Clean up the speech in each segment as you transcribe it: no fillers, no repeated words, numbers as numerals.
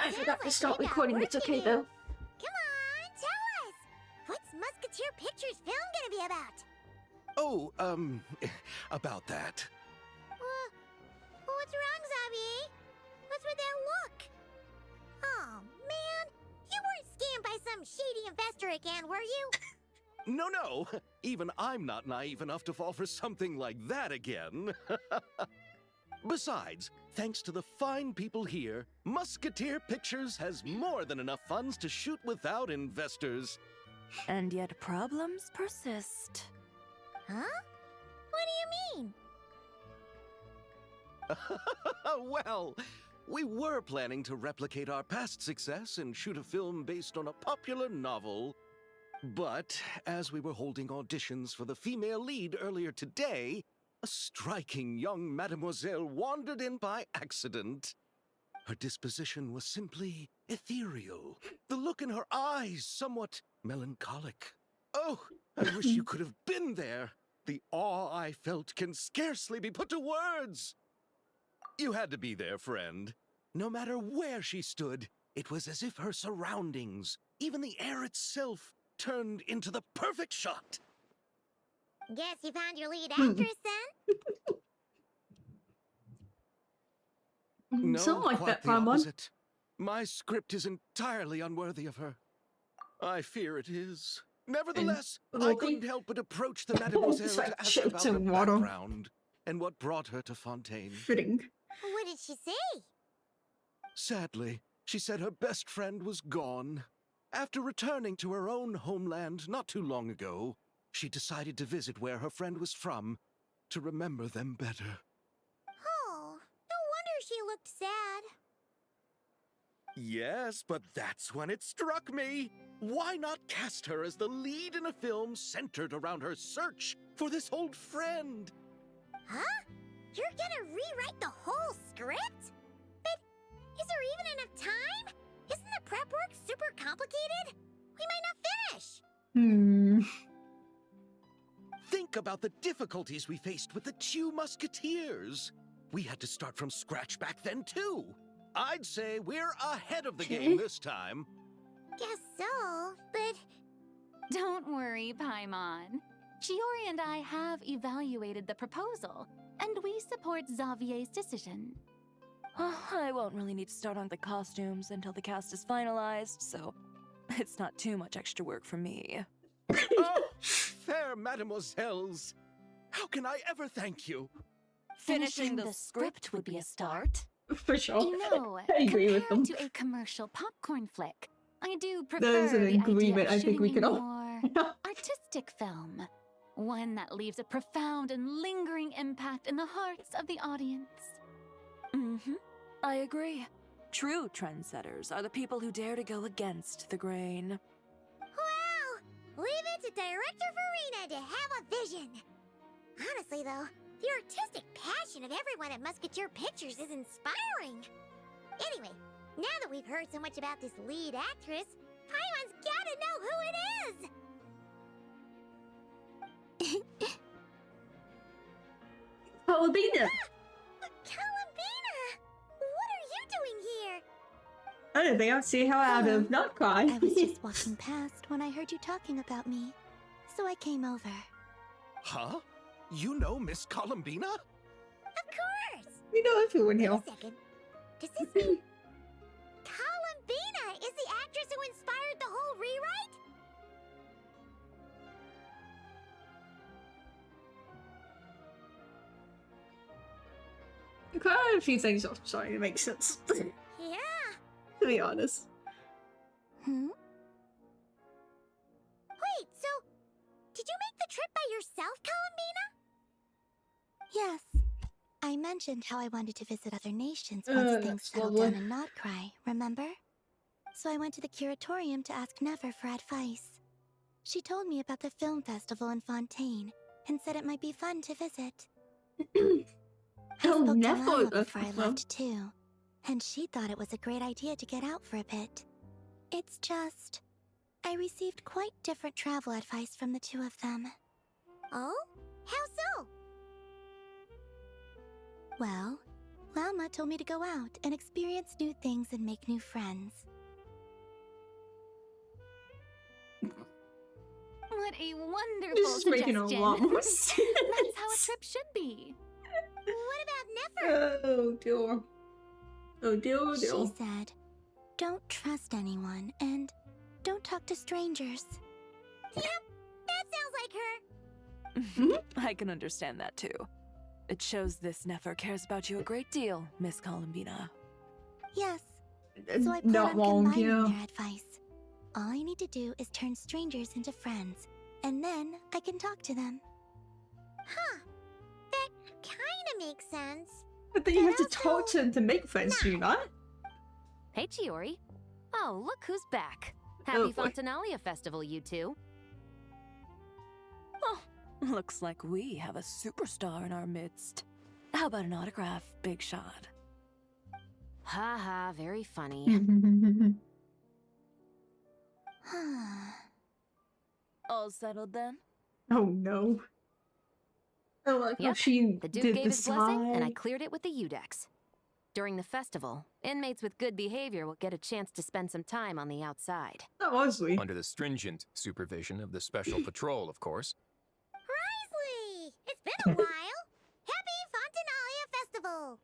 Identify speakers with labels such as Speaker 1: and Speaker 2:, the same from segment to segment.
Speaker 1: I forgot to start recording. It's okay though.
Speaker 2: Come on, tell us! What's Musketeer Pictures film gonna be about?
Speaker 3: Oh, about that.
Speaker 2: What's wrong, Xavier? What's with that look? Oh, man. You weren't scammed by some shady investor again, were you?
Speaker 3: No. Even I'm not naive enough to fall for something like that again. Besides, thanks to the fine people here, Musketeer Pictures has more than enough funds to shoot without investors.
Speaker 4: And yet problems persist.
Speaker 2: Huh? What do you mean?
Speaker 3: Well, we were planning to replicate our past success and shoot a film based on a popular novel. But as we were holding auditions for the female lead earlier today, a striking young mademoiselle wandered in by accident. Her disposition was simply ethereal, the look in her eyes somewhat melancholic. Oh, I wish you could have been there. The awe I felt can scarcely be put to words. You had to be there, friend. No matter where she stood, it was as if her surroundings, even the air itself, turned into the perfect shot.
Speaker 2: Guess you found your lead actress then?
Speaker 3: No,
Speaker 1: Something like
Speaker 3: quite
Speaker 1: that,
Speaker 3: the
Speaker 1: Paimon.
Speaker 3: opposite. My script is entirely unworthy of her. I fear it is. Nevertheless, I couldn't help but approach the mademoiselle to ask about her background and what brought her to Fontaine.
Speaker 1: Fitting.
Speaker 2: What did she say?
Speaker 3: Sadly, she said her best friend was gone. After returning to her own homeland not too long ago, she decided to visit where her friend was from to remember them better.
Speaker 2: Oh, no wonder she looked sad.
Speaker 3: Yes, but that's when it struck me. Why not cast her as the lead in a film centered around her search for this old friend?
Speaker 2: Huh? You're gonna rewrite the whole script? But is there even enough time? Isn't the prep work super complicated? We might not finish.
Speaker 3: Think about the difficulties we faced with the two Musketeers. We had to start from scratch back then, too. I'd say we're ahead of the game this time.
Speaker 2: Guess so, but...
Speaker 5: Don't worry, Paimon. Chiori and I have evaluated the proposal, and we support Xavier's decision.
Speaker 4: I won't really need to start on the costumes until the cast is finalized, so it's not too much extra work for me.
Speaker 3: Oh, fair mademoiselles. How can I ever thank you?
Speaker 5: Finishing the script would be a start.
Speaker 1: For sure.
Speaker 5: You know,
Speaker 1: I agree with them.
Speaker 5: compared to a commercial popcorn flick, I do prefer
Speaker 1: There's an
Speaker 5: the idea
Speaker 1: agreement
Speaker 5: of
Speaker 1: I think we
Speaker 5: shooting
Speaker 1: can
Speaker 5: a
Speaker 1: all...
Speaker 5: more artistic film. One that leaves a profound and lingering impact in the hearts of the audience.
Speaker 4: I agree. True trendsetters are the people who dare to go against the grain.
Speaker 2: Well, leave it to Director Farina to have a vision. Honestly, though, the artistic passion of everyone at Musketeer Pictures is inspiring. Anyway, now that we've heard so much about this lead actress, Paimon's gotta know who it is!
Speaker 1: Palabina!
Speaker 2: Columbina! What are you doing here?
Speaker 1: I don't think I'd see how out of not cry.
Speaker 6: I was just walking past when I heard you talking about me, so I came over.
Speaker 3: Huh? You know Miss Columbina?
Speaker 2: Of course!
Speaker 1: We know everyone
Speaker 2: Wait
Speaker 1: here.
Speaker 2: a second. Does this mean Columbina is the actress who inspired the whole rewrite?
Speaker 1: Quite a few things are starting to make sense.
Speaker 2: Yeah.
Speaker 1: To be honest.
Speaker 6: Hmm?
Speaker 2: Wait, so did you make the trip by yourself, Columbina?
Speaker 6: Yes. I mentioned how I wanted to visit other nations once things
Speaker 1: that's
Speaker 6: settled
Speaker 1: lovely.
Speaker 6: down and not cry, remember? So I went to the curatorium to ask Never for advice. She told me about the film festival in Fontaine and said it might be fun to visit. I
Speaker 1: Oh,
Speaker 6: spoke to
Speaker 1: Never,
Speaker 6: Mama
Speaker 1: that's
Speaker 6: before I
Speaker 1: awesome.
Speaker 6: left too, and she thought it was a great idea to get out for a bit. It's just, I received quite different travel advice from the two of them.
Speaker 2: Oh? How so?
Speaker 6: Well, Llama told me to go out and experience new things and make new friends.
Speaker 5: What a wonderful
Speaker 1: This is making a
Speaker 5: suggestion.
Speaker 1: lot more sense.
Speaker 5: That's how a trip should be.
Speaker 2: What about Nefer?
Speaker 1: Oh dear. Oh dear, oh
Speaker 6: She
Speaker 1: dear.
Speaker 6: said, don't trust anyone and don't talk to strangers.
Speaker 2: That sounds like her.
Speaker 4: I can understand that too. It shows this Nefer cares about you a great deal, Miss Columbina.
Speaker 6: Yes, so I plan
Speaker 1: Not
Speaker 6: on
Speaker 1: wrong,
Speaker 6: combining
Speaker 1: yeah.
Speaker 6: their advice. All I need to do is turn strangers into friends, and then I can talk to them.
Speaker 2: Huh. That kinda makes sense.
Speaker 1: But then you have to
Speaker 2: And
Speaker 1: talk
Speaker 2: also-
Speaker 1: to them to make friends, do you not?
Speaker 7: Hey, Chiori. Oh, look who's back. Happy
Speaker 1: Oh, boy.
Speaker 7: Fontanalia Festival, you two.
Speaker 4: Oh, looks like we have a superstar in our midst. How about an autograph, Big Shot?
Speaker 7: Ha ha, very funny.
Speaker 4: All settled then?
Speaker 1: Oh no. I like how
Speaker 7: Yep,
Speaker 1: she
Speaker 7: The Duke
Speaker 1: did
Speaker 7: gave
Speaker 1: the
Speaker 7: his blessing, and I
Speaker 1: sigh.
Speaker 7: cleared it with the Udex. During the festival, inmates with good behavior will get a chance to spend some time on the outside.
Speaker 1: That was we.
Speaker 8: Under the stringent supervision of the Special Patrol, of course.
Speaker 2: Risley! It's been a while. Happy Fontanalia Festival.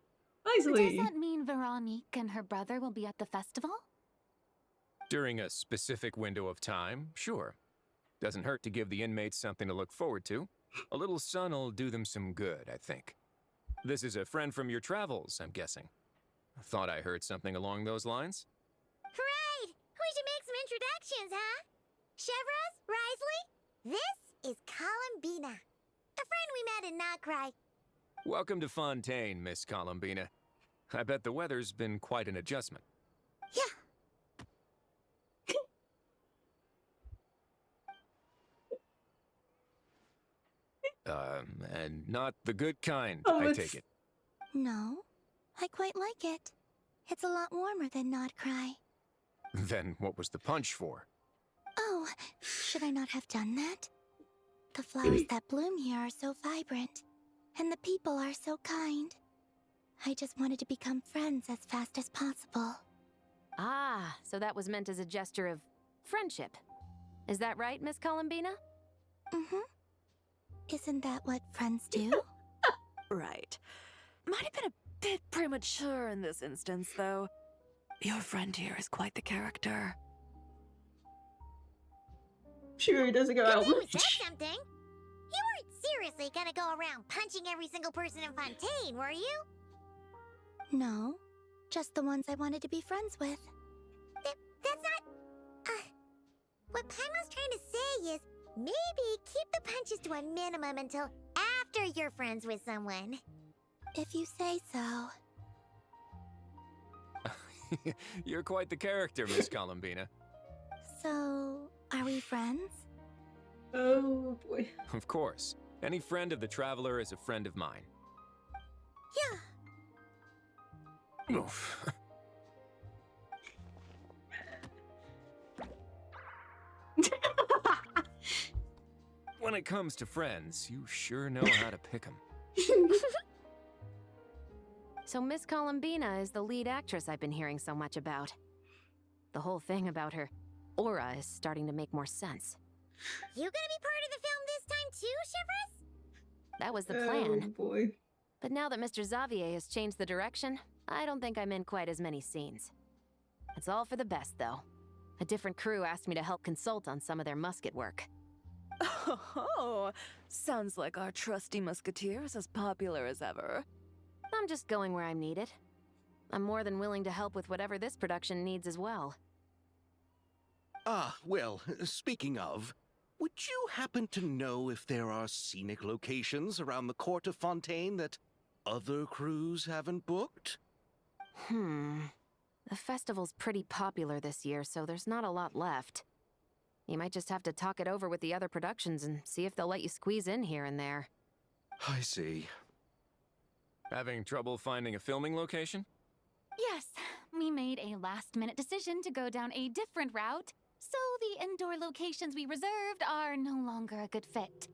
Speaker 1: Nicely.
Speaker 5: Does that mean Veronique and her brother will be at the festival?
Speaker 8: During a specific window of time, sure. Doesn't hurt to give the inmates something to look forward to. A little sun'll do them some good, I think. This is a friend from your travels, I'm guessing. Thought I heard something along those lines.
Speaker 2: Right! We should make some introductions, huh? Chevros, Risley, this is Columbina, a friend we met in Notcry.
Speaker 8: Welcome to Fontaine, Miss Columbina. I bet the weather's been quite an adjustment.
Speaker 2: Yeah.
Speaker 8: And not the good kind,
Speaker 1: Oh,
Speaker 8: I
Speaker 1: it's-
Speaker 8: take it.
Speaker 6: No, I quite like it. It's a lot warmer than Nodcry.
Speaker 8: Then what was the punch for?
Speaker 6: Oh, should I not have done that? The flowers that bloom here are so vibrant, and the people are so kind. I just wanted to become friends as fast as possible.
Speaker 7: Ah, so that was meant as a gesture of friendship. Is that right, Miss Columbina?
Speaker 6: Mm-hmm. Isn't that what friends do?
Speaker 4: Right. Might have been a bit premature in this instance, though. Your friend here is quite the character.
Speaker 1: Sure, he doesn't go
Speaker 2: Good
Speaker 1: out
Speaker 2: thing we said
Speaker 1: much.
Speaker 2: something. You weren't seriously gonna go around punching every single person in Fontaine, were you?
Speaker 6: No, just the ones I wanted to be friends with.
Speaker 2: That's not... what Paimon's trying to say is, maybe keep the punches to a minimum until after you're friends with someone.
Speaker 6: If you say so.
Speaker 8: You're quite the character, Miss Columbina.
Speaker 6: So, are we friends?
Speaker 1: Oh boy.
Speaker 8: Of course. Any friend of the Traveler is a friend of mine.
Speaker 2: Yeah.
Speaker 8: Oof. When it comes to friends, you sure know how to pick 'em.
Speaker 7: So Miss Columbina is the lead actress I've been hearing so much about. The whole thing about her aura is starting to make more sense.
Speaker 2: You gonna be part of the film this time too, Shivers?
Speaker 7: That was the
Speaker 1: Oh
Speaker 7: plan.
Speaker 1: boy.
Speaker 7: But now that Mr. Xavier has changed the direction, I don't think I'm in quite as many scenes. It's all for the best, though. A different crew asked me to help consult on some of their musket work.
Speaker 4: Oh, sounds like our trusty musketeer is as popular as ever.
Speaker 7: I'm just going where I'm needed. I'm more than willing to help with whatever this production needs as well.
Speaker 3: Ah, well, speaking of, would you happen to know if there are scenic locations around the court of Fontaine that other crews haven't booked?
Speaker 7: The festival's pretty popular this year, so there's not a lot left. You might just have to talk it over with the other productions and see if they'll let you squeeze in here and there.
Speaker 3: I see.
Speaker 8: Having trouble finding a filming location?
Speaker 5: Yes, we made a last-minute decision to go down a different route, so the indoor locations we reserved are no longer a good fit.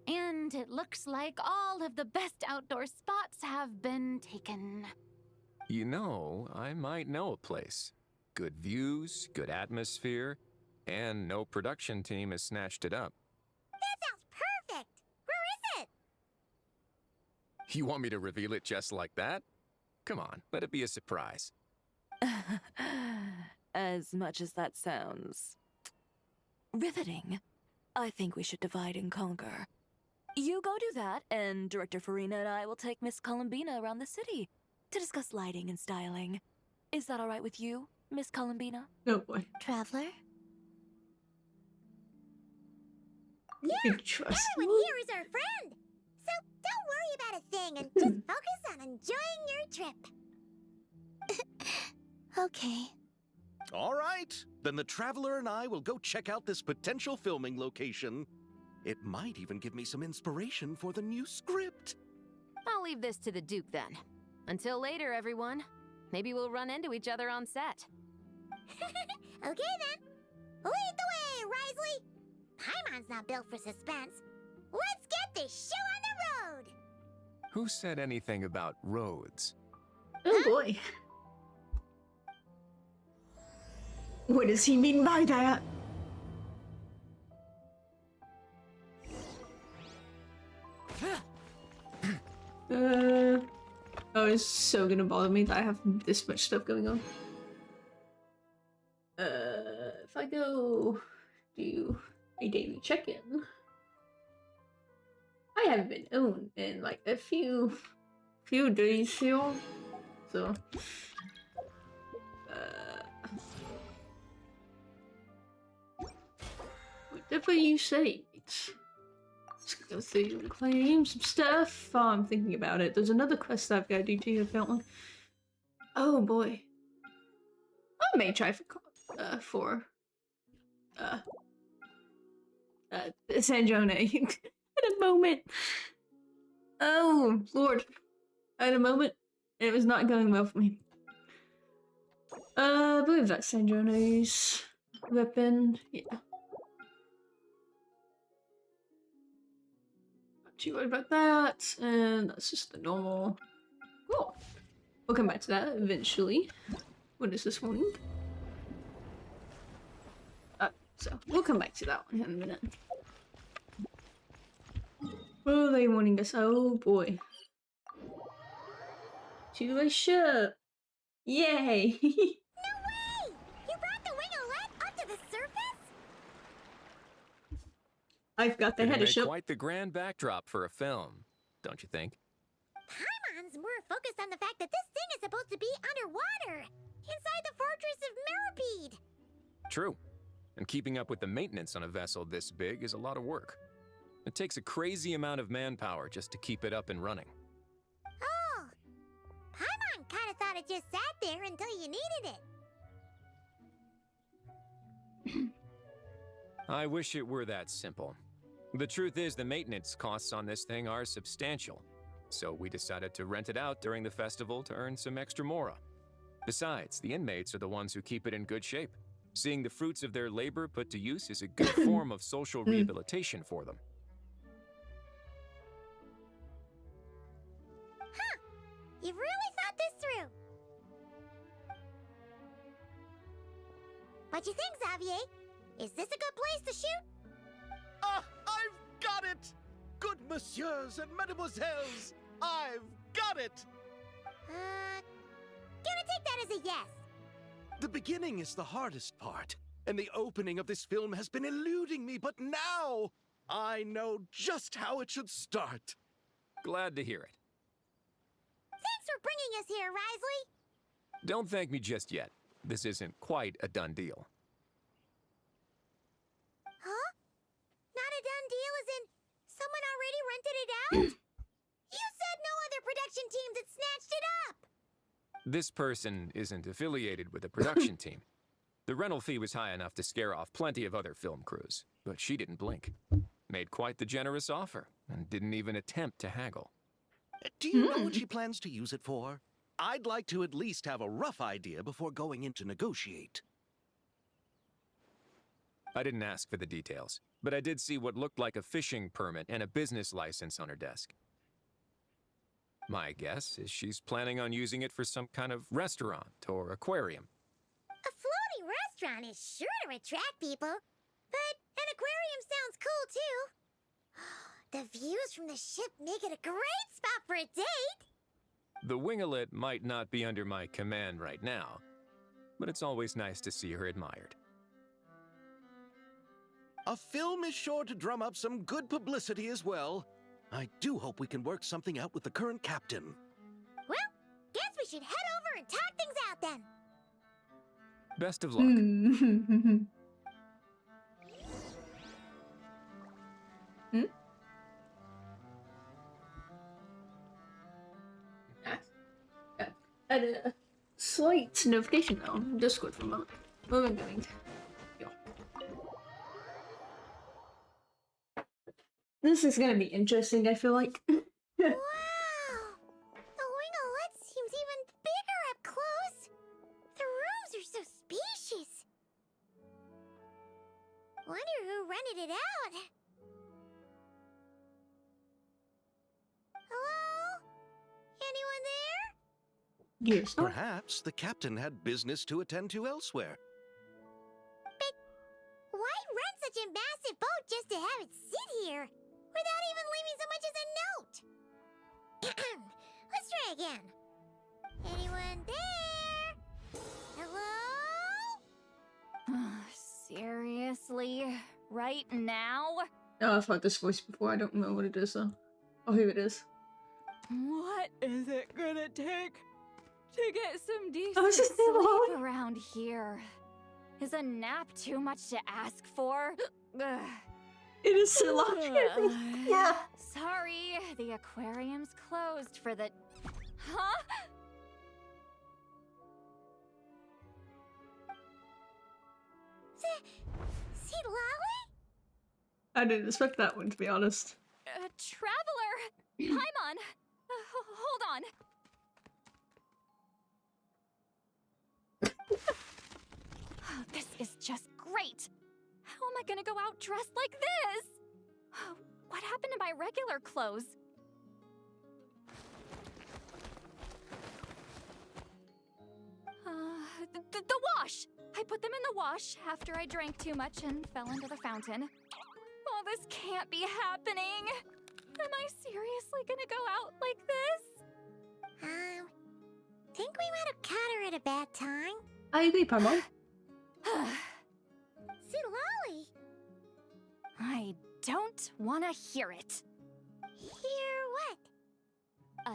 Speaker 5: And it looks like all of the best outdoor spots have been taken.
Speaker 8: You know, I might know a place. Good views, good atmosphere, and no production team has snatched it up.
Speaker 2: That sounds perfect! Where is it?
Speaker 8: You want me to reveal it just like that? Come on, let it be a surprise.
Speaker 4: As much as that sounds riveting, I think we should divide and conquer. You go do that, and Director Farina and I will take Miss Columbina around the city to discuss lighting and styling. Is that all right with you, Miss Columbina?
Speaker 1: Oh boy.
Speaker 6: Traveler?
Speaker 1: You can trust
Speaker 2: Everyone
Speaker 1: me.
Speaker 2: here is our friend! So don't worry about a thing and just focus on enjoying your trip.
Speaker 6: Okay.
Speaker 3: All right, then the Traveler and I will go check out this potential filming location. It might even give me some inspiration for the new script.
Speaker 7: I'll leave this to the Duke then. Until later, everyone. Maybe we'll run into each other on set.
Speaker 2: Okay then. Lead the way, Risley! Paimon's not built for suspense. Let's get this show on the road!
Speaker 8: Who said anything about roads?
Speaker 1: Oh boy. What does he mean by that? Oh, it's so gonna bother me that I have this much stuff going on. If I go do a daily check-in, I haven't been owned in like a few days here, so whatever you say. Let's go through and claim some stuff. Oh, I'm thinking about it. There's another quest I've got to do too, apparently. Oh boy. I may try for Sanjone at a moment. Oh lord. At a moment, it was not going well for me. I believe that's Sanjone's weapon. Yeah. Not too worried about that, and that's just the normal. Cool. We'll come back to that eventually. What is this one? So we'll come back to that one in a minute. What are they wanting us? Oh boy. To a ship! Yay!
Speaker 2: No way! You brought the wingolette up to the surface?
Speaker 1: I've got the
Speaker 8: It'd
Speaker 1: head of
Speaker 8: make
Speaker 1: ship.
Speaker 8: quite the grand backdrop for a film, don't you think?
Speaker 2: Paimon's more focused on the fact that this thing is supposed to be underwater, inside the fortress of Mirapede.
Speaker 8: True. And keeping up with the maintenance on a vessel this big is a lot of work. It takes a crazy amount of manpower just to keep it up and running.
Speaker 2: Oh, Paimon kind of thought it just sat there until you needed it.
Speaker 8: I wish it were that simple. The truth is the maintenance costs on this thing are substantial. So we decided to rent it out during the festival to earn some extra mora. Besides, the inmates are the ones who keep it in good shape. Seeing the fruits of their labor put to use is a good form of social rehabilitation for them.
Speaker 2: Huh, you've really thought this through. What you think, Xavier? Is this a good place to shoot?
Speaker 3: Ah, I've got it! Good messieurs and mademoiselles, I've got it!
Speaker 2: Gonna take that as a yes.
Speaker 3: The beginning is the hardest part, and the opening of this film has been eluding me, but now I know just how it should start.
Speaker 8: Glad to hear it.
Speaker 2: Thanks for bringing us here, Risley.
Speaker 8: Don't thank me just yet. This isn't quite a done deal.
Speaker 2: Huh? Not a done deal as in someone already rented it out? You said no other production teams had snatched it up!
Speaker 8: This person isn't affiliated with the production team. The rental fee was high enough to scare off plenty of other film crews, but she didn't blink. Made quite the generous offer, and didn't even attempt to haggle.
Speaker 3: Do you know what she plans to use it for? I'd like to at least have a rough idea before going in to negotiate.
Speaker 8: I didn't ask for the details, but I did see what looked like a fishing permit and a business license on her desk. My guess is she's planning on using it for some kind of restaurant or aquarium.
Speaker 2: A floating restaurant is sure to attract people, but an aquarium sounds cool too. The views from the ship make it a great spot for a date.
Speaker 8: The winglet might not be under my command right now, but it's always nice to see her admired.
Speaker 3: A film is sure to drum up some good publicity as well. I do hope we can work something out with the current captain.
Speaker 2: Well, guess we should head over and talk things out then.
Speaker 8: Best of luck.
Speaker 1: I had a slight notification though on Discord for a moment. What am I doing? Yo. This is gonna be interesting, I feel like.
Speaker 2: Wow! The winglet seems even bigger up close. The rooms are so spacious. Wonder who rented it out. Hello? Anyone there?
Speaker 1: Yes.
Speaker 3: Perhaps the captain had business to attend to elsewhere.
Speaker 2: But why rent such a massive boat just to have it sit here without even leaving so much as a note? Let's try again. Anyone there? Hello?
Speaker 5: Seriously? Right now?
Speaker 1: Oh, I've heard this voice before. I don't know what it is though. Oh, here it is.
Speaker 5: What is it gonna take to get some decent
Speaker 1: Oh, is this
Speaker 5: sleep
Speaker 1: long?
Speaker 5: around here? Is a nap too much to ask for? Ugh.
Speaker 1: It is so long. Yeah.
Speaker 5: Sorry, the aquarium's closed for the... Huh?
Speaker 2: See Lolly?
Speaker 1: I didn't expect that one, to be honest.
Speaker 5: Traveler! Paimon! Hold on. Oh, this is just great! How am I gonna go out dressed like this? What happened to my regular clothes? The wash! I put them in the wash after I drank too much and fell into the fountain. Oh, this can't be happening! Am I seriously gonna go out like this?
Speaker 2: Think we might have caught her at a bad time.
Speaker 1: I agree, Paimon.
Speaker 2: See Lolly?
Speaker 5: I don't want to hear it.
Speaker 2: Hear what?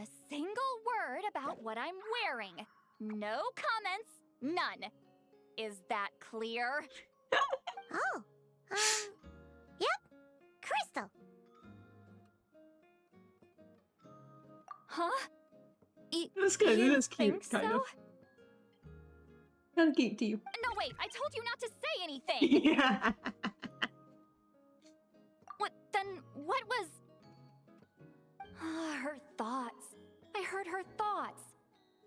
Speaker 5: A single word about what I'm wearing. No comments, none. Is that clear?
Speaker 2: Oh, yep. Crystal.
Speaker 5: Huh?
Speaker 1: That's good.
Speaker 5: You
Speaker 1: It is cute,
Speaker 5: think
Speaker 1: kind
Speaker 5: so?
Speaker 1: of. Kind of cute to you.
Speaker 5: No, wait, I told you not to say anything.
Speaker 1: Yeah.
Speaker 5: What was... her thoughts. I heard her thoughts.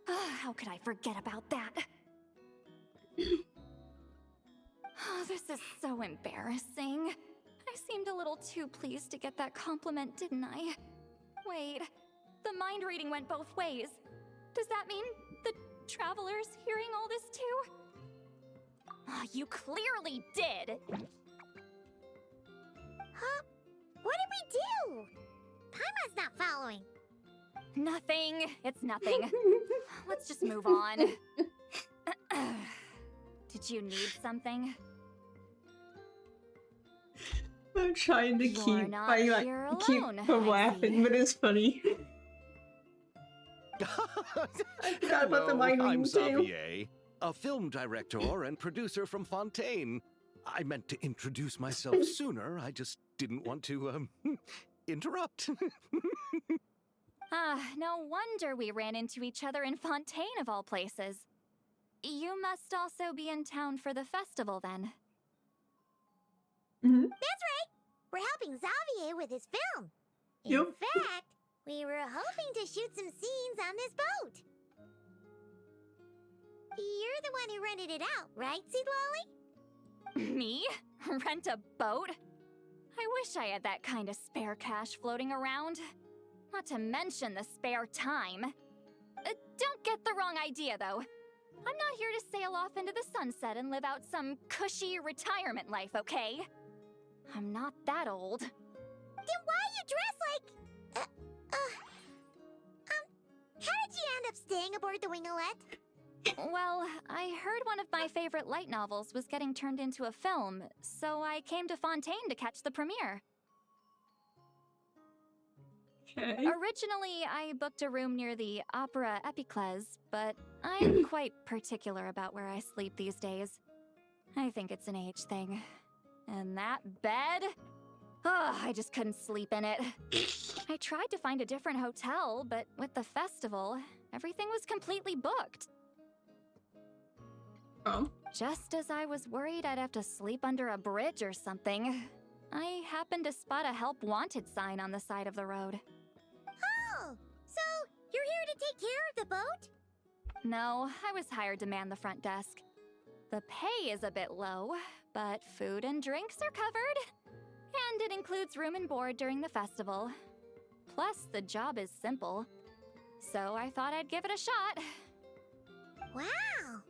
Speaker 5: How could I forget about that? This is so embarrassing. I seemed a little too pleased to get that compliment, didn't I? Wait, the mind reading went both ways. Does that mean the traveler's hearing all this too? You clearly did!
Speaker 2: Huh? What did we do? Paimon's not following.
Speaker 5: Nothing. It's nothing. Let's just move on. Did you need something?
Speaker 1: I'm trying to
Speaker 5: You're
Speaker 1: keep
Speaker 5: not
Speaker 1: my
Speaker 5: here
Speaker 1: keep
Speaker 5: alone,
Speaker 1: from
Speaker 5: I
Speaker 1: laughing,
Speaker 5: see.
Speaker 1: but it's funny. I forgot about the mind
Speaker 3: I'm
Speaker 1: reading too.
Speaker 3: Xavier, a film director and producer from Fontaine. I meant to introduce myself sooner. I just didn't want to interrupt.
Speaker 5: No wonder we ran into each other in Fontaine of all places. You must also be in town for the festival then.
Speaker 1: Mm-hmm.
Speaker 2: That's right. We're helping Xavier with his film. In
Speaker 1: Yep.
Speaker 2: fact, we were hoping to shoot some scenes on this boat. You're the one who rented it out, right, Seed Lolly?
Speaker 5: Me? Rent a boat? I wish I had that kind of spare cash floating around. Not to mention the spare time. Don't get the wrong idea, though. I'm not here to sail off into the sunset and live out some cushy retirement life, okay? I'm not that old.
Speaker 2: Then why you dress like... how did you end up staying aboard the Winglet?
Speaker 5: Well, I heard one of my favorite light novels was getting turned into a film, so I came to Fontaine to catch the premiere.
Speaker 1: Okay.
Speaker 5: Originally, I booked a room near the Opera Epicles, but I'm quite particular about where I sleep these days. I think it's an age thing. And that bed? Oh, I just couldn't sleep in it. I tried to find a different hotel, but with the festival, everything was completely booked.
Speaker 1: Oh.
Speaker 5: Just as I was worried I'd have to sleep under a bridge or something, I happened to spot a help wanted sign on the side of the road.
Speaker 2: Oh, so you're here to take care of the boat?
Speaker 5: No, I was hired to man the front desk. The pay is a bit low, but food and drinks are covered. And it includes room and board during the festival. Plus, the job is simple. So I thought I'd give it a shot.
Speaker 2: Wow,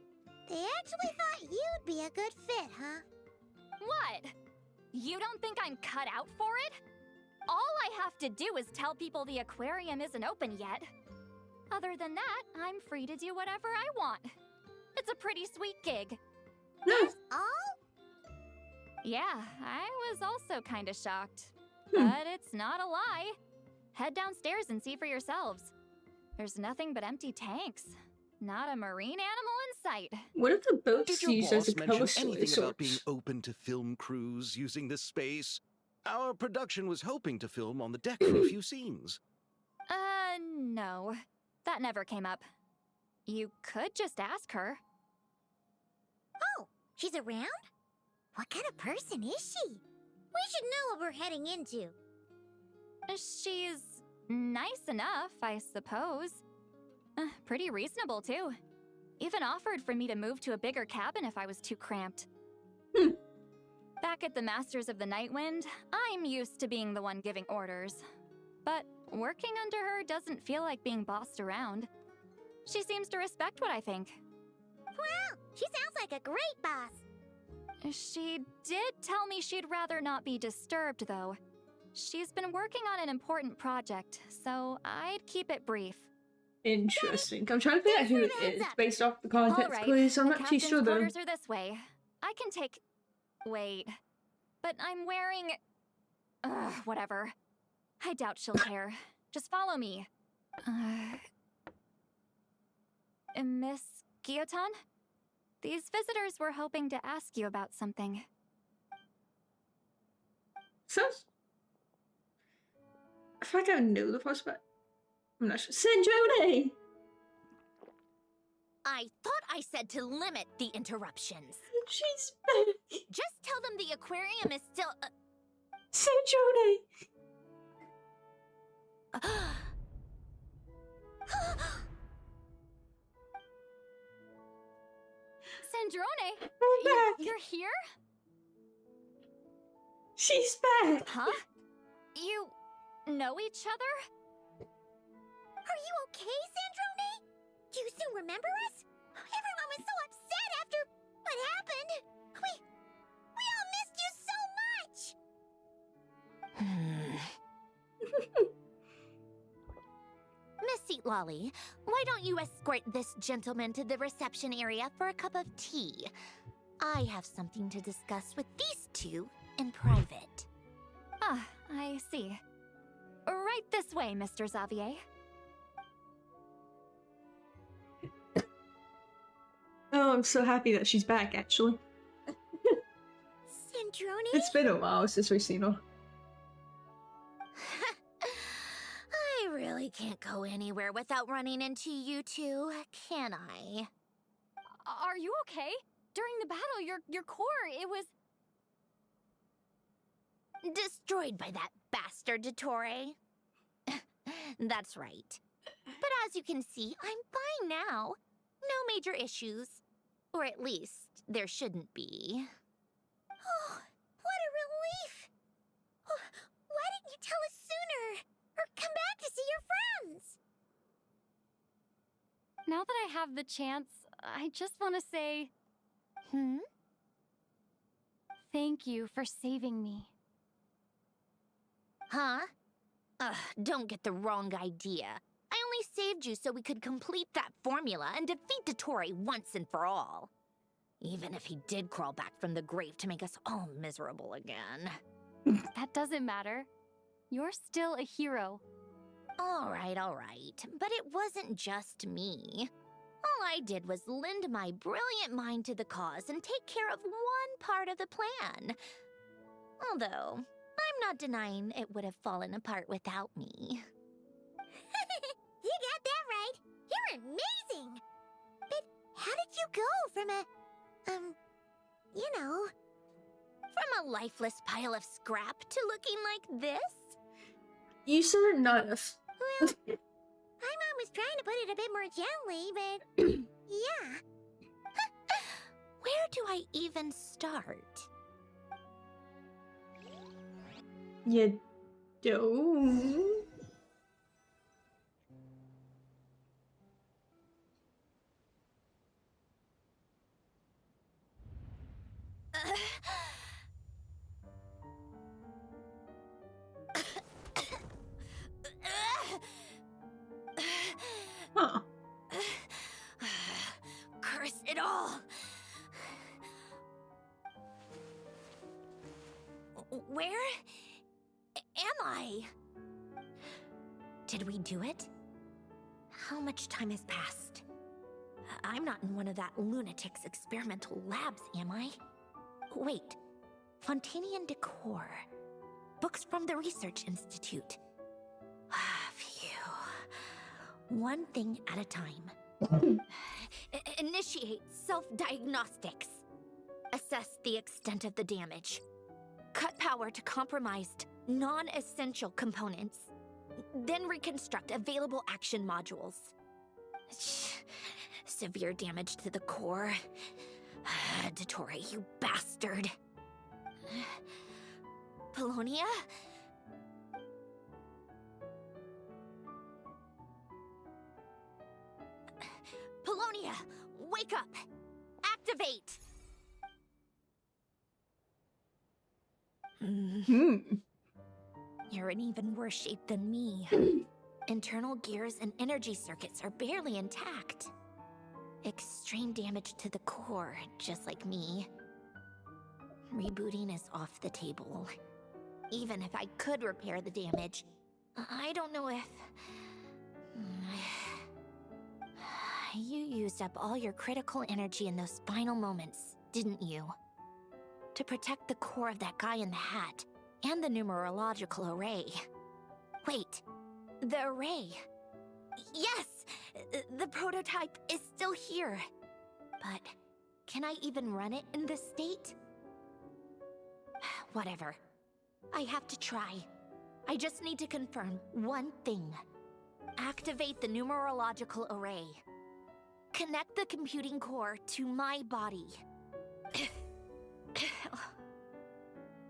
Speaker 2: they actually thought you'd be a good fit, huh?
Speaker 5: What? You don't think I'm cut out for it? All I have to do is tell people the aquarium isn't open yet. Other than that, I'm free to do whatever I want. It's a pretty sweet gig.
Speaker 2: That's all?
Speaker 5: Yeah, I was also kind of shocked. But it's not a lie. Head downstairs and see for yourselves. There's nothing but empty tanks. Not a marine animal in sight.
Speaker 1: What if the boat's
Speaker 3: Did your
Speaker 1: used as
Speaker 3: boss
Speaker 1: a
Speaker 3: mention
Speaker 1: cover story
Speaker 3: anything about being
Speaker 1: source?
Speaker 3: open to film crews using this space? Our production was hoping to film on the deck for a few scenes.
Speaker 5: No. That never came up. You could just ask her.
Speaker 2: Oh, she's around? What kind of person is she? We should know what we're heading into.
Speaker 5: She's nice enough, I suppose. Pretty reasonable, too. Even offered for me to move to a bigger cabin if I was too cramped. Back at the Masters of the Nightwind, I'm used to being the one giving orders. But working under her doesn't feel like being bossed around. She seems to respect what I think.
Speaker 2: Wow, she sounds like a great boss.
Speaker 5: She did tell me she'd rather not be disturbed, though. She's been working on an important project, so I'd keep it brief.
Speaker 1: Interesting. I'm trying to figure out who it is based off the context,
Speaker 5: All right,
Speaker 1: please. I'm
Speaker 5: the
Speaker 1: not too
Speaker 5: captain's
Speaker 1: sure though.
Speaker 5: quarters are this way. I can take... Wait. But I'm wearing... whatever. I doubt she'll care. Just follow me. Miss Guillotin? These visitors were hoping to ask you about something.
Speaker 1: Sounds. I feel like I know the voice, but I'm not sure. Sanjone!
Speaker 9: I thought I said to limit the interruptions.
Speaker 1: She's back!
Speaker 9: Just tell them the aquarium is still...
Speaker 1: Sanjone!
Speaker 5: Sandrone!
Speaker 1: I'm back!
Speaker 5: You're here?
Speaker 1: She's back!
Speaker 5: Huh? You know each other?
Speaker 2: Are you okay, Sandrone? Do you still remember us? Everyone was so upset after what happened. We all missed you so much.
Speaker 9: Miss Lolly, why don't you escort this gentleman to the reception area for a cup of tea? I have something to discuss with these two in private.
Speaker 5: Ah, I see. Right this way, Mr. Xavier.
Speaker 1: Oh, I'm so happy that she's back, actually.
Speaker 2: Sandrone?
Speaker 1: It's been a while since we've seen her.
Speaker 9: I really can't go anywhere without running into you two, can I?
Speaker 5: Are you okay? During the battle, your core, it was...
Speaker 9: Destroyed by that bastard Dottore. That's right. But as you can see, I'm fine now. No major issues. Or at least, there shouldn't be.
Speaker 2: Oh, what a relief! Oh, why didn't you tell us sooner? Or come back to see your
Speaker 5: Now that I have the chance, I just want to say thank you for saving me.
Speaker 9: Huh? Ugh, don't get the wrong idea. I only saved you so we could complete that formula and defeat Dottore once and for all. Even if he did crawl back from the grave to make us all miserable again.
Speaker 5: That doesn't matter. You're still a hero.
Speaker 9: All right. But it wasn't just me. All I did was lend my brilliant mind to the cause and take care of one part of the plan. Although, I'm not denying it would have fallen apart without me.
Speaker 2: You got that right. You're amazing. But how did you go from
Speaker 9: From a lifeless pile of scrap to looking like this?
Speaker 1: You said it nice.
Speaker 2: Well, my mom was trying to put it a bit more gently, but yeah.
Speaker 9: Where do I even start?
Speaker 1: You don't. Huh.
Speaker 9: Curse it all! Where am I? Did we do it? How much time has passed? I'm not in one of that lunatic's experimental labs, am I? Wait, Fontanian decor. Books from the Research Institute. Phew. One thing at a time. Initiate self-diagnostics. Assess the extent of the damage. Cut power to compromised, non-essential components. Then reconstruct available action modules. Severe damage to the core. Dottore, you bastard. Polonia? Polonia, wake up! Activate! You're in even worse shape than me. Internal gears and energy circuits are barely intact. Extreme damage to the core, just like me. Rebooting is off the table. Even if I could repair the damage, I don't know if... You used up all your critical energy in those final moments, didn't you? To protect the core of that guy in the hat, and the numerological array. Wait, the array. Yes! The prototype is still here. But can I even run it in this state? Whatever. I have to try. I just need to confirm one thing. Activate the numerological array. Connect the computing core to my body.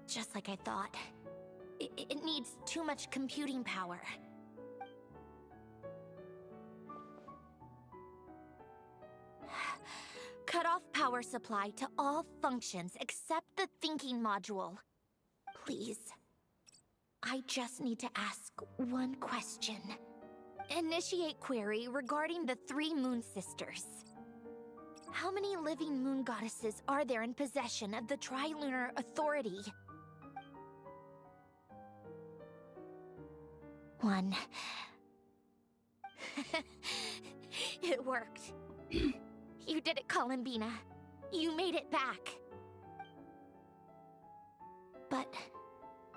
Speaker 9: Just like I thought. It needs too much computing power. Cut off power supply to all functions except the thinking module. Please. I just need to ask one question. Initiate query regarding the 3 Moon Sisters. How many living moon goddesses are there in possession of the Trilunar Authority? 1. It worked. You did it, Columbina. You made it back. But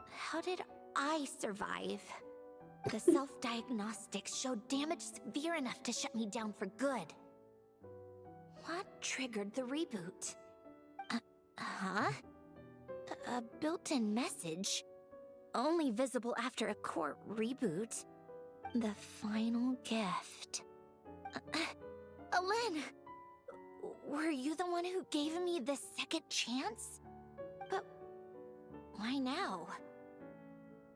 Speaker 9: how did I survive? The self-diagnostics showed damage severe enough to shut me down for good. What triggered the reboot? A built-in message? Only visible after a core reboot. The final gift. Alen! Were you the one who gave me the second chance? But why now?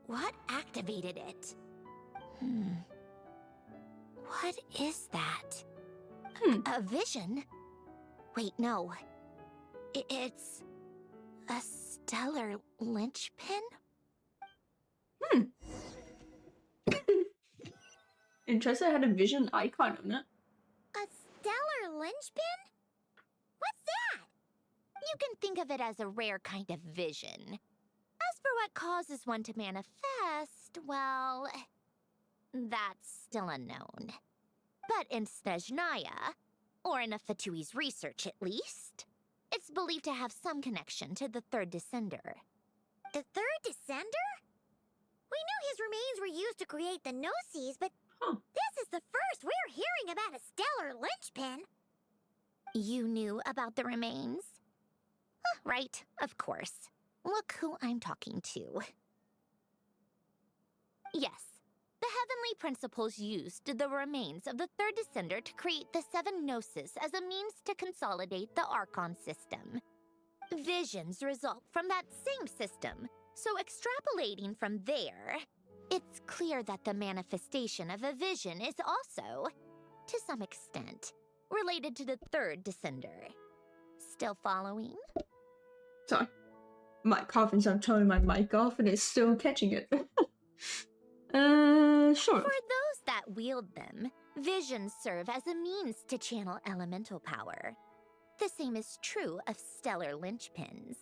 Speaker 9: What activated it? What is that? A vision? Wait, no. It's a stellar linchpin?
Speaker 1: Interesting, I had a vision icon on it.
Speaker 2: A stellar linchpin? What's that?
Speaker 9: You can think of it as a rare kind of vision. As for what causes one to manifest, well, that's still unknown. But in Snezhnaya, or in Afatui's research at least, it's believed to have some connection to the third descender.
Speaker 2: The third descender? We knew his remains were used to create the Gnosis, but this is the first we're hearing about a stellar linchpin.
Speaker 9: You knew about the remains? Right, of course. Look who I'm talking to. Yes, the heavenly principles used the remains of the third descender to create the seven Gnosis as a means to consolidate the Archon system. Visions result from that same system, so extrapolating from there, it's clear that the manifestation of a vision is also, to some extent, related to the third descender. Still following?
Speaker 1: Sorry. My coughing, so I'm turning my mic off and it's still catching it. Sure.
Speaker 9: For those that wield them, visions serve as a means to channel elemental power. The same is true of stellar linchpins.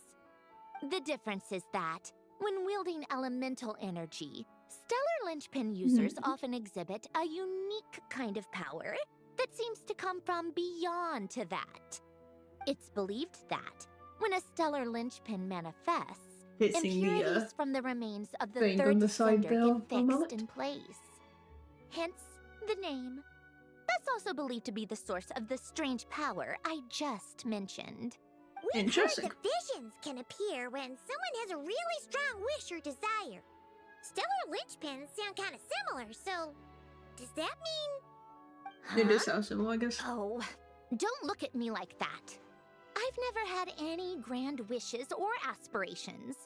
Speaker 9: The difference is that, when wielding elemental energy, stellar linchpin users often exhibit a unique kind of power that seems to come from beyond to that. It's believed that, when a stellar linchpin manifests, impurities from the remains of the third descender get fixed in place. Hence, the name. That's also believed to be the source of the strange power I just mentioned.
Speaker 2: We've heard that visions can appear when someone has a really strong wish or desire. Stellar linchpins sound kind of similar, so does that mean...
Speaker 1: It does sound similar, I guess.
Speaker 9: Oh, don't look at me like that. I've never had any grand wishes or aspirations.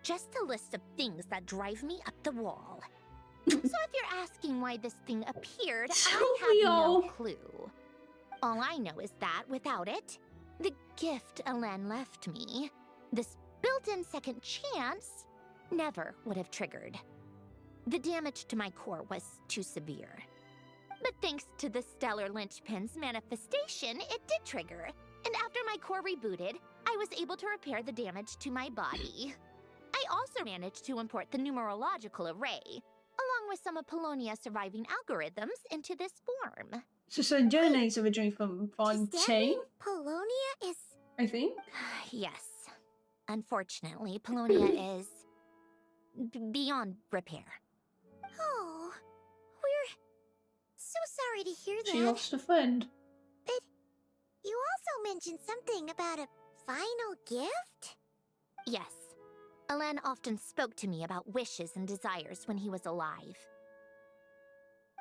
Speaker 9: Just a list of things that drive me up the wall. So if you're asking why this thing appeared, I have no clue. All I know is that without it, the gift Elen left me, this built-in second chance, never would have triggered. The damage to my core was too severe. But thanks to the stellar linchpin's manifestation, it did trigger. And after my core rebooted, I was able to repair the damage to my body. I also managed to import the numerological array, along with some of Polonia's surviving algorithms, into this form.
Speaker 1: So Journey's originally from Fontaine?
Speaker 2: Polonia is...
Speaker 1: I think?
Speaker 9: Yes. Unfortunately, Polonia is... beyond repair.
Speaker 2: Oh, we're so sorry to hear that.
Speaker 1: She lost a friend.
Speaker 2: But you also mentioned something about a final gift?
Speaker 9: Yes. Elen often spoke to me about wishes and desires when he was alive.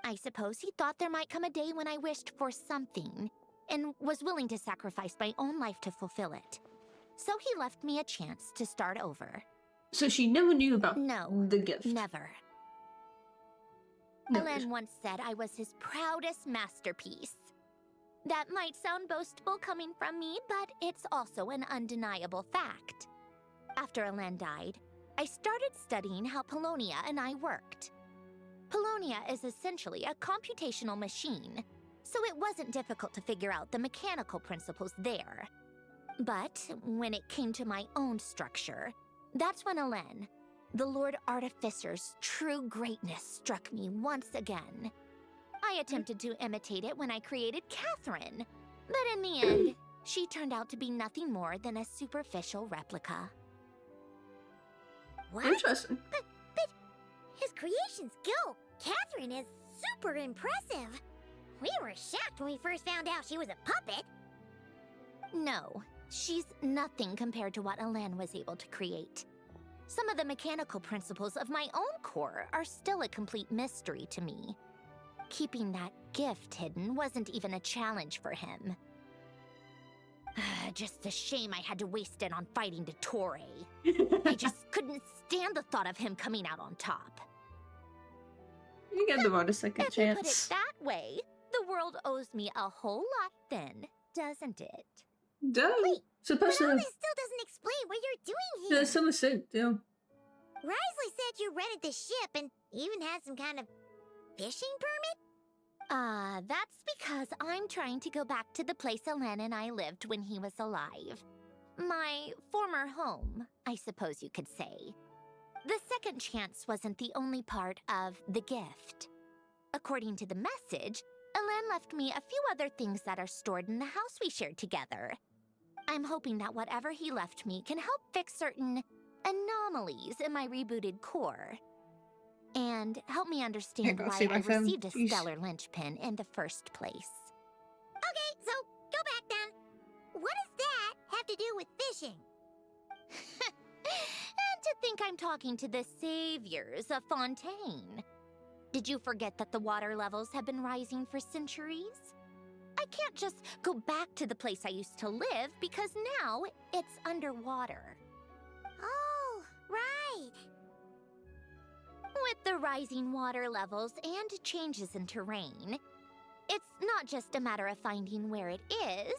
Speaker 9: I suppose he thought there might come a day when I wished for something, and was willing to sacrifice my own life to fulfill it. So he left me a chance to start over.
Speaker 1: So she never knew about the gift?
Speaker 9: Never.
Speaker 1: Never.
Speaker 9: Elen once said I was his proudest masterpiece. That might sound boastful coming from me, but it's also an undeniable fact. After Elen died, I started studying how Polonia and I worked. Polonia is essentially a computational machine, so it wasn't difficult to figure out the mechanical principles there. But when it came to my own structure, that's when Elen, the Lord Artificer's true greatness, struck me once again. I attempted to imitate it when I created Catherine, but in the end, she turned out to be nothing more than a superficial replica.
Speaker 2: What?
Speaker 1: Interesting.
Speaker 2: But his creation skill, Catherine, is super impressive. We were shocked when we first found out she was a puppet.
Speaker 9: No, she's nothing compared to what Elen was able to create. Some of the mechanical principles of my own core are still a complete mystery to me. Keeping that gift hidden wasn't even a challenge for him. Just a shame I had to waste it on fighting Dottore. I just couldn't stand the thought of him coming out on top.
Speaker 1: You get the road a second
Speaker 9: If you put it
Speaker 1: chance.
Speaker 9: that way, The world owes me a whole lot then, doesn't it?
Speaker 1: Duh.
Speaker 2: Wait,
Speaker 1: Supposed
Speaker 2: but all
Speaker 1: to.
Speaker 2: this still doesn't explain what you're doing here.
Speaker 1: Yeah, someone said, yeah.
Speaker 2: Risley said you rented the ship and even had some kind of fishing permit?
Speaker 9: That's because I'm trying to go back to the place Alen and I lived when he was alive. My former home, I suppose you could say. The second chance wasn't the only part of the gift. According to the message, Alen left me a few other things that are stored in the house we shared together. I'm hoping that whatever he left me can help fix certain anomalies in my rebooted core. And help me understand
Speaker 1: Here, I'll
Speaker 9: why
Speaker 1: see if
Speaker 9: I
Speaker 1: I found
Speaker 9: received a
Speaker 1: these.
Speaker 9: stellar linchpin in the first place.
Speaker 2: Okay, so go back then. What does that have to do with fishing?
Speaker 9: And to think I'm talking to the saviors of Fontaine. Did you forget that the water levels have been rising for centuries? I can't just go back to the place I used to live because now it's underwater.
Speaker 2: Oh, right.
Speaker 9: With the rising water levels and changes in terrain, it's not just a matter of finding where it is,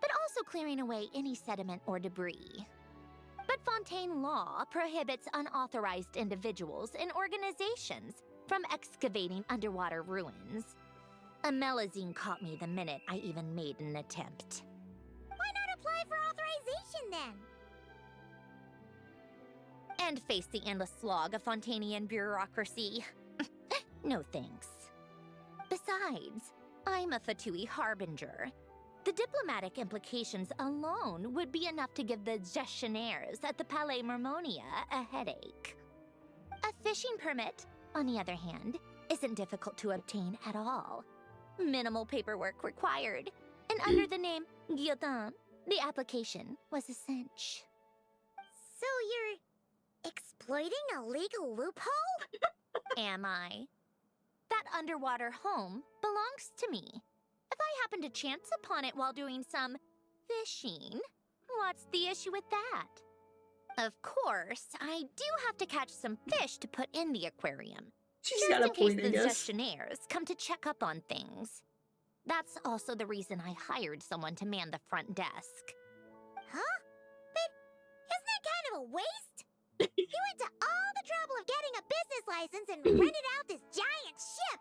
Speaker 9: but also clearing away any sediment or debris. But Fontaine law prohibits unauthorized individuals and organizations from excavating underwater ruins. Amelazine caught me the minute I even made an attempt.
Speaker 2: Why not apply for authorization then?
Speaker 9: And face the endless slog of Fontainian bureaucracy. No thanks. Besides, I'm a Fatui harbinger. The diplomatic implications alone would be enough to give the gestionnaires at the Palais Mermonia a headache. A fishing permit, on the other hand, isn't difficult to obtain at all. Minimal paperwork required, and under the name Guillotin, the application was a cinch.
Speaker 2: So you're exploiting a legal loophole?
Speaker 9: Am I? That underwater home belongs to me. If I happen to chance upon it while doing some fishing, what's the issue with that? Of course, I do have to catch some fish to put in the aquarium.
Speaker 1: She's
Speaker 9: Just
Speaker 1: got a
Speaker 9: in case
Speaker 1: point, I
Speaker 9: the
Speaker 1: guess.
Speaker 9: gestionnaires come to check up on things. That's also the reason I hired someone to man the front desk.
Speaker 2: Huh? But isn't that kind of a waste? You went to all the trouble of getting a business license and rented out this giant ship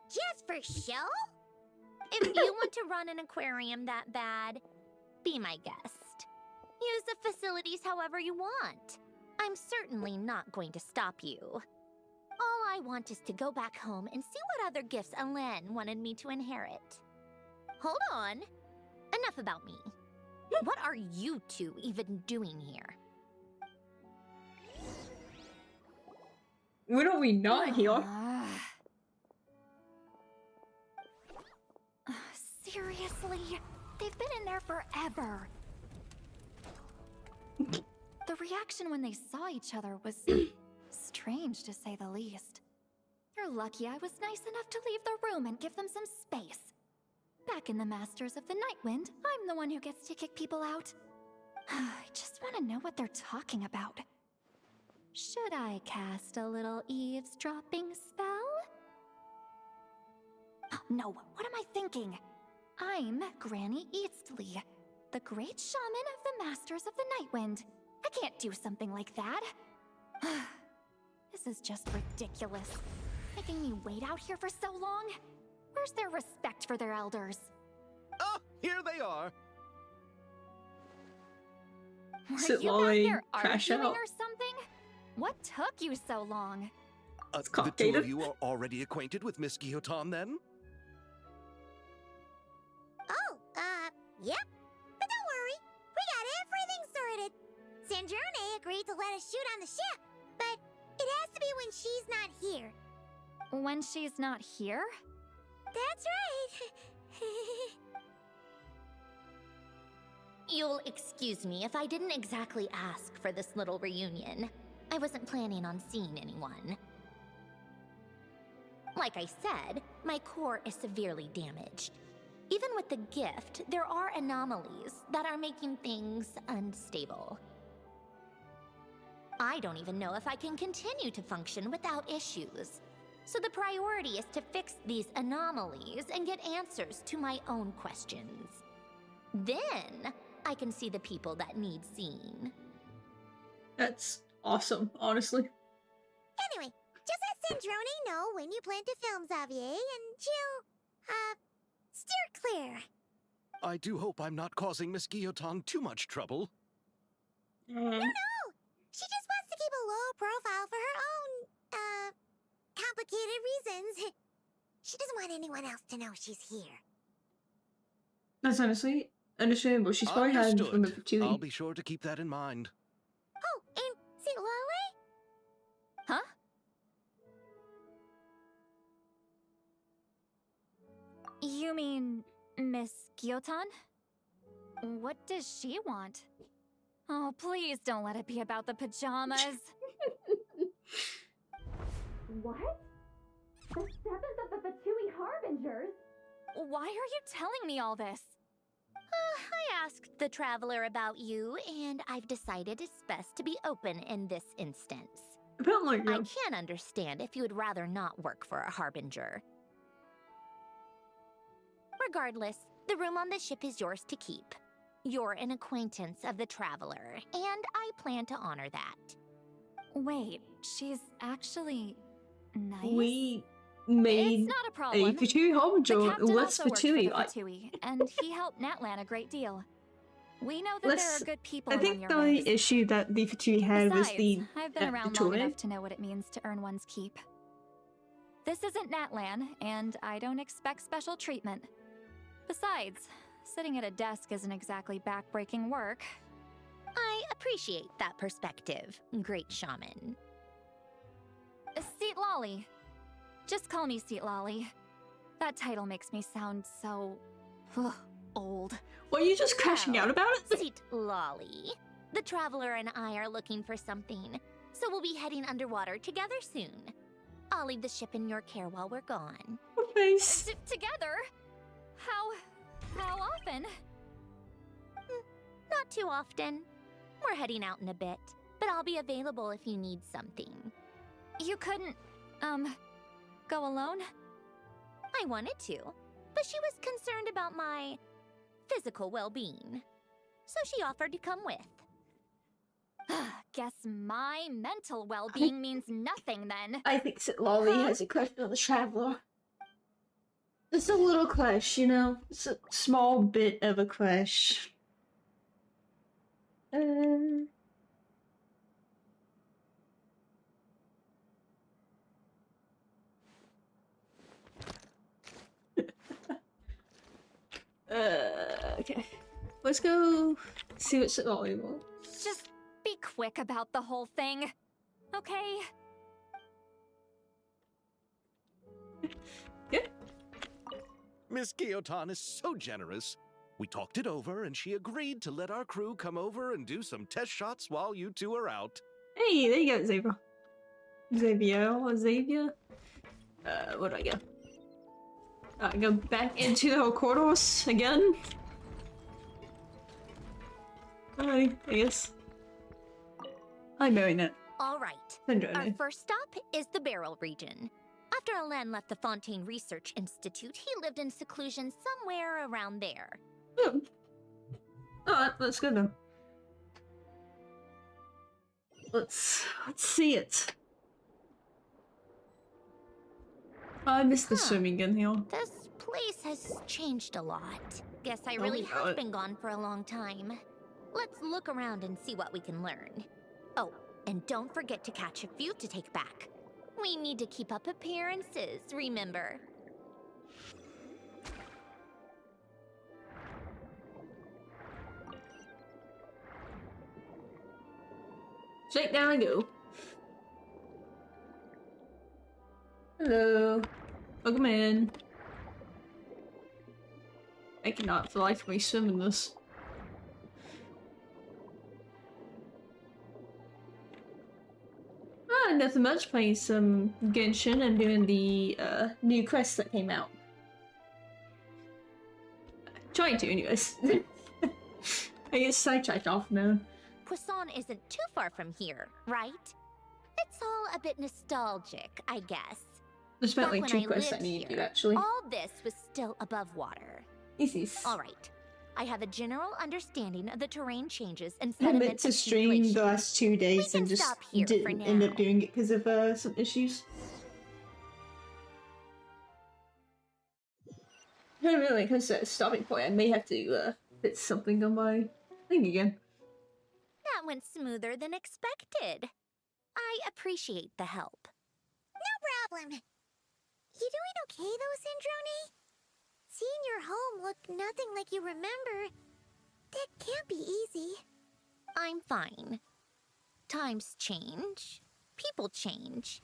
Speaker 2: just for show?
Speaker 9: If you want to run an aquarium that bad, be my guest. Use the facilities however you want. I'm certainly not going to stop you. All I want is to go back home and see what other gifts Alen wanted me to inherit. Hold on. Enough about me. What are you two even doing here?
Speaker 1: When are we not here?
Speaker 5: Seriously? They've been in there forever. The reaction when they saw each other was strange, to say the least. You're lucky I was nice enough to leave the room and give them some space. Back in the Masters of the Nightwind, I'm the one who gets to kick people out. I just want to know what they're talking about. Should I cast a little eavesdropping spell? No, what am I thinking? I'm Granny Eastley, the great shaman of the Masters of the Nightwind. I can't do something like that. This is just ridiculous. Making me wait out here for so long? Where's their respect for their elders?
Speaker 3: Oh, here they are.
Speaker 5: Were
Speaker 1: Sit
Speaker 5: you
Speaker 1: while
Speaker 5: back
Speaker 1: they
Speaker 5: there
Speaker 1: crash
Speaker 5: arguing
Speaker 1: out.
Speaker 5: or something? What took you so long?
Speaker 3: The two
Speaker 1: complicated.
Speaker 3: of you are already acquainted with Miss Guillotin, then?
Speaker 2: Oh, yep. But don't worry, we got everything sorted. Sanjurne agreed to let us shoot on the ship, but it has to be when she's not here.
Speaker 5: When she's not here?
Speaker 2: That's right.
Speaker 9: You'll excuse me if I didn't exactly ask for this little reunion. I wasn't planning on seeing anyone. Like I said, my core is severely damaged. Even with the gift, there are anomalies that are making things unstable. I don't even know if I can continue to function without issues. So the priority is to fix these anomalies and get answers to my own questions. Then I can see the people that need seeing.
Speaker 1: That's awesome, honestly.
Speaker 2: Anyway, just let Sandrone know when you plan to film Xavier, and she'll, steer clear.
Speaker 3: I do hope I'm not causing Miss Guillotin too much trouble.
Speaker 2: No! She just wants to keep a low profile for her own, complicated reasons. She doesn't want anyone else to know she's here.
Speaker 1: That's honestly understandable. She's probably hiding from the
Speaker 3: Understood.
Speaker 1: Patui.
Speaker 3: I'll be sure to keep that in mind.
Speaker 2: Oh, and see Lale?
Speaker 5: Huh? You mean Miss Guillotin? What does she want? Oh, please don't let it be about the pajamas.
Speaker 10: What? The 7th of the Patui Harbingers?
Speaker 5: Why are you telling me all this?
Speaker 9: I asked the traveler about you, and I've decided it's best to be open in this instance.
Speaker 1: Apparently,
Speaker 9: I can understand if you would rather not work for a Harbinger. Regardless, the room on the ship is yours to keep. You're an acquaintance of the traveler, and I plan to honor that.
Speaker 5: Wait, she's actually nice?
Speaker 1: we made
Speaker 5: It's not a
Speaker 1: a
Speaker 5: problem.
Speaker 1: Patui
Speaker 5: The
Speaker 1: Harbinger
Speaker 5: captain
Speaker 1: less
Speaker 5: also worked for
Speaker 1: Patui.
Speaker 5: the Fatui, and he helped Natlan a great deal. We know that there
Speaker 1: Let's-
Speaker 5: are good people
Speaker 1: I
Speaker 5: among
Speaker 1: think
Speaker 5: your
Speaker 1: the
Speaker 5: ranks.
Speaker 1: issue that the Fatui had was
Speaker 5: Besides,
Speaker 1: the
Speaker 5: I've been around long
Speaker 1: tutorial.
Speaker 5: enough to know what it means to earn one's keep. This isn't Natlan, and I don't expect special treatment. Besides, sitting at a desk isn't exactly backbreaking work.
Speaker 9: I appreciate that perspective, great shaman.
Speaker 5: Seat Lolly. Just call me Seat Lolly. That title makes me sound so... old.
Speaker 1: Were you just crashing out about it?
Speaker 9: Seat Lolly. The traveler and I are looking for something, so we'll be heading underwater together soon. I'll leave the ship in your care while we're gone.
Speaker 1: Her face.
Speaker 5: Together? How often?
Speaker 9: Not too often. We're heading out in a bit, but I'll be available if you need something.
Speaker 5: You couldn't, go alone?
Speaker 9: I wanted to, but she was concerned about my physical well-being, so she offered to come with.
Speaker 5: Guess my mental well-being means nothing then.
Speaker 1: I think Sit Lolly has a crush on the Traveler. It's a little crush, you know? It's a small bit of a crush. Okay. Let's go see what Sit Lolly wants.
Speaker 5: Just be quick about the whole thing, okay?
Speaker 1: Yeah.
Speaker 3: Miss Guillotin is so generous. We talked it over, and she agreed to let our crew come over and do some test shots while you two are out.
Speaker 1: Hey, there you go, Xavier. Xavier? Where do I go? I go back into the corridors again? Hi, I guess. Hi, Marinette.
Speaker 9: All right.
Speaker 1: Sandrone.
Speaker 9: Our first stop is the Barrel region. After Alain left the Fontaine Research Institute, he lived in seclusion somewhere around there.
Speaker 1: Oh. Alright, let's go then. Let's see it. I miss the swimming in here.
Speaker 9: This place has changed a lot. Guess I
Speaker 1: Oh,
Speaker 9: really
Speaker 1: we know
Speaker 9: have
Speaker 1: it.
Speaker 9: been gone for a long time. Let's look around and see what we can learn. Oh, and don't forget to catch a few to take back. We need to keep up appearances, remember?
Speaker 1: Straight down I go. Hello. Welcome in. I cannot for the life of me swim in this. Nothing much. Playing some Genshin and doing the new quest that came out. Trying to, anyways. I get sidetracked off now.
Speaker 9: Poisson isn't too far from here, right? It's all a bit nostalgic, I guess.
Speaker 1: There's
Speaker 9: Back
Speaker 1: apparently
Speaker 9: when
Speaker 1: 2
Speaker 9: I
Speaker 1: quests I
Speaker 9: lived
Speaker 1: need to do
Speaker 9: here,
Speaker 1: actually.
Speaker 9: all this was still above water.
Speaker 1: Easy.
Speaker 9: All right. I have a general understanding of the terrain changes and
Speaker 1: I meant
Speaker 9: sediment
Speaker 1: to stream
Speaker 9: accumulation.
Speaker 1: the last 2 days
Speaker 9: can
Speaker 1: and just
Speaker 9: stop here for
Speaker 1: didn't end up
Speaker 9: now.
Speaker 1: doing it because of some issues. I don't really because at a stopping point I may have to fit something on my thing again.
Speaker 9: That went smoother than expected. I appreciate the help.
Speaker 2: No problem. You doing okay though, Syndrome? Seeing your home look nothing like you remember, that can't be easy.
Speaker 9: I'm fine. Times change. People change.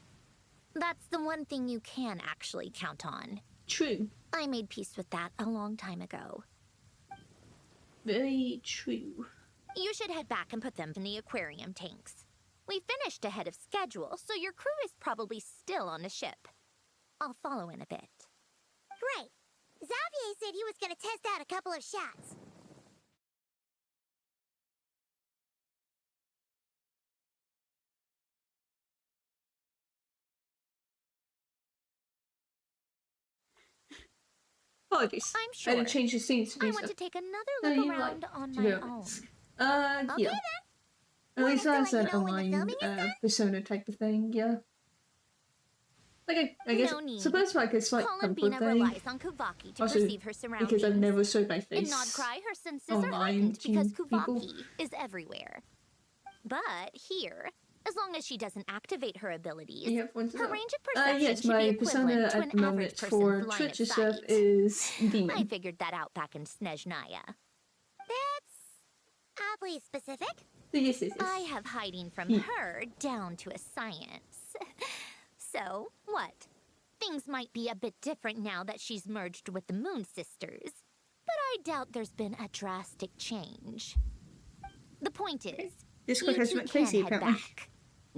Speaker 9: That's the one thing you can actually count on.
Speaker 1: True.
Speaker 9: I made peace with that a long time ago.
Speaker 1: Very true.
Speaker 9: You should head back and put them in the aquarium tanks. We finished ahead of schedule, so your crew is probably still on the ship. I'll follow in a bit.
Speaker 2: Great. Xavier said he was gonna test out a couple of shots.
Speaker 1: Apologies.
Speaker 9: I'm
Speaker 1: I
Speaker 9: sure.
Speaker 1: had to change the scenes to do
Speaker 9: I want
Speaker 1: stuff.
Speaker 9: to take another
Speaker 1: So
Speaker 9: look
Speaker 1: you
Speaker 9: around
Speaker 1: like
Speaker 9: on
Speaker 1: to
Speaker 9: my
Speaker 1: do
Speaker 9: own.
Speaker 1: it.
Speaker 2: Okay
Speaker 1: Yeah.
Speaker 2: then.
Speaker 1: At least
Speaker 2: Want
Speaker 1: that's
Speaker 2: us to let
Speaker 1: an
Speaker 2: you know when the
Speaker 1: online
Speaker 2: filming is done?
Speaker 1: persona type of thing, yeah. Like I guess
Speaker 9: No need.
Speaker 1: suppose like a slight comfort
Speaker 9: Columbina
Speaker 1: thing.
Speaker 9: relies on Kuvaki to
Speaker 1: Also,
Speaker 9: perceive her surroundings.
Speaker 1: because I've never showed my
Speaker 9: In
Speaker 1: face.
Speaker 9: Nodcry, her senses are
Speaker 1: online
Speaker 9: heightened
Speaker 1: to
Speaker 9: because
Speaker 1: people.
Speaker 9: Kuvaki is everywhere. But here, as long as she doesn't activate her abilities,
Speaker 1: You have one to
Speaker 9: her
Speaker 1: know.
Speaker 9: range of perception
Speaker 1: Yes,
Speaker 9: should be
Speaker 1: my
Speaker 9: equivalent
Speaker 1: persona
Speaker 9: to
Speaker 1: at
Speaker 9: an
Speaker 1: the moment
Speaker 9: average
Speaker 1: for
Speaker 9: person's line
Speaker 1: Twitch
Speaker 9: of
Speaker 1: and stuff
Speaker 9: sight.
Speaker 1: is
Speaker 9: I
Speaker 1: Demon.
Speaker 9: figured that out back in Snezhnaya.
Speaker 2: That's oddly specific.
Speaker 1: So yes, yes, yes.
Speaker 9: I have hiding from
Speaker 1: Yeah.
Speaker 9: her down to a science. So, what? Things might be a bit different now that she's merged with the Moon Sisters, but I doubt there's been a drastic change. The point is,
Speaker 1: Discord
Speaker 9: you
Speaker 1: has
Speaker 9: two
Speaker 1: went
Speaker 9: can
Speaker 1: crazy
Speaker 9: head
Speaker 1: apparently.
Speaker 9: back.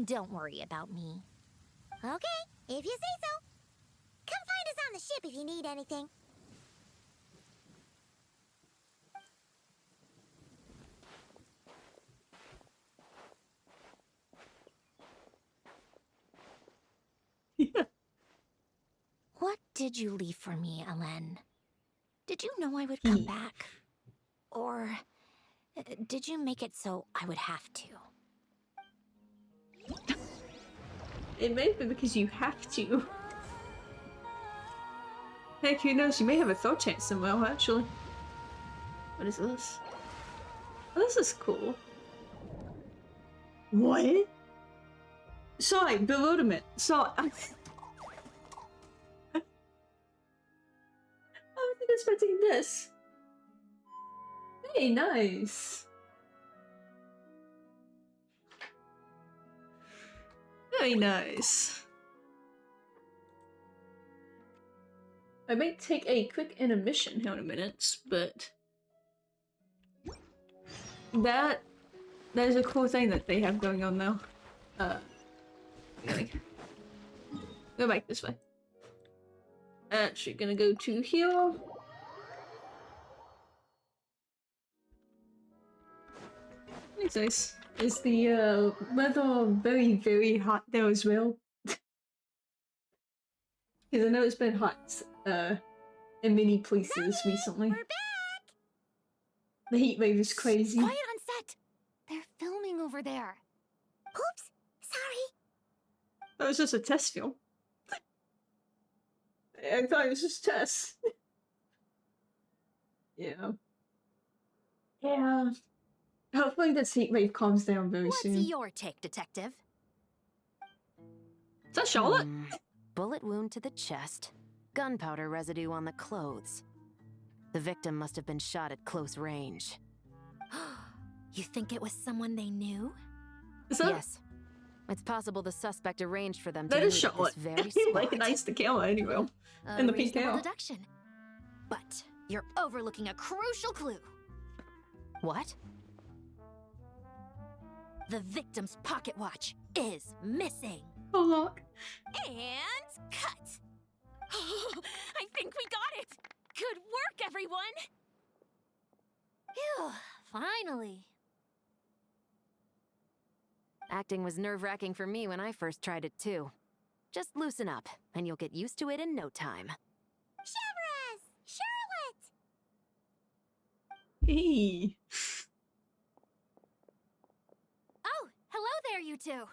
Speaker 9: Don't worry about me.
Speaker 2: Okay, if you say so. Come find us on the ship if you need anything.
Speaker 1: Yeah.
Speaker 9: What did you leave for me, Elen? Did you know I would come back? Or did you make it so I would have to?
Speaker 1: It may be because you have to. Heck, who knows? You may have a third chance somewhere, actually. What is this? Oh, this is cool. What? Sorry, bewilderment. Sorry. I wasn't expecting this. Hey, nice. Very nice. I may take a quick intermission here in a minute, but that is a cool thing that they have going on now. Go back this way. Actually, gonna go to here. It's nice. Is the weather very, very hot there as well? Because I know it's been hot in many places recently.
Speaker 2: We're back!
Speaker 1: The heat wave is crazy.
Speaker 5: Quiet on set! They're filming over there.
Speaker 2: Oops, sorry.
Speaker 1: That was just a test film. I thought it was just tests. Yeah. Yeah. Hopefully this heat wave calms down very
Speaker 5: What's
Speaker 1: soon.
Speaker 5: your take, Detective?
Speaker 1: Is that Charlotte?
Speaker 7: Bullet wound to the chest. Gunpowder residue on the clothes. The victim must have been shot at close range.
Speaker 5: You think it was someone they knew?
Speaker 1: Is that,
Speaker 7: Yes. It's possible the suspect arranged for them to
Speaker 1: that is
Speaker 7: meet at
Speaker 1: Charlotte.
Speaker 7: this very
Speaker 1: He
Speaker 7: spot.
Speaker 1: recognized the camera anyway.
Speaker 5: A
Speaker 1: And the pink
Speaker 5: reasonable
Speaker 1: hair.
Speaker 5: deduction. But you're overlooking a crucial clue.
Speaker 7: What?
Speaker 5: The victim's pocket watch is missing.
Speaker 1: Oh look.
Speaker 5: And cut! I think we got it! Good work, everyone! Phew, finally.
Speaker 7: Acting was nerve-wracking for me when I first tried it too. Just loosen up, and you'll get used to it in no time.
Speaker 2: Severus! Charlotte!
Speaker 1: Hey.
Speaker 5: Oh, hello there, you two.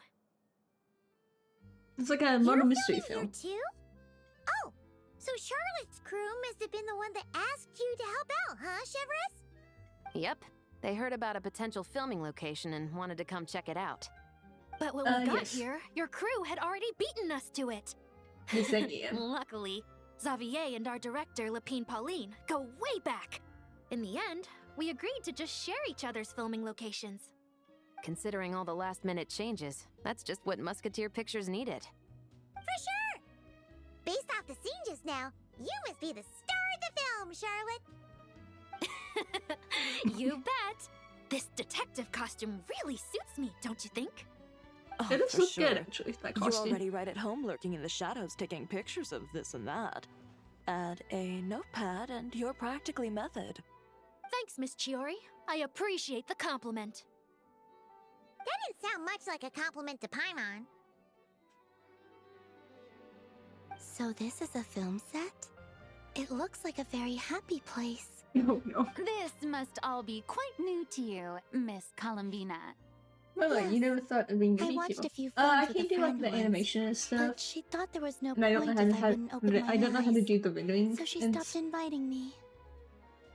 Speaker 1: It's like a murder mystery
Speaker 2: You're
Speaker 1: film.
Speaker 2: filming here too? Oh, so Charlotte's crew must have been the one that asked you to help out, huh, Severus?
Speaker 7: Yep, they heard about a potential filming location and wanted to come check it out.
Speaker 5: But when we got
Speaker 1: yes.
Speaker 5: here, your crew had already beaten us to it.
Speaker 1: Yes, I am.
Speaker 5: Luckily, Xavier and our director, Lapine Pauline, go way back. In the end, we agreed to just share each other's filming locations.
Speaker 7: Considering all the last-minute changes, that's just what Musketeer Pictures needed.
Speaker 2: For sure! Based off the scene just now, you must be the star of the film, Charlotte!
Speaker 5: You bet! This detective costume really suits me, don't you think?
Speaker 4: Oh,
Speaker 1: It does
Speaker 4: for
Speaker 1: look
Speaker 4: sure.
Speaker 1: good, actually, that
Speaker 4: You're
Speaker 1: costume.
Speaker 4: already right at home lurking in the shadows taking pictures of this and that. Add a notepad and you're practically method.
Speaker 5: Thanks, Miss Chiori. I appreciate the compliment.
Speaker 2: That didn't sound much like a compliment to Paimon.
Speaker 6: So this is a film set? It looks like a very happy place.
Speaker 1: No, no.
Speaker 10: This must all be quite new to you, Miss Columbina.
Speaker 1: Well, like, you
Speaker 6: Yes.
Speaker 1: never thought of being
Speaker 6: I
Speaker 1: really
Speaker 6: watched
Speaker 1: cute.
Speaker 6: a few
Speaker 1: I
Speaker 6: films with
Speaker 1: can
Speaker 6: a
Speaker 1: do like
Speaker 6: friend
Speaker 1: the
Speaker 6: once,
Speaker 1: animation and stuff.
Speaker 6: but she thought there was no
Speaker 1: And I don't know
Speaker 6: point
Speaker 1: how to
Speaker 6: if I wouldn't open my
Speaker 1: I don't know how to
Speaker 6: eyes.
Speaker 1: do the rendering
Speaker 6: So she
Speaker 1: and
Speaker 6: stopped inviting me.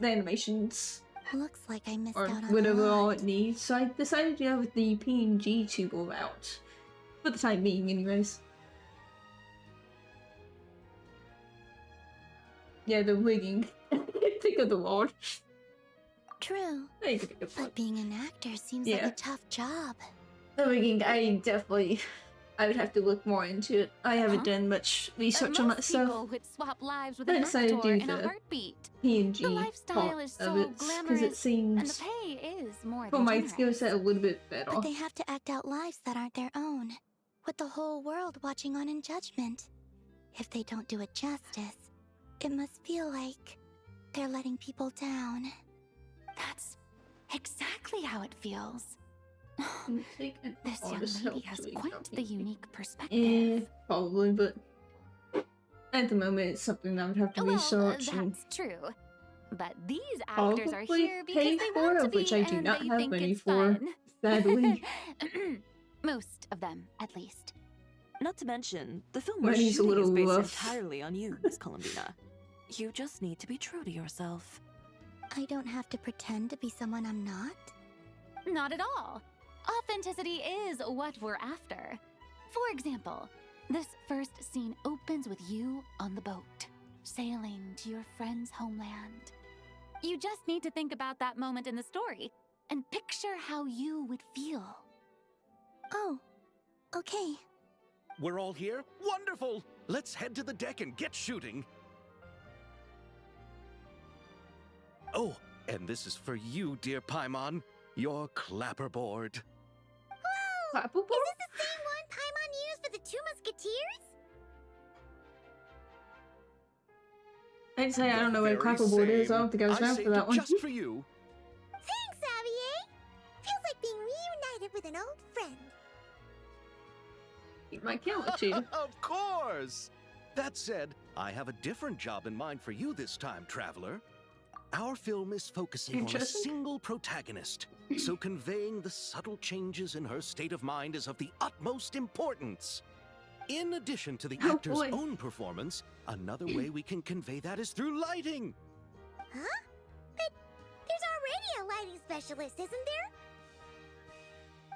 Speaker 1: the animations
Speaker 6: Looks like I missed
Speaker 1: or
Speaker 6: out on a
Speaker 1: whatever all
Speaker 6: lot.
Speaker 1: it needs. So I decided to go with the PNGTuber route. For the time being, anyways. Yeah, the rigging. Think of the word.
Speaker 6: True,
Speaker 1: I think of
Speaker 6: but being an actor seems
Speaker 1: Yeah.
Speaker 6: like a tough job.
Speaker 1: the rigging, I would have to look more into it. I haven't
Speaker 10: Huh?
Speaker 1: done much research on that
Speaker 10: Most
Speaker 1: stuff.
Speaker 10: people would swap lives with
Speaker 1: I
Speaker 10: a
Speaker 1: decided to
Speaker 10: Mercator
Speaker 1: do
Speaker 10: in a
Speaker 1: the
Speaker 10: heartbeat.
Speaker 1: PNG
Speaker 10: The lifestyle
Speaker 1: part
Speaker 10: is
Speaker 1: of
Speaker 10: so
Speaker 1: it, because
Speaker 10: glamorous,
Speaker 1: it
Speaker 10: and the
Speaker 1: seems,
Speaker 10: pay is more
Speaker 1: for
Speaker 10: than
Speaker 1: my
Speaker 10: generous.
Speaker 1: skill set, a little bit better.
Speaker 6: But they have to act out lives that aren't their own, with the whole world watching on in judgment. If they don't do it justice, it must feel like they're letting people down.
Speaker 10: That's exactly how it feels.
Speaker 1: Take an
Speaker 10: This young
Speaker 1: artist
Speaker 10: lady
Speaker 1: help
Speaker 10: has
Speaker 1: to make
Speaker 10: quite
Speaker 1: something.
Speaker 10: the unique perspective.
Speaker 1: Probably, but at the moment it's something I would have to
Speaker 10: Well,
Speaker 1: research and
Speaker 10: that's true. But these actors are
Speaker 1: probably
Speaker 10: here because
Speaker 1: pay
Speaker 10: they
Speaker 1: for,
Speaker 10: want to
Speaker 1: of which
Speaker 10: be,
Speaker 1: I do
Speaker 10: and
Speaker 1: not
Speaker 10: they
Speaker 1: have
Speaker 10: think
Speaker 1: money
Speaker 10: it's
Speaker 1: for,
Speaker 10: fun.
Speaker 1: sadly.
Speaker 10: Most of them, at least.
Speaker 4: Not to mention, the film we're
Speaker 1: Money's a
Speaker 4: shooting is
Speaker 1: little
Speaker 4: based
Speaker 1: rough.
Speaker 4: entirely on you, Miss Columbina. You just need to be true to yourself.
Speaker 6: I don't have to pretend to be someone I'm not?
Speaker 10: Not at all. Authenticity is what we're after. For example, this first scene opens with you on the boat, sailing to your friend's homeland. You just need to think about that moment in the story and picture how you would feel.
Speaker 6: Oh, okay.
Speaker 3: We're all here? Wonderful! Let's head to the deck and get shooting. Oh, and this is for you, dear Paimon, your clapperboard.
Speaker 2: Whoa! Is this the same one Paimon used for the Two Musketeers?
Speaker 1: I'd say I don't know where
Speaker 3: Very
Speaker 1: Clapperboard is. I
Speaker 3: same.
Speaker 1: don't think I was around
Speaker 3: saved
Speaker 1: for that
Speaker 3: it
Speaker 1: one.
Speaker 3: just for you.
Speaker 2: Thanks, Xavier! Feels like being reunited with an old friend.
Speaker 1: Keep my count with you.
Speaker 3: Of course! That said, I have a different job in mind for you this time, traveler. Our film is focusing on a
Speaker 1: Interesting.
Speaker 3: single protagonist, so conveying the subtle changes in her state of mind is of the utmost importance. In addition to the
Speaker 1: Oh,
Speaker 3: actor's
Speaker 1: boy.
Speaker 3: own performance, another way we can convey that is through lighting.
Speaker 2: Huh? But there's already a lighting specialist, isn't there?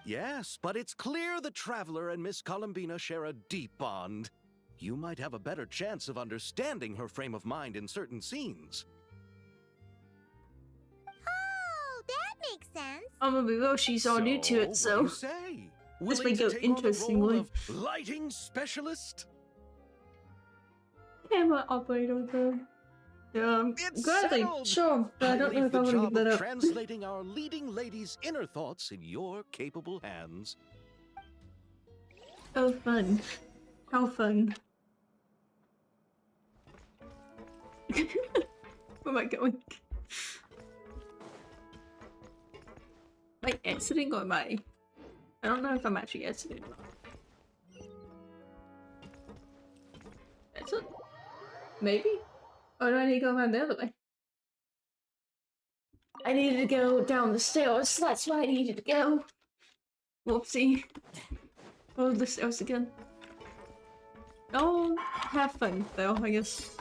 Speaker 3: Yes, but it's clear the Traveler and Miss Columbina share a deep bond. You might have a better chance of understanding her frame of mind in certain scenes.
Speaker 2: Oh, that makes sense.
Speaker 1: I'm gonna be real, she's all new to it,
Speaker 3: What
Speaker 1: so
Speaker 3: do you say?
Speaker 1: this
Speaker 3: Willing
Speaker 1: may
Speaker 3: to
Speaker 1: go
Speaker 3: take on the role
Speaker 1: interestingly.
Speaker 3: of lighting specialist?
Speaker 1: camera operator though.
Speaker 3: It's
Speaker 1: Gladly,
Speaker 3: settled!
Speaker 1: sure, but I don't know
Speaker 3: leave
Speaker 1: if
Speaker 3: the
Speaker 1: I want to
Speaker 3: job
Speaker 1: give that
Speaker 3: of
Speaker 1: up.
Speaker 3: translating our leading lady's inner thoughts in your capable hands.
Speaker 1: Oh, fun. How fun. Where am I going? Am I exiting or am I? I don't know if I'm actually exiting or not. Is it? Maybe? Or do I need to go around the other way? I needed to go down the stairs, that's why I needed to go. Whoopsie. Oh, the stairs again. Oh, have fun, though, I guess.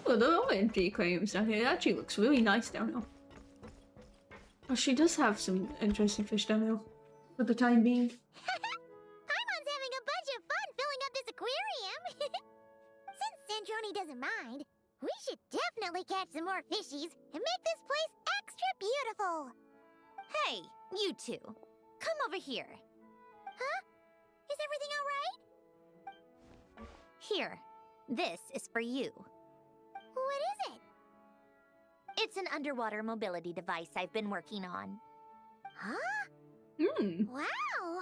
Speaker 1: Oh, the OMG aquariums down here, it actually looks really nice down here. Oh, she does have some interesting fish down here, for the time being.
Speaker 2: Paimon's having a bunch of fun filling up this aquarium. Since Sandrone doesn't mind, we should definitely catch some more fishies and make this place extra beautiful.
Speaker 9: Hey, you two. Come over here.
Speaker 2: Huh? Is everything all right?
Speaker 9: Here. This is for you.
Speaker 2: What is it?
Speaker 9: It's an underwater mobility device I've been working on.
Speaker 2: Huh?
Speaker 1: Hmm.
Speaker 2: Wow!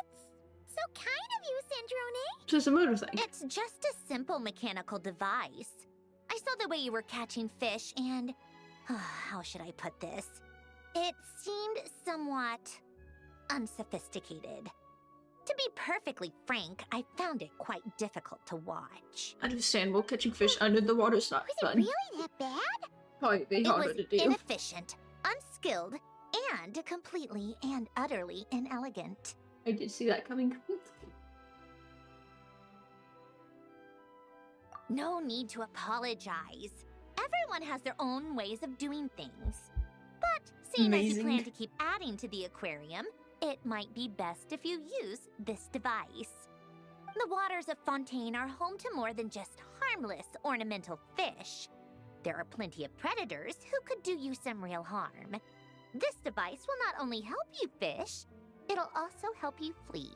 Speaker 2: It's so kind of you, Sandrone.
Speaker 1: Just a motor thing.
Speaker 9: It's just a simple mechanical device. I saw the way you were catching fish and... how should I put this? It seemed somewhat... unsophisticated. To be perfectly frank, I found it quite difficult to watch.
Speaker 1: Understandable, catching fish under the water's not
Speaker 2: Was
Speaker 1: fun.
Speaker 2: it really that bad?
Speaker 1: Probably be
Speaker 9: It
Speaker 1: harder
Speaker 9: was
Speaker 1: to do.
Speaker 9: inefficient, unskilled, and completely and utterly inelegant.
Speaker 1: I did see that coming.
Speaker 9: No need to apologize. Everyone has their own ways of doing things. But seeing as you
Speaker 1: Amazing.
Speaker 9: plan to keep adding to the aquarium, it might be best if you use this device. The waters of Fontaine are home to more than just harmless ornamental fish. There are plenty of predators who could do you some real harm. This device will not only help you fish, it'll also help you flee.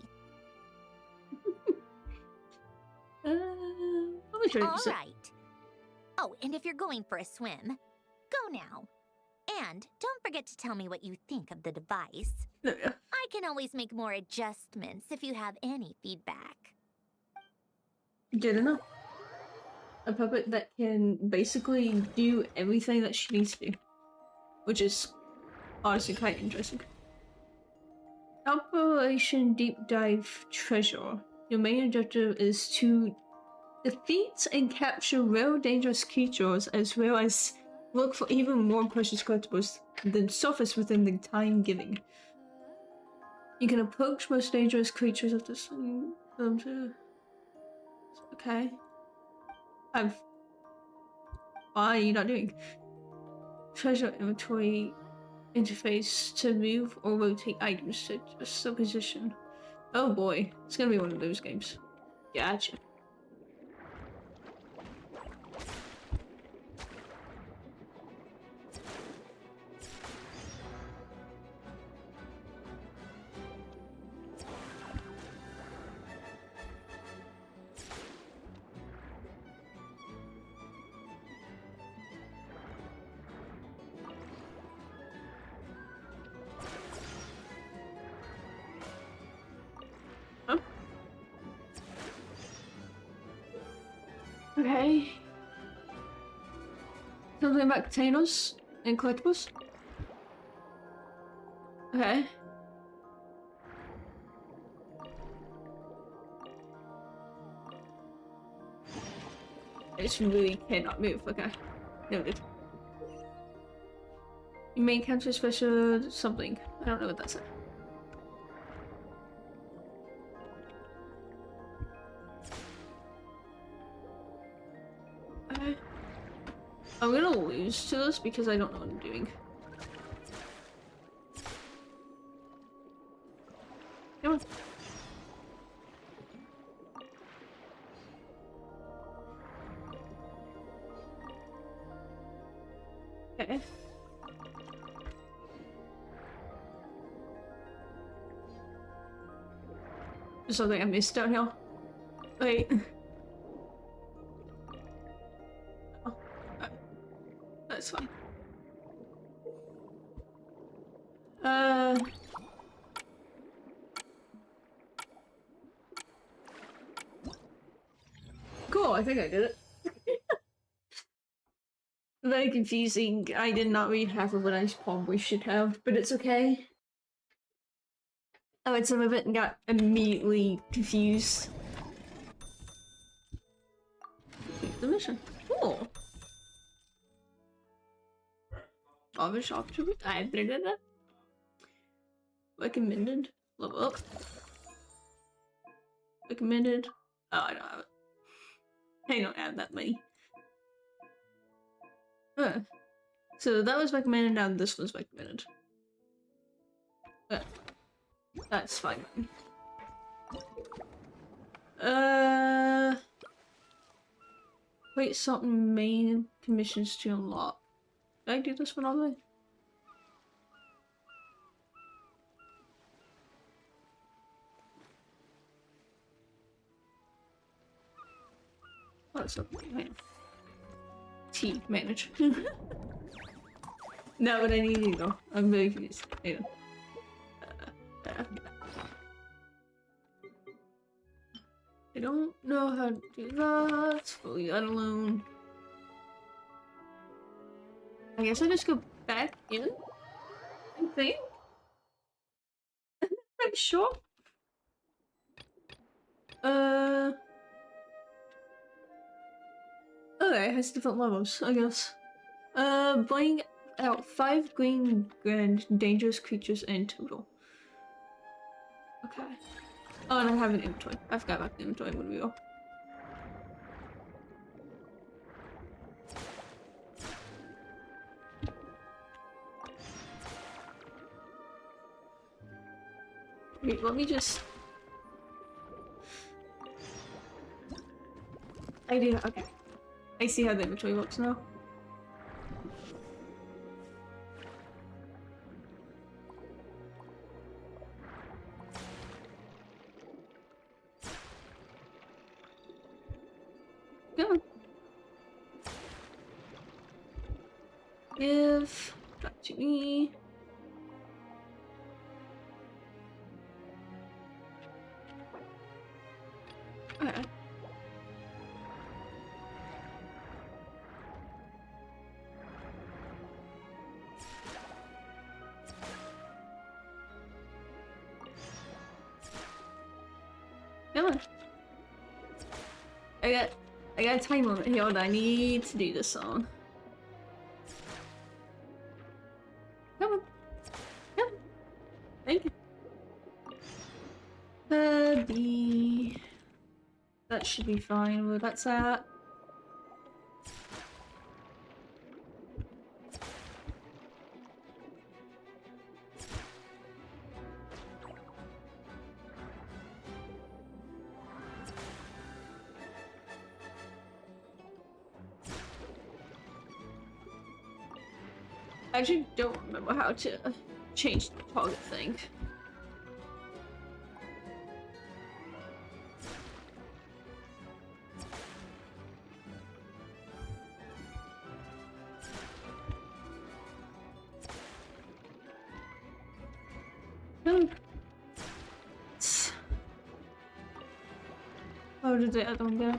Speaker 1: Probably should
Speaker 9: All
Speaker 1: use it.
Speaker 9: right. Oh, and if you're going for a swim, go now. And don't forget to tell me what you think of the device.
Speaker 1: There we go.
Speaker 9: I can always make more adjustments if you have any feedback.
Speaker 1: Good enough. A puppet that can basically do everything that she needs to do. Which is honestly quite interesting. Operation Deep Dive Treasure. Your main objective is to defeat and capture rare dangerous creatures as well as look for even more precious collectibles than surface within the time given. You can approach most dangerous creatures after sending them to... Okay. Why are you not doing? Treasure inventory interface to move or rotate items to adjust the position. Oh boy, it's gonna be one of those games. Gotcha. Okay. Something about containers and collectibles. Okay. I just really cannot move. Okay. Noted. You may encounter special something. I don't know what that's. I'm gonna lose to this because I don't know what I'm doing. Come on. Okay. There's something I missed down here. Wait. That's fine. Cool, I think I did it. Very confusing. I did not read half of what I probably should have, but it's okay. I read some of it and got immediately confused. The mission. Cool. Obvious opportunity. I did it. Recommended. Level up. Recommended. Oh, I don't have it. I don't have that many. So that was recommended, now this was recommended. That's fine. Wait, something main commissions to unlock. Did I do this one already? Oh, it's up. T, manage. Not what I need either. I'm very confused. Hang on. I don't know how to do that. Fully let alone. I guess I just go back in. I think. I'm sure. Okay, it has different levels, I guess. Bring out 5 green grand dangerous creatures in total. Okay. Oh, and I have an inventory. I forgot about the inventory when we go. Wait, let me just... I do, okay. I see how the inventory works now. Good. Give that to me. Okay. Come on. I got a time limit here and I need to do this song. Come on. Come on. Thank you. B. That should be fine where that's at. I actually don't remember how to change the target thing. How did the other one go?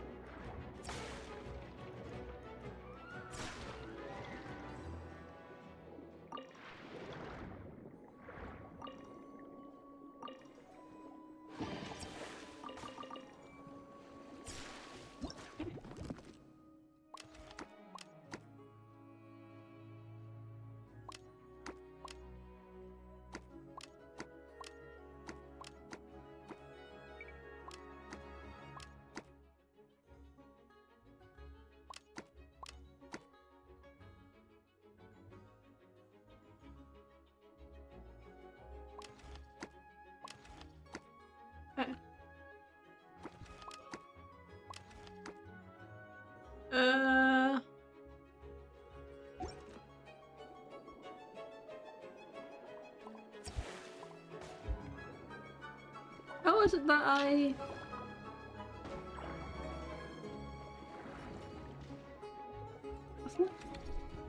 Speaker 1: How is it that I...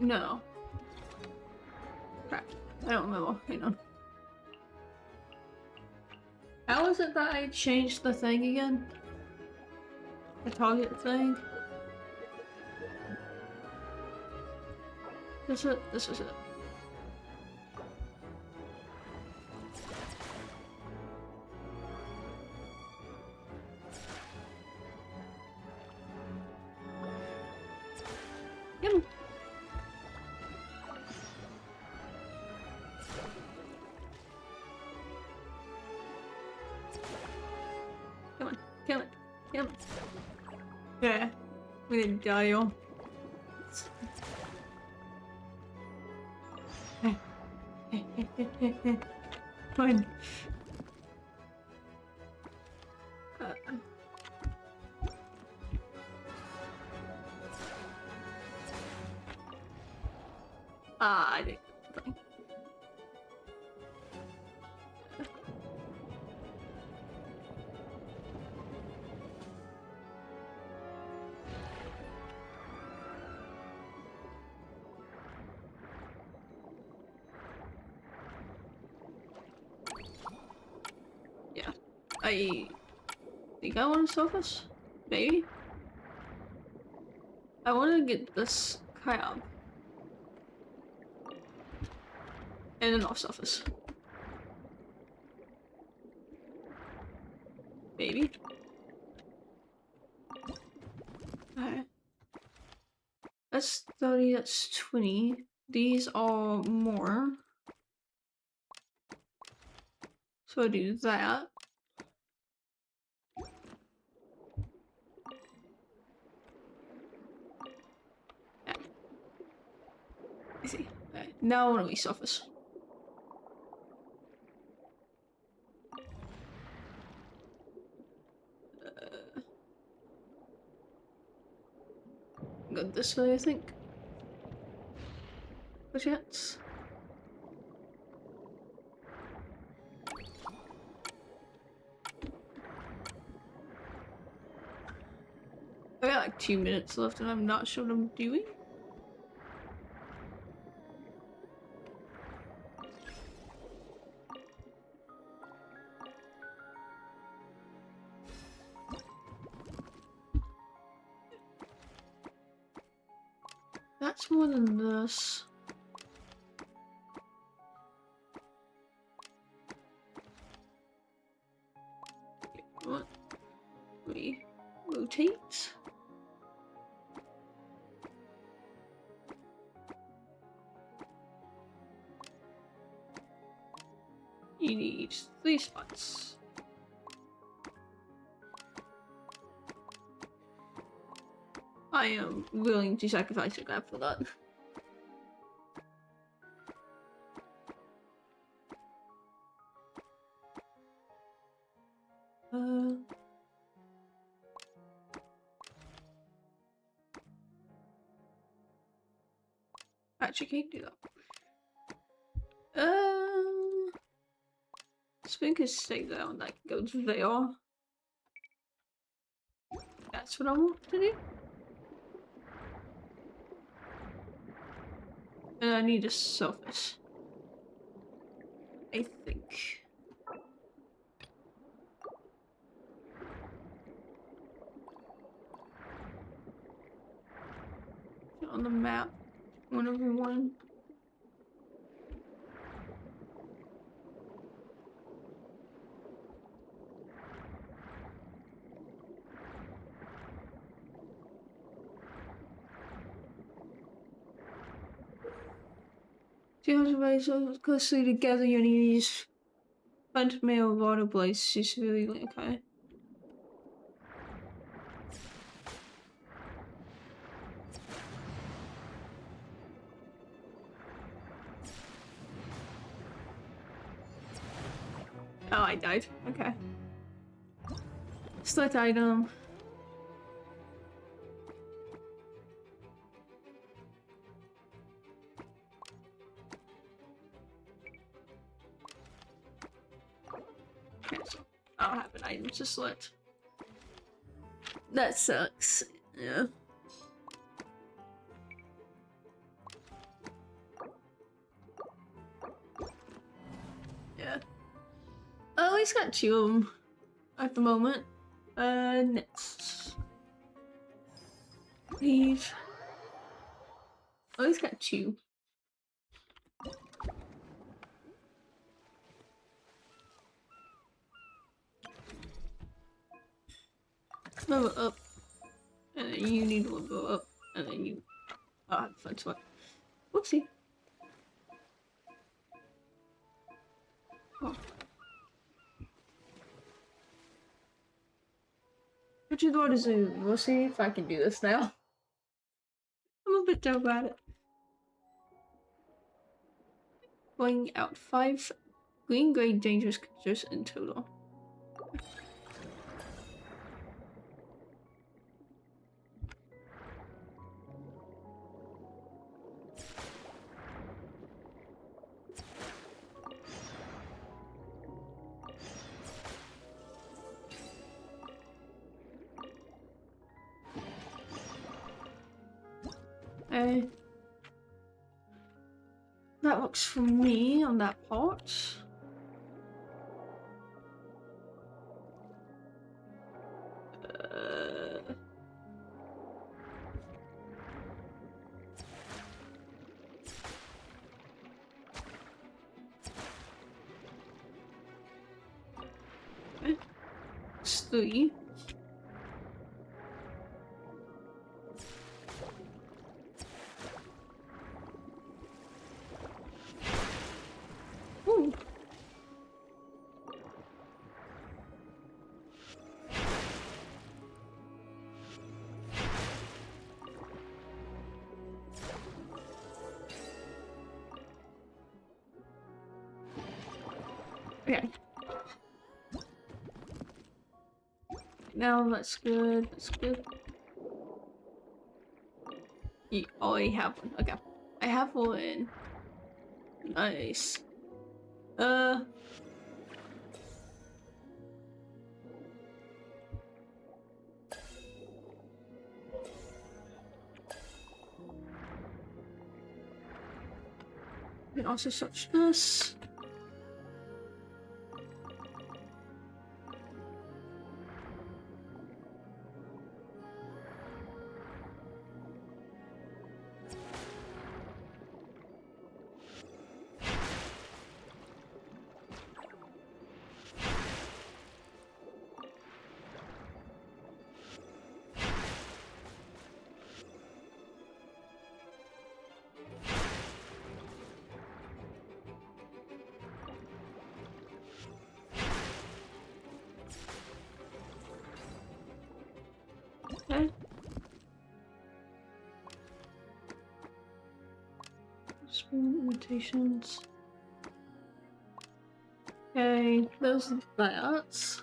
Speaker 1: No. Crap. I don't remember. Hang on. How is it that I changed the thing again? The target thing? This was it. Kill it. Kill it. Yeah. We didn't die on. Fine. I didn't. Yeah, I think I want to surface. Maybe. I want to get this crab and an off surface. Maybe. Alright. That's 30, that's 20. These are more. So I do that. Yeah. Easy. Alright, now I want to resurface. Go this way, I think. Perchance. I got like 2 minutes left and I'm not sure what I'm doing. That's more than this. What? We rotate. You need 3 spots. I am willing to sacrifice a grab for that. Actually can't do that. Spin can stay there and I can go to there. That's what I want to do. And I need a surface. I think. On the map, whenever we want. Everybody so closely together, you need these front male water blades. She's really okay. Oh, I died. Okay. Select item. Cancel. I don't have an item to select. That sucks. Yeah. Yeah. Oh, he's got 2 of them at the moment. Next. Leave. Oh, he's got 2. Level up. And then you need to level up. And then you... Oh, have fun to it. Whoopsie. Oh. Put you go to Zoom. We'll see if I can do this now. I'm a bit dumb about it. Going out 5 green gray dangerous creatures in total. That works for me on that part. It's 3. Ooh. Okay. Now that's good. That's good. Oh, I have one. Okay. I have one. Nice. We can also search this. Okay. Spring imitations. Okay, there's that.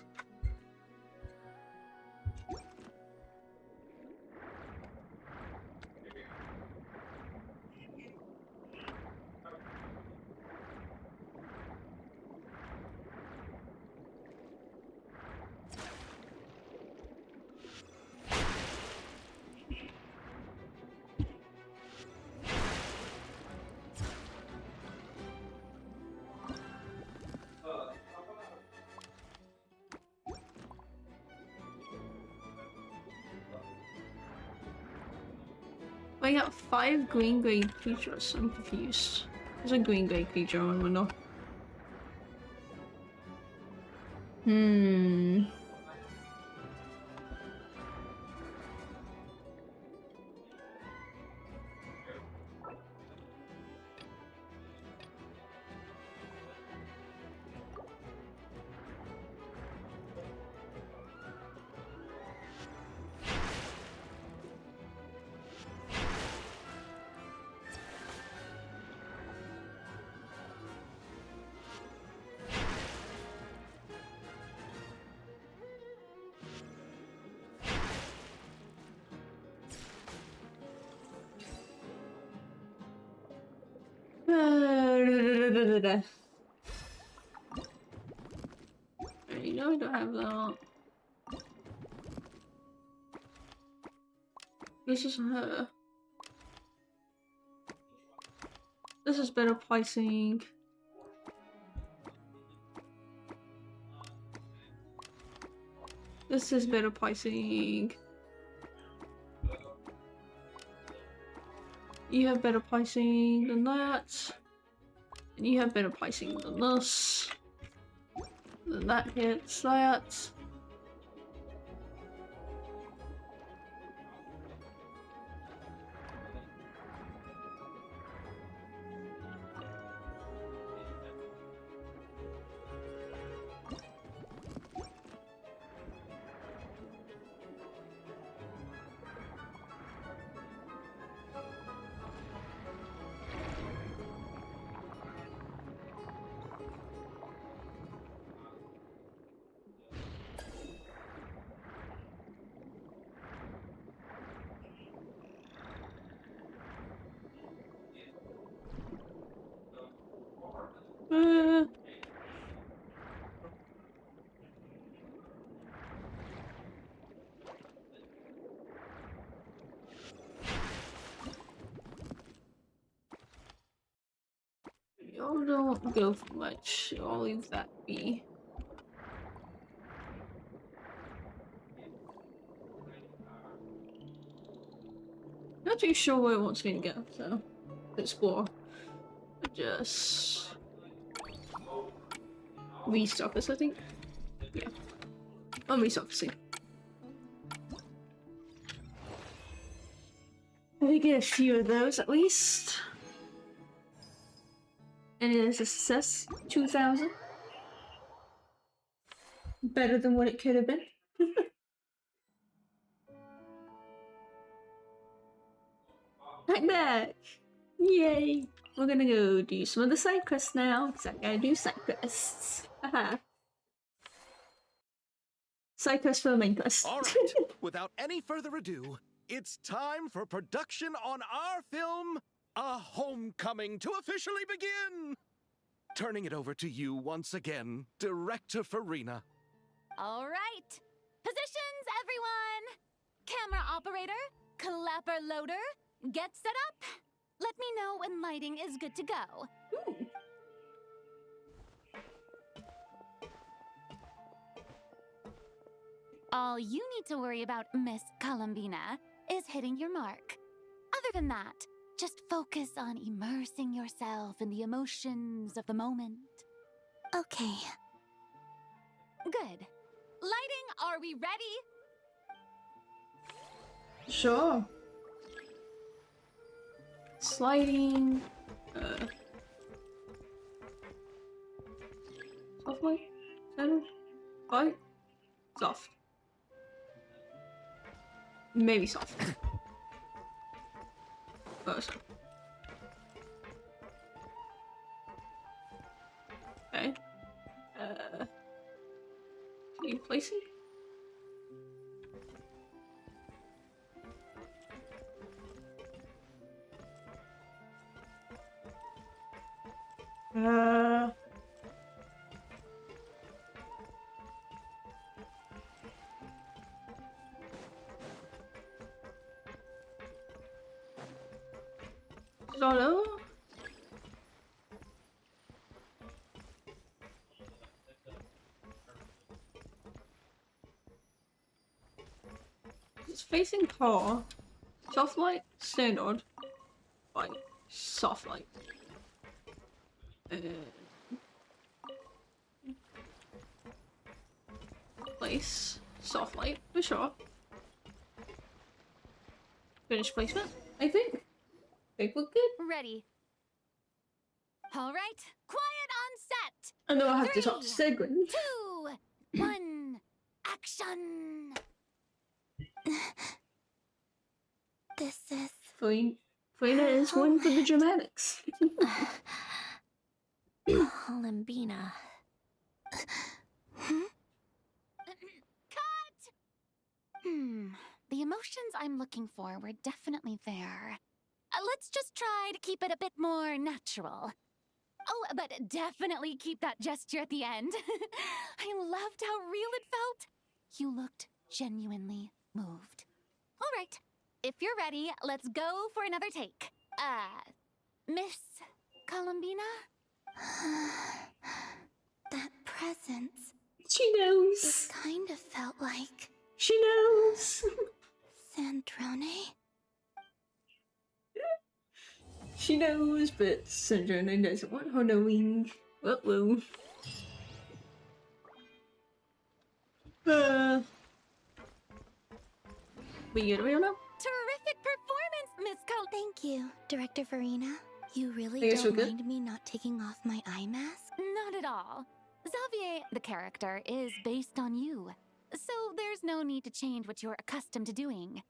Speaker 1: I got 5 green gray creatures. I'm confused. There's a green gray creature on the window. You know I don't have that. This is her. This is better pricing. This is better pricing. You have better pricing than that. And you have better pricing than this. Then that hits that. Y'all don't go for much. I'll leave that be. Not too sure where it wants me to go, so explore. Just resurface, I think. Yeah, I'm resurfacing. Let me get a few of those at least. And it is a success. 2,000. Better than what it could have been. Back! Yay! We're gonna go do some of the side quests now, because I gotta do side quests. Haha. Side quest for the main quest.
Speaker 3: All right, without any further ado, it's time for production on our film, A Homecoming, to officially begin! Turning it over to you once again, Director Farina.
Speaker 10: All right. Positions, everyone. Camera operator, clapper loader, get set up. Let me know when lighting is good to go.
Speaker 1: Ooh.
Speaker 10: All you need to worry about, Miss Columbina, is hitting your mark. Other than that, just focus on immersing yourself in the emotions of the moment.
Speaker 6: Okay.
Speaker 10: Good. Lighting, are we ready?
Speaker 1: Sure. Sliding. Soft light? Center? Light? Soft. Maybe soft. Oh, sorry. Okay. Keep placing? Solo? It's facing car. Soft light, standard. Light, soft light. Place, soft light, for sure. Finish placement, I think. They look good.
Speaker 10: Ready. All right. Quiet on set.
Speaker 1: And then I'll have to
Speaker 10: 3,
Speaker 1: talk to Segwin.
Speaker 10: 2, 1, action.
Speaker 6: This is...
Speaker 1: Farina is one for the dramatics.
Speaker 9: Columbina.
Speaker 10: Cut! The emotions I'm looking for were definitely there. Let's just try to keep it a bit more natural. Oh, but definitely keep that gesture at the end. I loved how real it felt. You looked genuinely moved. All right, if you're ready, let's go for another take. Miss Columbina?
Speaker 6: That presence.
Speaker 1: She
Speaker 6: It
Speaker 1: knows.
Speaker 6: kind of felt like...
Speaker 1: She knows.
Speaker 6: Sandrone?
Speaker 1: She knows, but Sandrone doesn't want her knowing. Uh-oh. We good right now?
Speaker 10: Terrific performance, Miss Col-
Speaker 6: Thank you, Director Farina. You really
Speaker 1: I guess we're
Speaker 6: don't
Speaker 1: good?
Speaker 6: mind me not taking off my eye mask?
Speaker 10: Not at all. Xavier, the character, is based on you. So there's no need to change what you're accustomed to doing.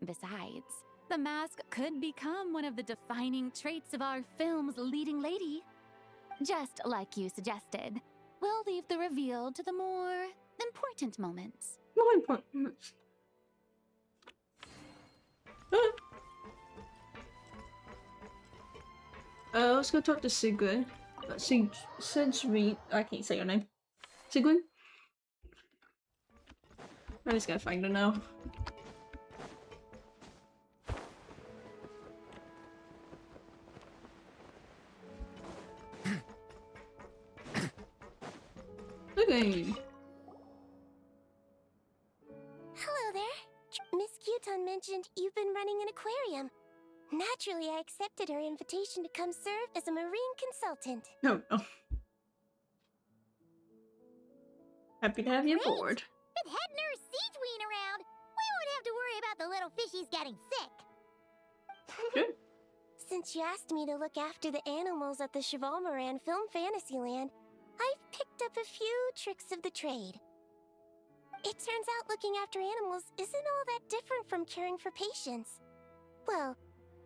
Speaker 10: Besides, the mask could become one of the defining traits of our film's leading lady. Just like you suggested, we'll leave the reveal to the more important moments.
Speaker 1: More important. Let's go talk to Sigrid. Sigrid, I can't say your name. Sigrid? I'm just gonna find her now. Okay.
Speaker 6: Hello there. Miss Kyuton mentioned you've been running an aquarium. Naturally, I accepted her invitation to come serve as a marine consultant.
Speaker 1: Oh no. Happy to have you
Speaker 2: Great.
Speaker 1: aboard.
Speaker 2: With head nurse Siegeween around, we won't have to worry about the little fishies getting sick.
Speaker 1: Good.
Speaker 6: Since you asked me to look after the animals at the Chevalmoran Film Fantasyland, I've picked up a few tricks of the trade. It turns out looking after animals isn't all that different from caring for patients. Well,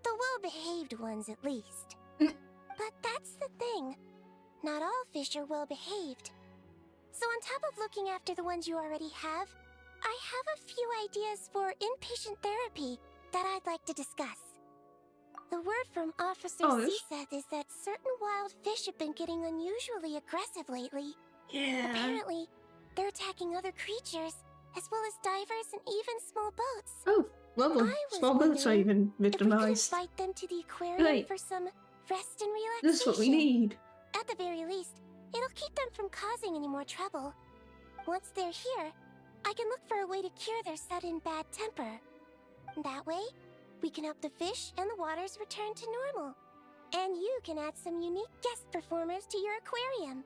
Speaker 6: the well-behaved ones at least. But that's the thing. Not all fish are well-behaved. So on top of looking after the ones you already have, I have a few ideas for inpatient therapy that I'd like to discuss. The word from Officer Seth is that certain wild fish have been getting unusually aggressive lately.
Speaker 1: Yeah.
Speaker 6: Apparently, they're attacking other creatures, as well as divers and even small boats.
Speaker 1: Oh, lovely. Small boats are even victimized.
Speaker 6: If we could invite them to the aquarium for some rest and relaxation.
Speaker 1: This is what we need.
Speaker 6: At the very least, it'll keep them from causing any more trouble. Once they're here, I can look for a way to cure their sudden bad temper. That way, we can help the fish and the waters return to normal. And you can add some unique guest performers to your aquarium.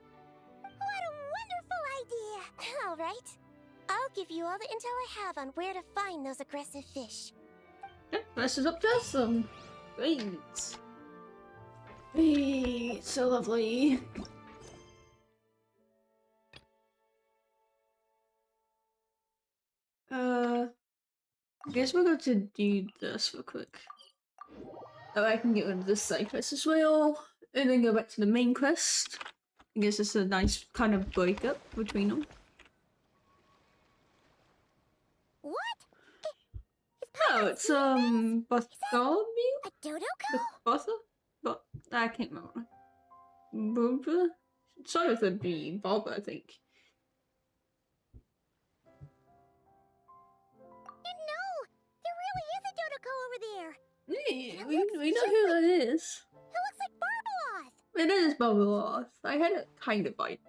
Speaker 2: What a wonderful idea!
Speaker 6: All right. I'll give you all the intel I have on where to find those aggressive fish.
Speaker 1: Okay, this is up to awesome. Great. Hey, so lovely. I guess we're going to do this real quick. Oh, I can get rid of this side quest as well, and then go back to the main quest. I guess it's a nice kind of breakup between them.
Speaker 2: What?
Speaker 1: Oh, it's Bartholomew?
Speaker 2: A Dodoko?
Speaker 1: Bartha? But I can't remember. Bulba? Sorry with a B. Bulba, I think.
Speaker 2: No! There really is a Dodoko over there!
Speaker 1: Yeah, we know who that is.
Speaker 2: It looks like Barbeloth!
Speaker 1: It is Barbeloth. I had it kind of right.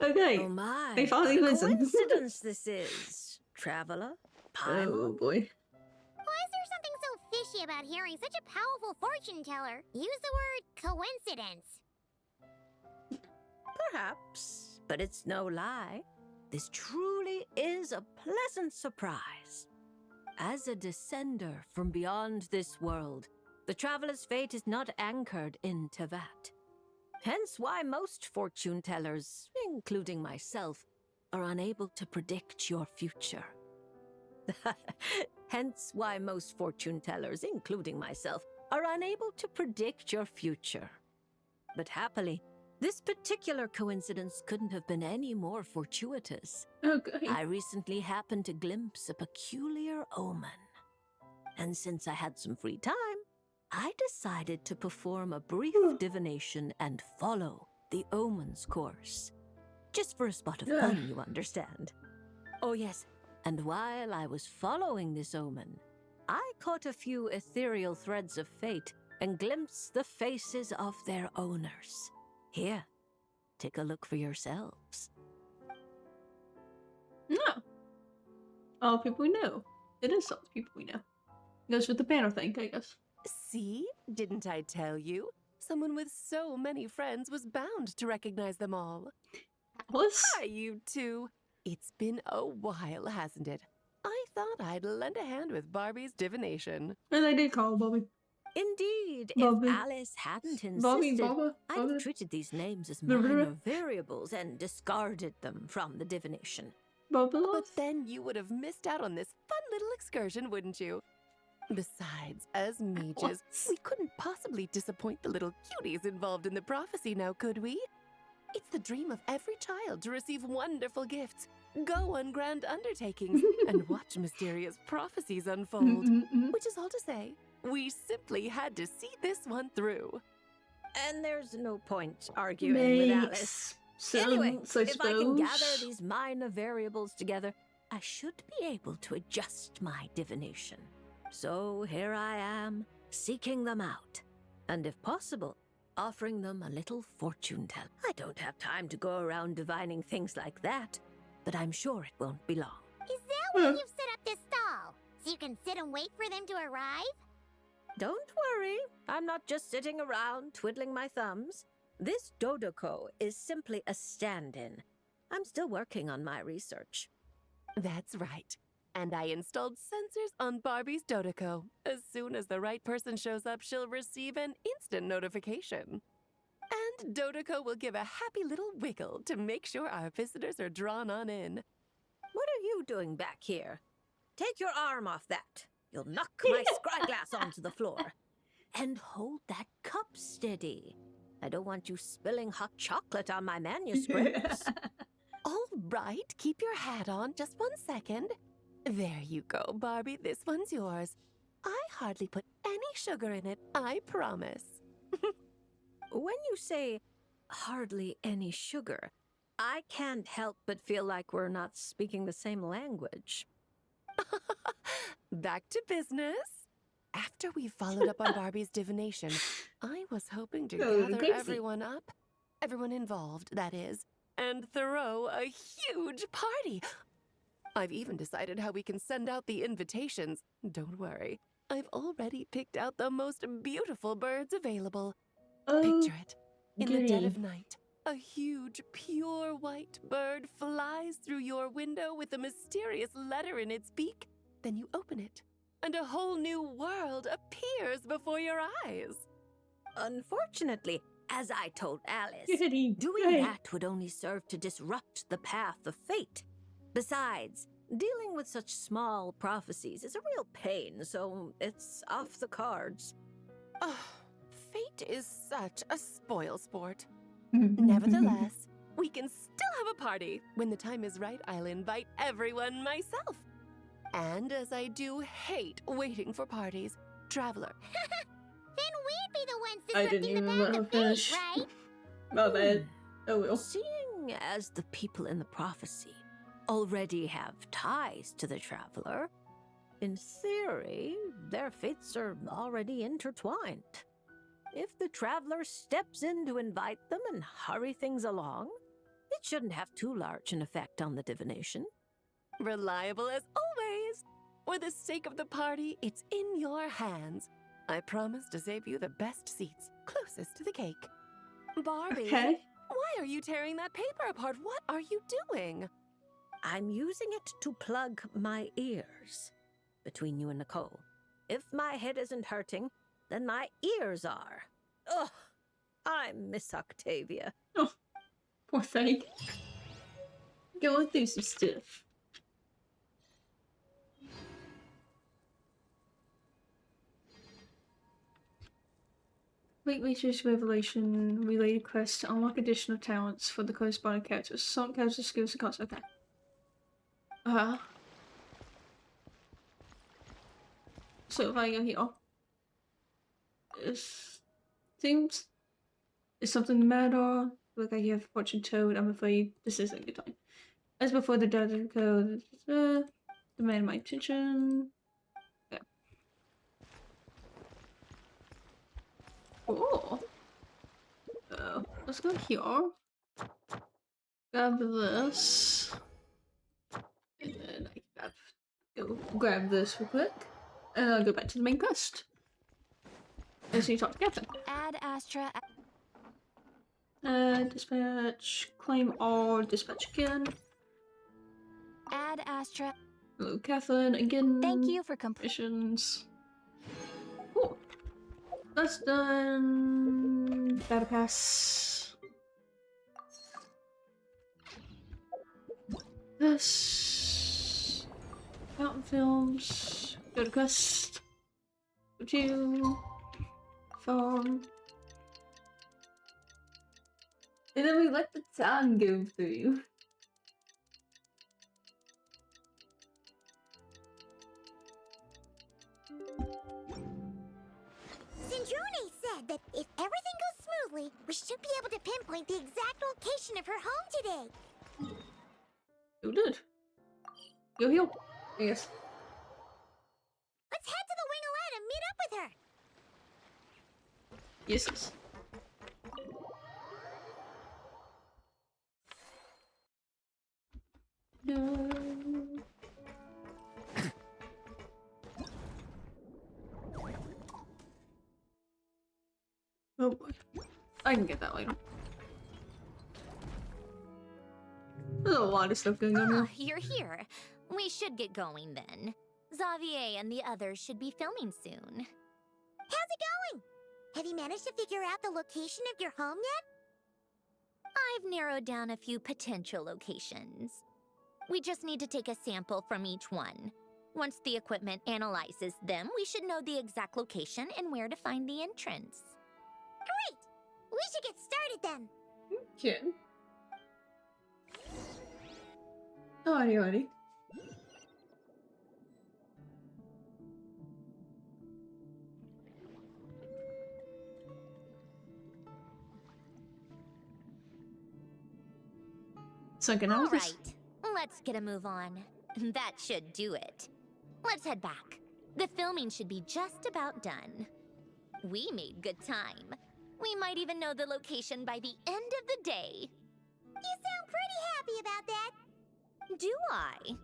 Speaker 1: Okay.
Speaker 11: Oh my!
Speaker 1: They finally
Speaker 11: what a
Speaker 1: listened.
Speaker 11: coincidence this is, traveler.
Speaker 1: Oh boy.
Speaker 2: Why is there something so fishy about hearing such a powerful fortune teller use the word coincidence?
Speaker 11: Perhaps, but it's no lie. This truly is a pleasant surprise. As a descender from beyond this world, the traveler's fate is not anchored in Tevat. Hence why most fortune tellers, including myself, are unable to predict your future. Hence why most fortune tellers, including myself, are unable to predict your future. But happily, this particular coincidence couldn't have been any more fortuitous.
Speaker 1: Okay.
Speaker 11: I recently happened to glimpse a peculiar omen. And since I had some free time, I decided to perform a brief divination and follow the omen's course. Just for a spot of fun, you understand. Oh yes, and while I was following this omen, I caught a few ethereal threads of fate and glimpsed the faces of their owners. Here, take a look for yourselves.
Speaker 1: No. All people we know. It is all the people we know. Goes with the banner thing, I guess.
Speaker 12: See? Didn't I tell you? Someone with so many friends was bound to recognize them all.
Speaker 1: Alice?
Speaker 12: Hi, you two. It's been a while, hasn't it? I thought I'd lend a hand with Barbie's divination.
Speaker 1: And I did call Bobby.
Speaker 11: Indeed,
Speaker 1: Bobby.
Speaker 11: if Alice hadn't insisted,
Speaker 1: Bobby.
Speaker 11: I'd have treated these names as
Speaker 1: Barbara.
Speaker 11: minor variables and discarded them from the divination.
Speaker 1: Bobby.
Speaker 12: But then you would have missed out on this fun little excursion, wouldn't you? Besides, as mages, we couldn't possibly disappoint the little cuties involved in the prophecy now, could we? It's the dream of every child to receive wonderful gifts, go on grand undertakings, and watch mysterious prophecies unfold. Which is all to say, We simply had to see this one through.
Speaker 11: And there's no point arguing with Alice. Anyway,
Speaker 1: Sense, I
Speaker 11: if I can gather
Speaker 1: suppose.
Speaker 11: these minor variables together, I should be able to adjust my divination. So here I am, seeking them out. And if possible, offering them a little fortune tell. I don't have time to go around divining things like that, but I'm sure it won't be long.
Speaker 2: Is that why you've set up this stall? So you can sit and wait for them to arrive?
Speaker 11: Don't worry, I'm not just sitting around twiddling my thumbs. This Dodoko is simply a stand-in. I'm still working on my research.
Speaker 12: That's right. And I installed sensors on Barbie's Dodoko. As soon as the right person shows up, she'll receive an instant notification. And Dodoko will give a happy little wiggle to make sure our visitors are drawn on in.
Speaker 11: What are you doing back here? Take your arm off that. You'll knock my scryglass onto the floor. And hold that cup steady. I don't want you spilling hot chocolate on my manuscripts.
Speaker 12: All right, keep your hat on. Just 1 second. There you go, Barbie. This one's yours. I hardly put any sugar in it, I promise.
Speaker 11: When you say hardly any sugar, I can't help but feel like we're not speaking the same language.
Speaker 12: Back to business. After we followed up on Barbie's divination, I was hoping to gather
Speaker 1: crazy.
Speaker 12: everyone involved, that is, and throw a huge party. I've even decided how we can send out the invitations. Don't worry, I've already picked out the most beautiful birds available. Picture it. In the dead of night, a huge, pure white bird flies through your window with a mysterious letter in its beak. Then you open it, and a whole new world appears before your eyes.
Speaker 11: Unfortunately, as I told Alice,
Speaker 1: Goody,
Speaker 11: doing
Speaker 1: great.
Speaker 11: that would only serve to disrupt the path of fate. Besides, dealing with such small prophecies is a real pain, so it's off the cards.
Speaker 12: Oh, fate is such a spoil sport. Nevertheless, we can still have a party. When the time is right, I'll invite everyone myself. And as I do hate waiting for parties, Traveler,
Speaker 2: Then we'd be the ones
Speaker 1: I didn't
Speaker 2: disrupting the
Speaker 1: even
Speaker 2: path
Speaker 1: let her
Speaker 2: of fate,
Speaker 1: finish.
Speaker 2: right?
Speaker 1: My bad. Oh well.
Speaker 11: Seeing as the people in the prophecy already have ties to the Traveler, in theory, their fates are already intertwined. If the Traveler steps in to invite them and hurry things along, it shouldn't have too large an effect on the divination.
Speaker 12: reliable as always. For the sake of the party, it's in your hands. I promise to save you the best seats, closest to the cake. Barbie,
Speaker 1: Okay.
Speaker 12: why are you tearing that paper apart? What are you doing?
Speaker 11: I'm using it to plug my ears. Between you and Nicole, if my head isn't hurting, then my ears are. Ugh, I miss Octavia.
Speaker 1: Oh, poor thing. Going through some stuff. Complete research revelation related quest to unlock additional talents for the corresponding characters. Some characters skills and costs. Okay. So if I go here, seems is something the matter? Look, I have fortune toad. I'm afraid this isn't a good time. As before, the data code demand my attention. Yeah. Oh. Let's go here. Grab this. And then I go grab this real quick. And I'll go back to the main quest. As you talk to Captain.
Speaker 5: Add Astra.
Speaker 1: Dispatch. Claim all. Dispatch again.
Speaker 5: Add Astra.
Speaker 1: Hello, Catherine. Again.
Speaker 5: Thank you for completing.
Speaker 1: Missions. Cool. That's done. Data pass. This. Mountain films. Go to quest. Go to. Farm. And then we let the time go through.
Speaker 2: the exact location of her home today.
Speaker 1: You did. Yo, yo. Yes.
Speaker 2: Let's head to the Wing-O-Lette and meet up with her.
Speaker 1: Yes. No. Oh boy. I can get that later. There's a lot of stuff going on
Speaker 9: Ah,
Speaker 1: here.
Speaker 9: you're here. We should get going then. Xavier and the others should be filming soon.
Speaker 2: How's it going? Have you managed to figure out the location of your home yet?
Speaker 9: I've narrowed down a few potential locations. We just need to take a sample from each one. Once the equipment analyzes them, we should know the exact location and where to find the entrance.
Speaker 2: Great! We should get started then.
Speaker 1: Okay. Alrighty.
Speaker 9: All right, let's get a move on. That should do it. Let's head back. The filming should be just about done. We made good time. We might even know the location by the end of the day.
Speaker 2: You sound pretty happy about that.
Speaker 9: Do I?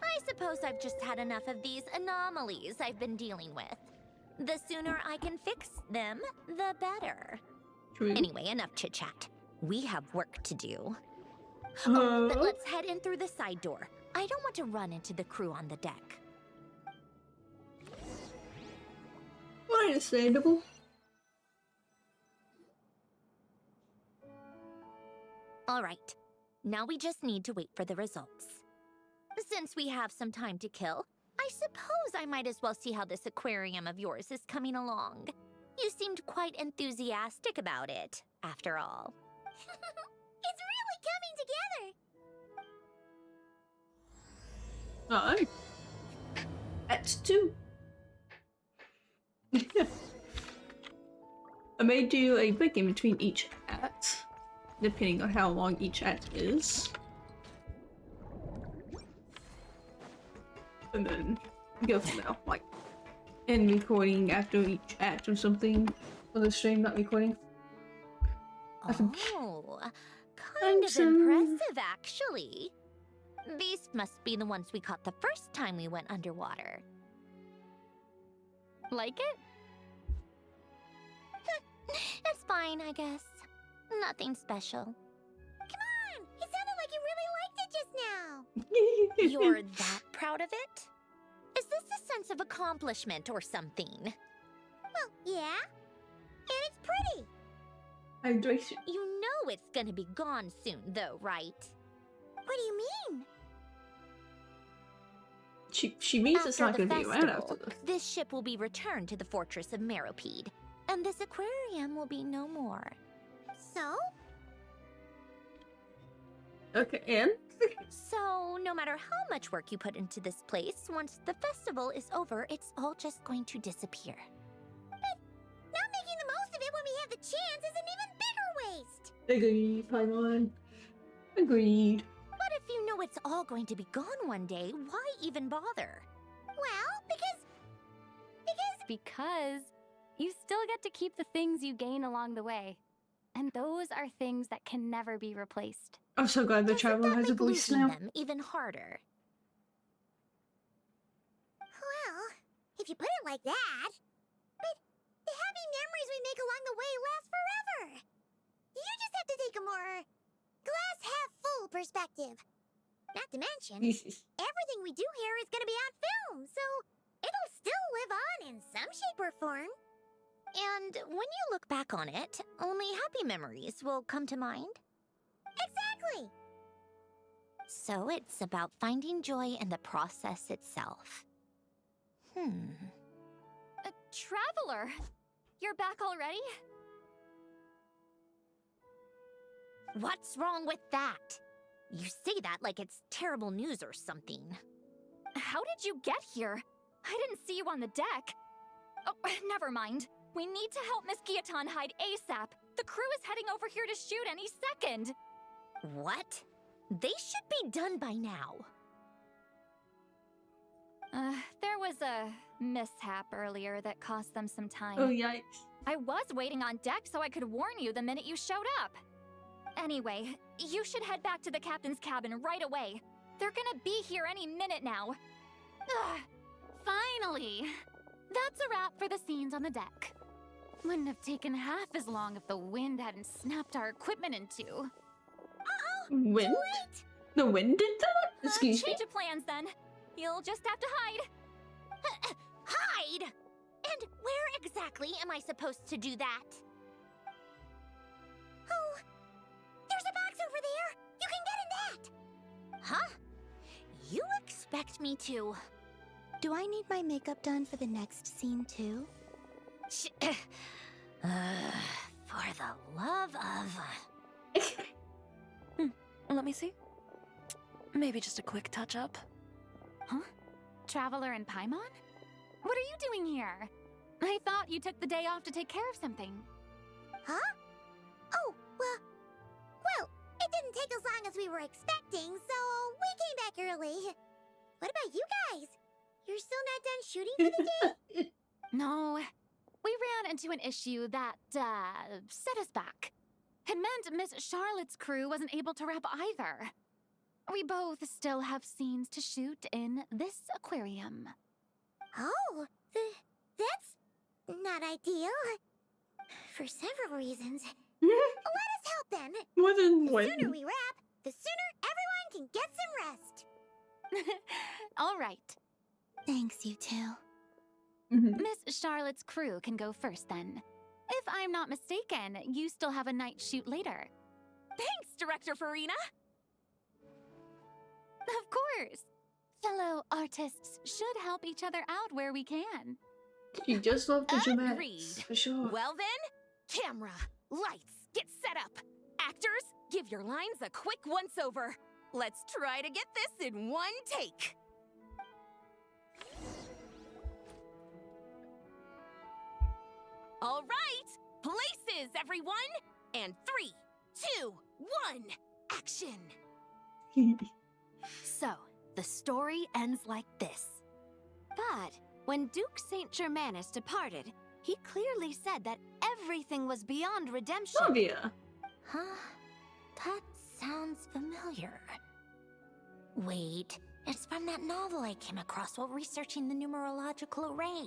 Speaker 9: I suppose I've just had enough of these anomalies I've been dealing with. The sooner I can fix them, the better.
Speaker 1: True.
Speaker 9: Anyway, enough chit-chat. We have work to do. Oh, but let's head in through the side door. I don't want to run into the crew on the deck.
Speaker 1: Understandable.
Speaker 9: All right. Now we just need to wait for the results. Since we have some time to kill, I suppose I might as well see how this aquarium of yours is coming along. You seemed quite enthusiastic about it, after all.
Speaker 2: It's really coming together.
Speaker 1: Alright. That's 2. I may do a break in between each act, depending on how long each act is. And then go from there, like, end recording after each act or something for the stream, not recording.
Speaker 9: Oh, kind of impressive, actually. These must be the ones we caught the first time we went underwater.
Speaker 5: Like it?
Speaker 9: It's fine, I guess. Nothing special.
Speaker 2: Come on! It sounded like you really liked it just now.
Speaker 9: You're that proud of it? Is this a sense of accomplishment or something?
Speaker 2: Well, yeah. And it's pretty.
Speaker 1: Hydration.
Speaker 9: You know it's gonna be gone soon, though, right?
Speaker 2: What do you mean?
Speaker 1: She means it's not
Speaker 9: After
Speaker 1: going
Speaker 9: the
Speaker 1: to be around after
Speaker 9: festival,
Speaker 1: this.
Speaker 9: this ship will be returned to the fortress of Meropide, and this aquarium will be no more.
Speaker 2: So?
Speaker 1: Okay, and?
Speaker 9: So, no matter how much work you put into this place, once the festival is over, it's all just going to disappear.
Speaker 2: But not making the most of it when we have the chance is an even bigger waste.
Speaker 1: Agreed, Paimon. Agreed.
Speaker 9: But if you know it's all going to be gone one day, why even bother?
Speaker 2: Well,
Speaker 5: Because you still get to keep the things you gain along the way. And those are things that can never be replaced.
Speaker 1: I'm so glad the
Speaker 9: Doesn't
Speaker 1: traveler
Speaker 9: that
Speaker 1: has a
Speaker 9: make
Speaker 1: voice
Speaker 9: losing
Speaker 1: now.
Speaker 9: them even harder?
Speaker 2: well, if you put it like that. But the happy memories we make along the way last forever. You just have to take a more glass half full perspective. Not to mention, everything we do here is gonna be on film, so it'll still live on in some shape or form.
Speaker 9: And when you look back on it, only happy memories will come to mind?
Speaker 2: Exactly!
Speaker 9: So it's about finding joy in the process itself.
Speaker 5: Traveler! You're back already?
Speaker 9: What's wrong with that? You say that like it's terrible news or something.
Speaker 5: How did you get here? I didn't see you on the deck. Oh, never mind. We need to help Miss Guillotin hide ASAP. The crew is heading over here to shoot any second.
Speaker 9: What? They should be done by now.
Speaker 5: There was a mishap earlier that cost them some time.
Speaker 1: Oh, yikes.
Speaker 5: I was waiting on deck so I could warn you the minute you showed up. Anyway, you should head back to the captain's cabin right away. They're gonna be here any minute now.
Speaker 10: Ugh, finally! That's a wrap for the scenes on the deck. Wouldn't have taken half as long if the wind hadn't snapped our equipment in two.
Speaker 1: Wind? The wind did that? Excuse me?
Speaker 5: Change of plans then. You'll just have to hide.
Speaker 9: Hide? And where exactly am I supposed to do that? Oh, there's a box over there. You can get in that. Huh? You expect me to?
Speaker 6: Do I need my makeup done for the next scene too?
Speaker 9: For the love of...
Speaker 4: Let me see. Maybe just a quick touch-up.
Speaker 10: Huh? Traveler and Paimon? What are you doing here? I thought you took the day off to take care of something.
Speaker 2: Huh? Oh, well, it didn't take as long as we were expecting, so we came back early. What about you guys? You're still not done shooting for the day?
Speaker 10: No, we ran into an issue that, set us back. It meant Miss Charlotte's crew wasn't able to wrap either. We both still have scenes to shoot in this aquarium.
Speaker 2: Oh, that's not ideal. For several reasons. Let us help then.
Speaker 1: More than
Speaker 2: The
Speaker 1: one.
Speaker 2: sooner we wrap, the sooner everyone can get some rest.
Speaker 10: All right.
Speaker 6: Thanks, you two.
Speaker 10: Miss Charlotte's crew can go first then. If I'm not mistaken, you still have a night shoot later.
Speaker 5: Thanks, Director Farina.
Speaker 10: Of course. Fellow artists should help each other out where we can.
Speaker 1: She just loved the
Speaker 9: Agreed.
Speaker 1: dramatics, for sure.
Speaker 9: Well then, camera, lights, get set up. Actors, give your lines a quick once-over. Let's try to get this in one take. All right, places, everyone. And 3, 2, 1, action.
Speaker 7: So, the story ends like this. But when Duke St. Germanus departed, he clearly said that everything was beyond redemption.
Speaker 1: Flavia.
Speaker 9: Huh? That sounds familiar. Wait, it's from that novel I came across while researching the numerological array.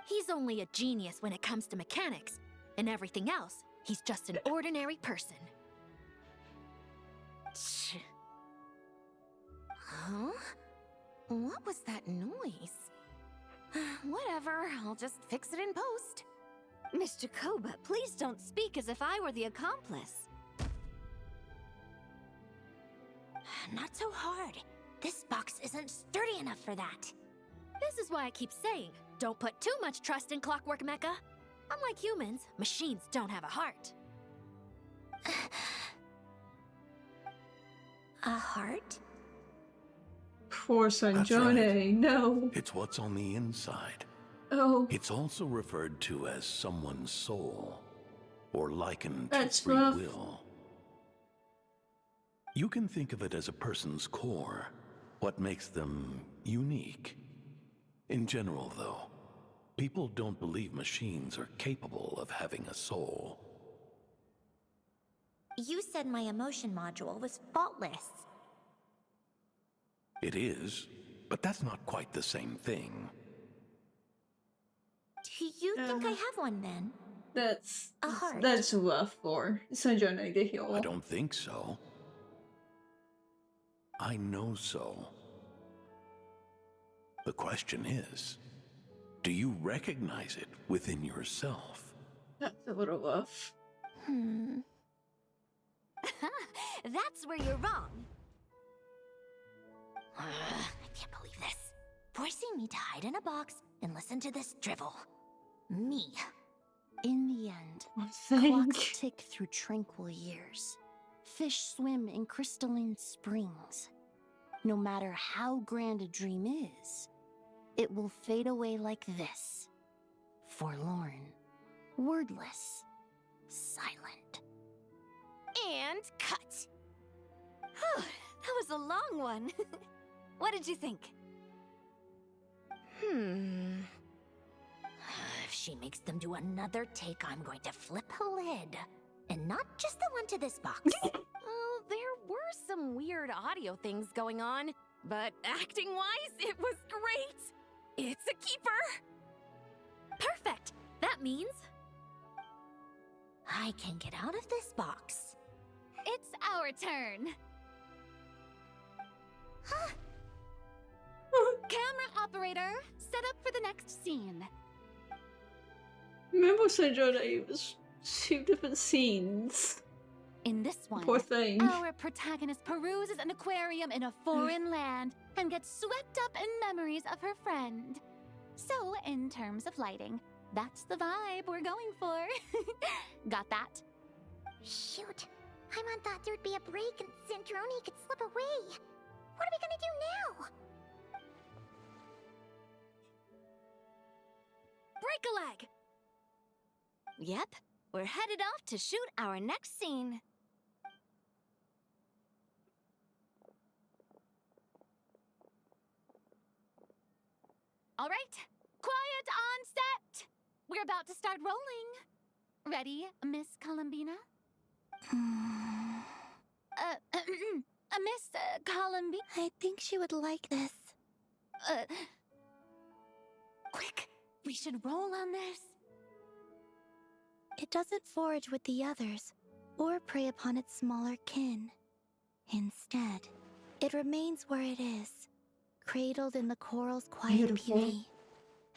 Speaker 7: He's only a genius when it comes to mechanics, and everything else, he's just an ordinary person.
Speaker 9: Huh? What was that noise? Whatever, I'll just fix it in post.
Speaker 7: Mr. Koba, please don't speak as if I were the accomplice.
Speaker 9: Not so hard. This box isn't sturdy enough for that.
Speaker 7: This is why I keep saying, don't put too much trust in Clockwork Mecha. Unlike humans, machines don't have a heart.
Speaker 9: A heart?
Speaker 1: Poor
Speaker 13: That's
Speaker 1: Sanjone, no.
Speaker 13: It's what's on the inside.
Speaker 1: Oh,
Speaker 13: It's also referred to as someone's soul, or likened
Speaker 1: That's
Speaker 13: to free
Speaker 1: rough.
Speaker 13: will. You can think of it as a person's core, what makes them unique. In general, though, people don't believe machines are capable of having a soul.
Speaker 9: You said my emotion module was faultless.
Speaker 13: It is, but that's not quite the same thing.
Speaker 9: Do you think I have one then?
Speaker 1: that's
Speaker 9: A heart.
Speaker 1: that's rough for Sanjone to heal.
Speaker 13: I don't think so. I know so. The question is, do you recognize it within yourself?
Speaker 1: That's a little rough.
Speaker 7: That's where you're wrong.
Speaker 9: I can't believe this. Forcing me to hide in a box and listen to this drivel. Me.
Speaker 14: In the end,
Speaker 1: Thank.
Speaker 14: clocks tick through tranquil years. Fish swim in crystalline springs. No matter how grand a dream is, it will fade away like this. Forlorn Wordless. Silent.
Speaker 7: And cut. Whew, that was a long one. What did you think?
Speaker 9: If she makes them do another take, I'm going to flip a lid. And not just the one to this box.
Speaker 7: Oh, there were some weird audio things going on, but acting-wise, it was great. It's a keeper. Perfect. That means
Speaker 9: I can get out of this box.
Speaker 10: It's our turn. Camera operator, set up for the next scene.
Speaker 1: Remember St. John, it was 2 different scenes.
Speaker 10: In this one,
Speaker 1: Poor thing.
Speaker 10: our protagonist peruses an aquarium in a foreign land and gets swept up in memories of her friend. So, in terms of lighting, that's the vibe we're going for. Got that?
Speaker 2: Shoot. Paimon thought there'd be a break and Zandroni could slip away. What are we gonna do now?
Speaker 7: break a leg. Yep, we're headed off to shoot our next scene.
Speaker 10: All right, quiet on set. We're about to start rolling. Ready, Miss Columbina? Miss Columbina?
Speaker 6: I think she would like this.
Speaker 10: Quick, we should roll on this.
Speaker 6: It doesn't forage with the others, or prey upon its smaller kin. Instead, it remains where it is, cradled in the coral's quiet
Speaker 1: Beautiful.
Speaker 6: beauty,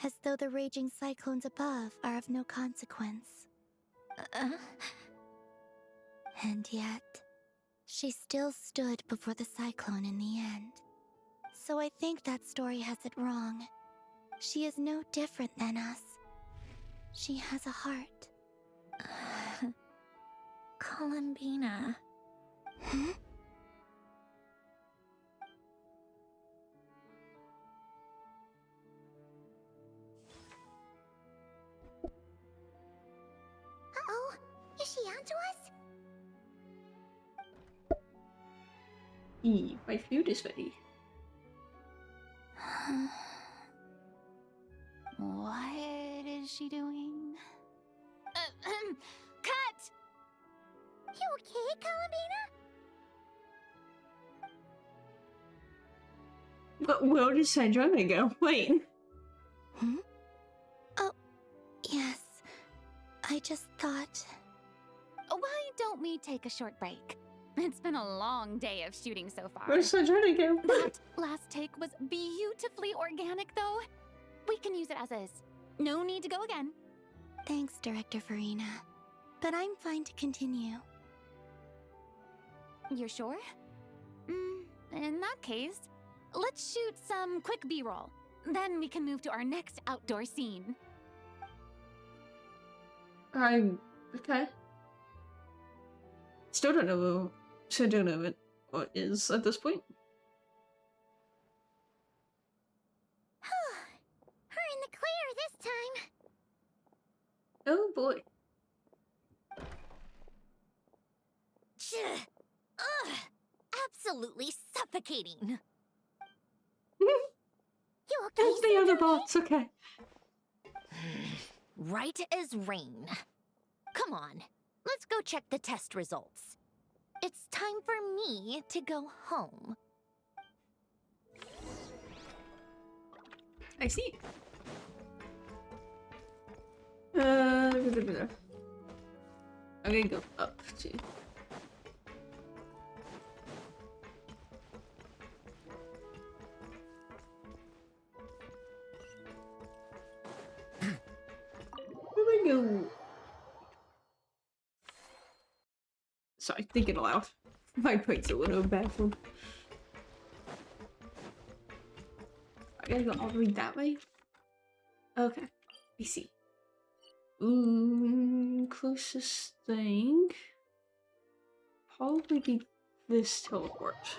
Speaker 6: as though the raging cyclones above are of no consequence. And yet, she still stood before the cyclone in the end. So I think that story has it wrong. She is no different than us. She has a heart.
Speaker 9: Columbina.
Speaker 6: Hmm?
Speaker 2: Uh-oh, is she onto us?
Speaker 1: My food is ready.
Speaker 10: What is she doing? Cut!
Speaker 2: You okay, Columbina?
Speaker 1: But where did Sandrona go? Wait.
Speaker 6: Hmm? Oh, yes. I just thought...
Speaker 10: Why don't we take a short break? It's been a long day of shooting so far.
Speaker 1: Where did Sandrona go?
Speaker 10: That last take was beautifully organic, though. We can use it as is. No need to go again.
Speaker 6: Thanks, Director Farina. But I'm fine to continue.
Speaker 10: You're sure? In that case, let's shoot some quick B-roll. Then we can move to our next outdoor scene.
Speaker 1: I'm... okay. Still don't know Sandrona what is at this point.
Speaker 2: We're in the clear this time.
Speaker 1: Oh boy.
Speaker 9: Ugh, absolutely suffocating.
Speaker 2: You okay?
Speaker 1: There's the other bots, okay.
Speaker 9: Right as rain. Come on, let's go check the test results. It's time for me to go home.
Speaker 1: I see. I'm gonna go up too. Where we go? Sorry, thinking aloud. My brain's a little baffled. I gotta go all the way that way? Okay, I see. Closest thing... probably be this teleport.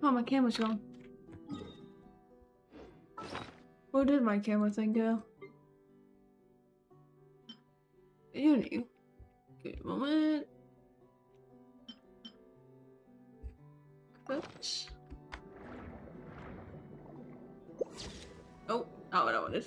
Speaker 1: Oh, my camera's gone. Where did my camera thing go? You knew. Good moment. Oops. Oh, not what I wanted.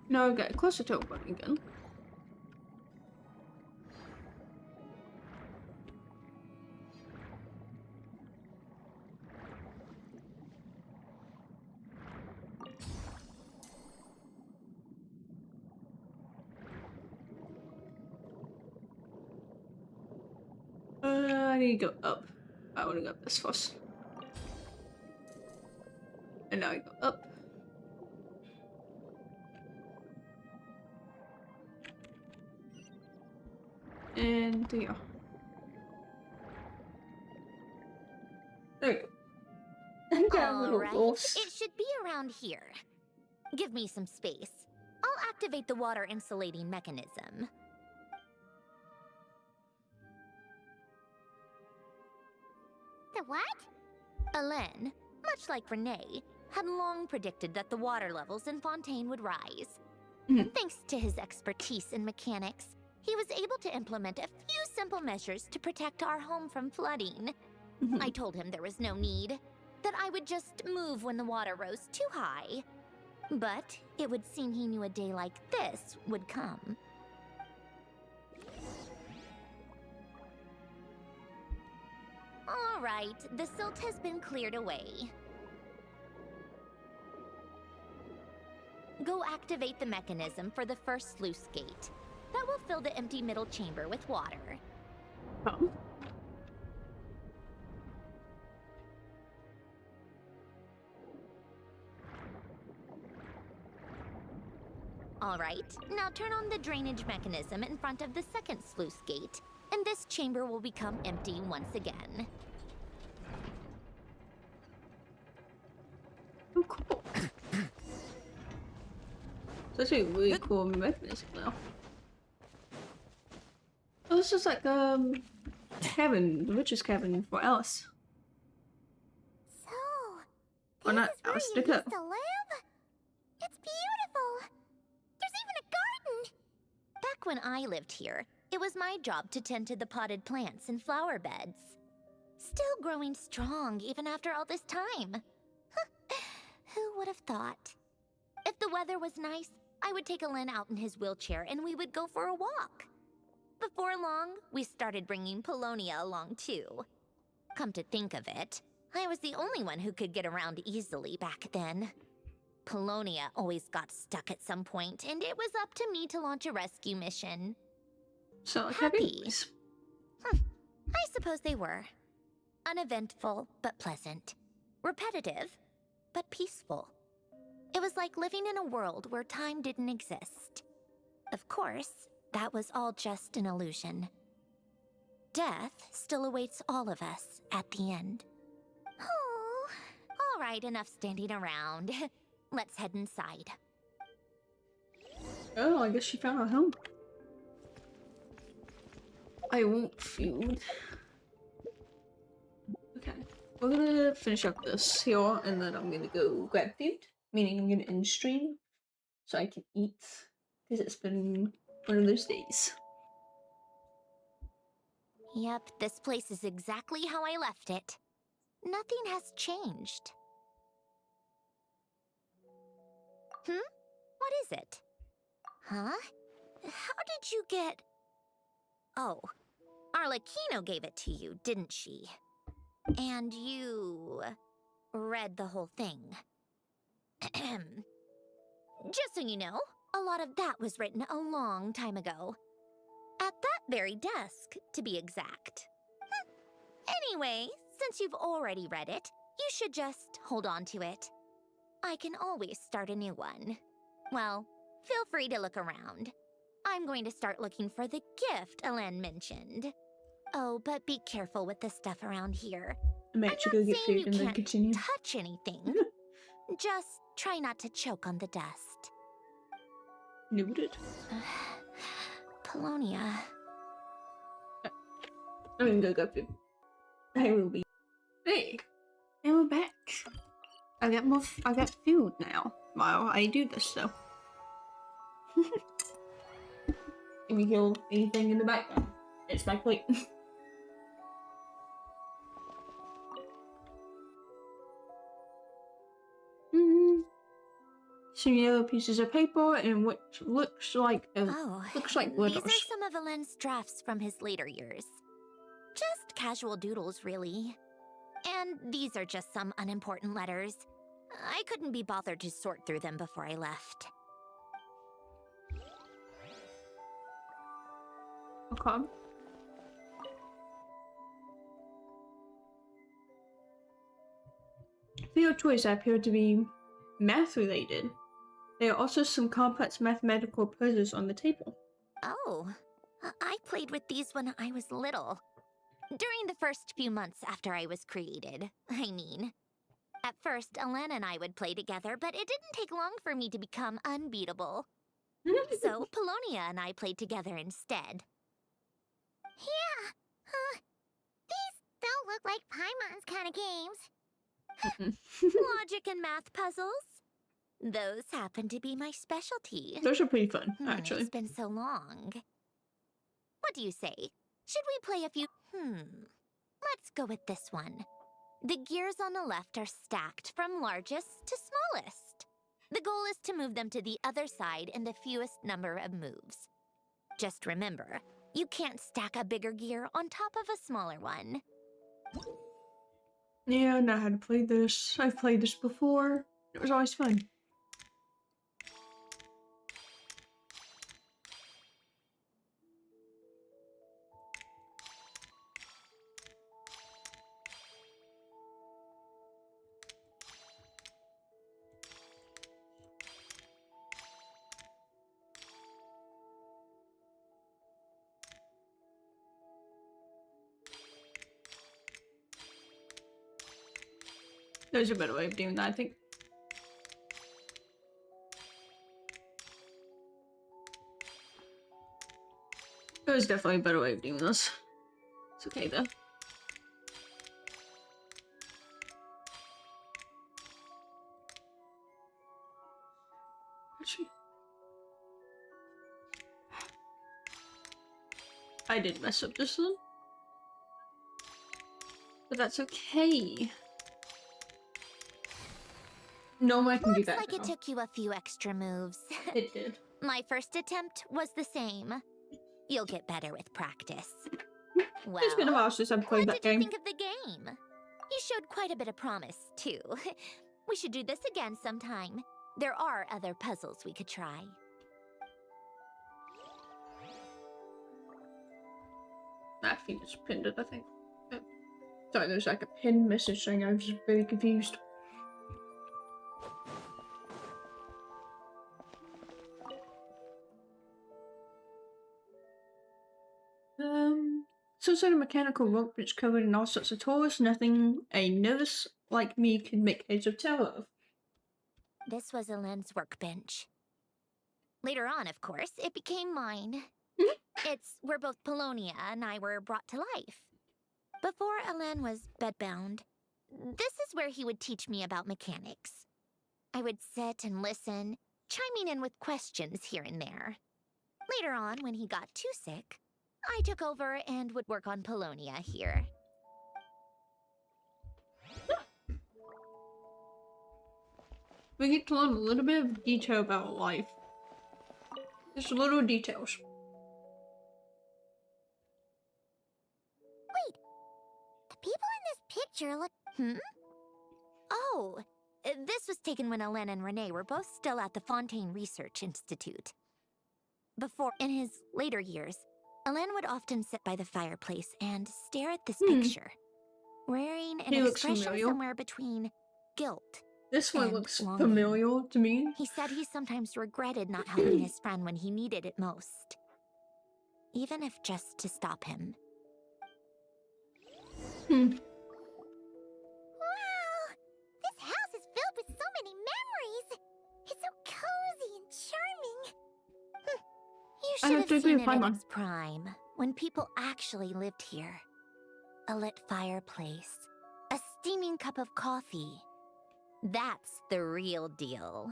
Speaker 1: No, get closer to a button again. I need to go up. I want to go this first. And now I go up. And yeah. There you go.
Speaker 9: All right, it should be around here. Give me some space. I'll activate the water insulating mechanism.
Speaker 2: The what?
Speaker 9: Alen, much like Renee, had long predicted that the water levels in Fontaine would rise. And thanks to his expertise in mechanics, he was able to implement a few simple measures to protect our home from flooding. I told him there was no need, that I would just move when the water rose too high. But it would seem he knew a day like this would come. All right, the silt has been cleared away. Go activate the mechanism for the first sluice gate. That will fill the empty middle chamber with water.
Speaker 1: Oh.
Speaker 9: All right, now turn on the drainage mechanism in front of the second sluice gate, and this chamber will become empty once again.
Speaker 1: Oh, cool. It's actually a really cool mechanism now. Oh, this is like cabin, the witch's cabin for Alice.
Speaker 2: So,
Speaker 1: Or not
Speaker 2: this is where
Speaker 1: Alice,
Speaker 2: you
Speaker 1: Nicole.
Speaker 2: used to live? It's beautiful. There's even a garden.
Speaker 9: Back when I lived here, it was my job to tend to the potted plants and flower beds. Still growing strong even after all this time. Who would have thought? If the weather was nice, I would take Alen out in his wheelchair and we would go for a walk. Before long, we started bringing Polonia along too. Come to think of it, I was the only one who could get around easily back then. Polonia always got stuck at some point, and it was up to me to launch a rescue mission.
Speaker 1: So like
Speaker 9: Happy. I suppose they were. Uneventful, but pleasant. Repetitive, but peaceful. It was like living in a world where time didn't exist. Of course, that was all just an illusion. Death still awaits all of us at the end. Oh, all right, enough standing around. Let's head inside.
Speaker 1: Oh, I guess she found her home. I want food. Okay, we're gonna finish up this here, and then I'm gonna go grab food. Meaning I'm gonna end stream, so I can eat, because it's been one of those days.
Speaker 9: Yep, this place is exactly how I left it. Nothing has changed. What is it? Huh? How did you get... Oh, Arlecchino gave it to you, didn't she? And you... read the whole thing. Just so you know, a lot of that was written a long time ago. At that very desk, to be exact. Anyway, since you've already read it, you should just hold on to it. I can always start a new one. Well, feel free to look around. I'm going to start looking for the gift Alen mentioned. Oh, but be careful with the stuff around here.
Speaker 1: I may actually go get food and then continue.
Speaker 9: Touch anything. Just try not to choke on the dust.
Speaker 1: Noted.
Speaker 9: Polonia.
Speaker 1: I'm gonna go food. I will be. Hey, and we're back. I got food now. While I do this though. Can you hear anything in the background? It's my plate. Some yellow pieces of paper and what looks like
Speaker 9: These
Speaker 1: letters.
Speaker 9: are some of Alen's drafts from his later years. Just casual doodles, really. And these are just some unimportant letters. I couldn't be bothered to sort through them before I left.
Speaker 1: Okay. For your choice appear to be math related. There are also some complex mathematical puzzles on the table.
Speaker 9: Oh, I played with these when I was little. During the first few months after I was created, I mean. At first, Alen and I would play together, but it didn't take long for me to become unbeatable. So, Polonia and I played together instead.
Speaker 2: Yeah, these don't look like Paimon's kind of games.
Speaker 9: Logic and math puzzles? Those happen to be my specialty.
Speaker 1: Those are pretty fun, actually.
Speaker 9: It's been so long. What do you say? Should we play a few? Let's go with this one. The gears on the left are stacked from largest to smallest. The goal is to move them to the other side in the fewest number of moves. Just remember, you can't stack a bigger gear on top of a smaller one.
Speaker 1: Yeah, I know how to play this. I've played this before. It was always fun. There's a better way of doing that, I think. There's definitely a better way of doing this. It's okay though. Actually, I did mess up this one. But that's okay. No, I can do that.
Speaker 9: Looks like it took you a few extra moves.
Speaker 1: It did.
Speaker 9: My first attempt was the same. You'll get better with practice. Well,
Speaker 1: It's been a while since I've played that game.
Speaker 9: what did you think of the game? You showed quite a bit of promise, too. We should do this again sometime. There are other puzzles we could try.
Speaker 1: I think it's pinned it, I think. Sorry, there's like a pinned message saying I was just very confused. Some sort of mechanical workbench covered in all sorts of tools, nothing a novice like me could make heads or tail of.
Speaker 9: This was Alen's workbench. Later on, of course, it became mine. It's where both Polonia and I were brought to life. Before Alen was bedbound, this is where he would teach me about mechanics. I would sit and listen, chiming in with questions here and there. Later on, when he got too sick, I took over and would work on Polonia here.
Speaker 1: We get to learn a little bit of detail about life. Just little details.
Speaker 2: Wait, the people in this picture look...
Speaker 9: Oh, this was taken when Alen and Renee were both still at the Fontaine Research Institute. Before, in his later years, Alen would often sit by the fireplace and stare at this picture, wearing an expression somewhere between guilt.
Speaker 1: This one
Speaker 9: and
Speaker 1: looks
Speaker 9: longing.
Speaker 1: familiar to me.
Speaker 9: He said he sometimes regretted not helping his friend when he needed it most, even if just to stop him.
Speaker 2: Wow! This house is filled with so many should
Speaker 1: have
Speaker 2: have
Speaker 1: to agree
Speaker 2: seen
Speaker 1: with
Speaker 2: it in
Speaker 1: Paimon.
Speaker 2: its prime, when people actually lived here. A lit fireplace, a steaming cup of coffee. That's the real deal.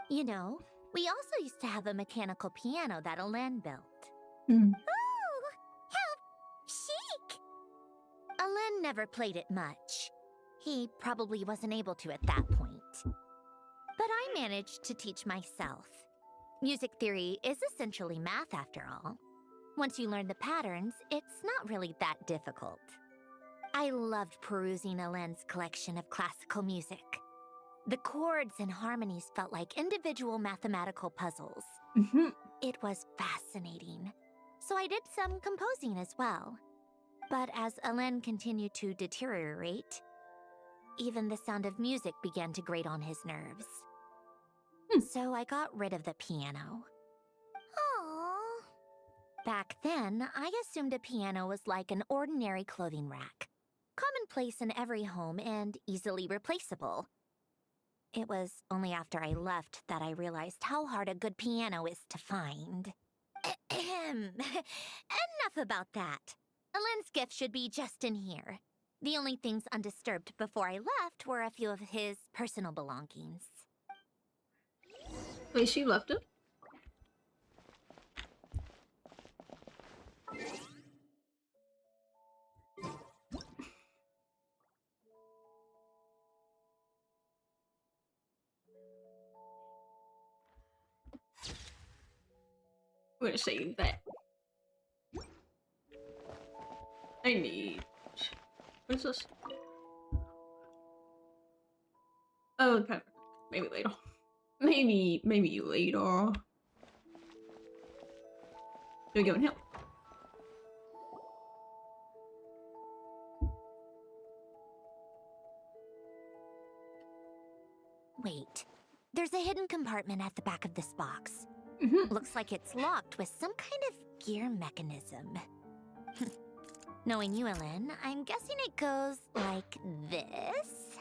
Speaker 2: You know, we also used to have a mechanical piano that Alen built.
Speaker 1: Hmm.
Speaker 2: Oh, how chic! Alen never played it much. He probably wasn't able to at that point. But I managed to teach myself. Music theory is essentially math after all. Once you learn the patterns, it's not really that difficult. I loved perusing Alen's collection of classical music. The chords and harmonies felt like individual mathematical puzzles.
Speaker 1: Mhm.
Speaker 2: It was fascinating. So I did some composing as well. But as Alen continued to deteriorate, even the sound of music began to grate on his nerves. So I got rid of the piano.
Speaker 6: Aww.
Speaker 2: Back then, I assumed a piano was like an ordinary clothing rack, commonplace in every home and easily replaceable. It was only after I left that I realized how hard a good piano is to find. Enough about that. Alen's gift should be just in here. The only things undisturbed before I left were a few of his personal belongings.
Speaker 1: Wait, she left it? We're gonna save that. I need... What's this? Oh, okay. Maybe later. Maybe later. Do we go in here?
Speaker 2: Wait, there's a hidden compartment at the back of this box. Looks like it's locked with some kind of gear mechanism. Knowing you, Alen, I'm guessing it goes like this,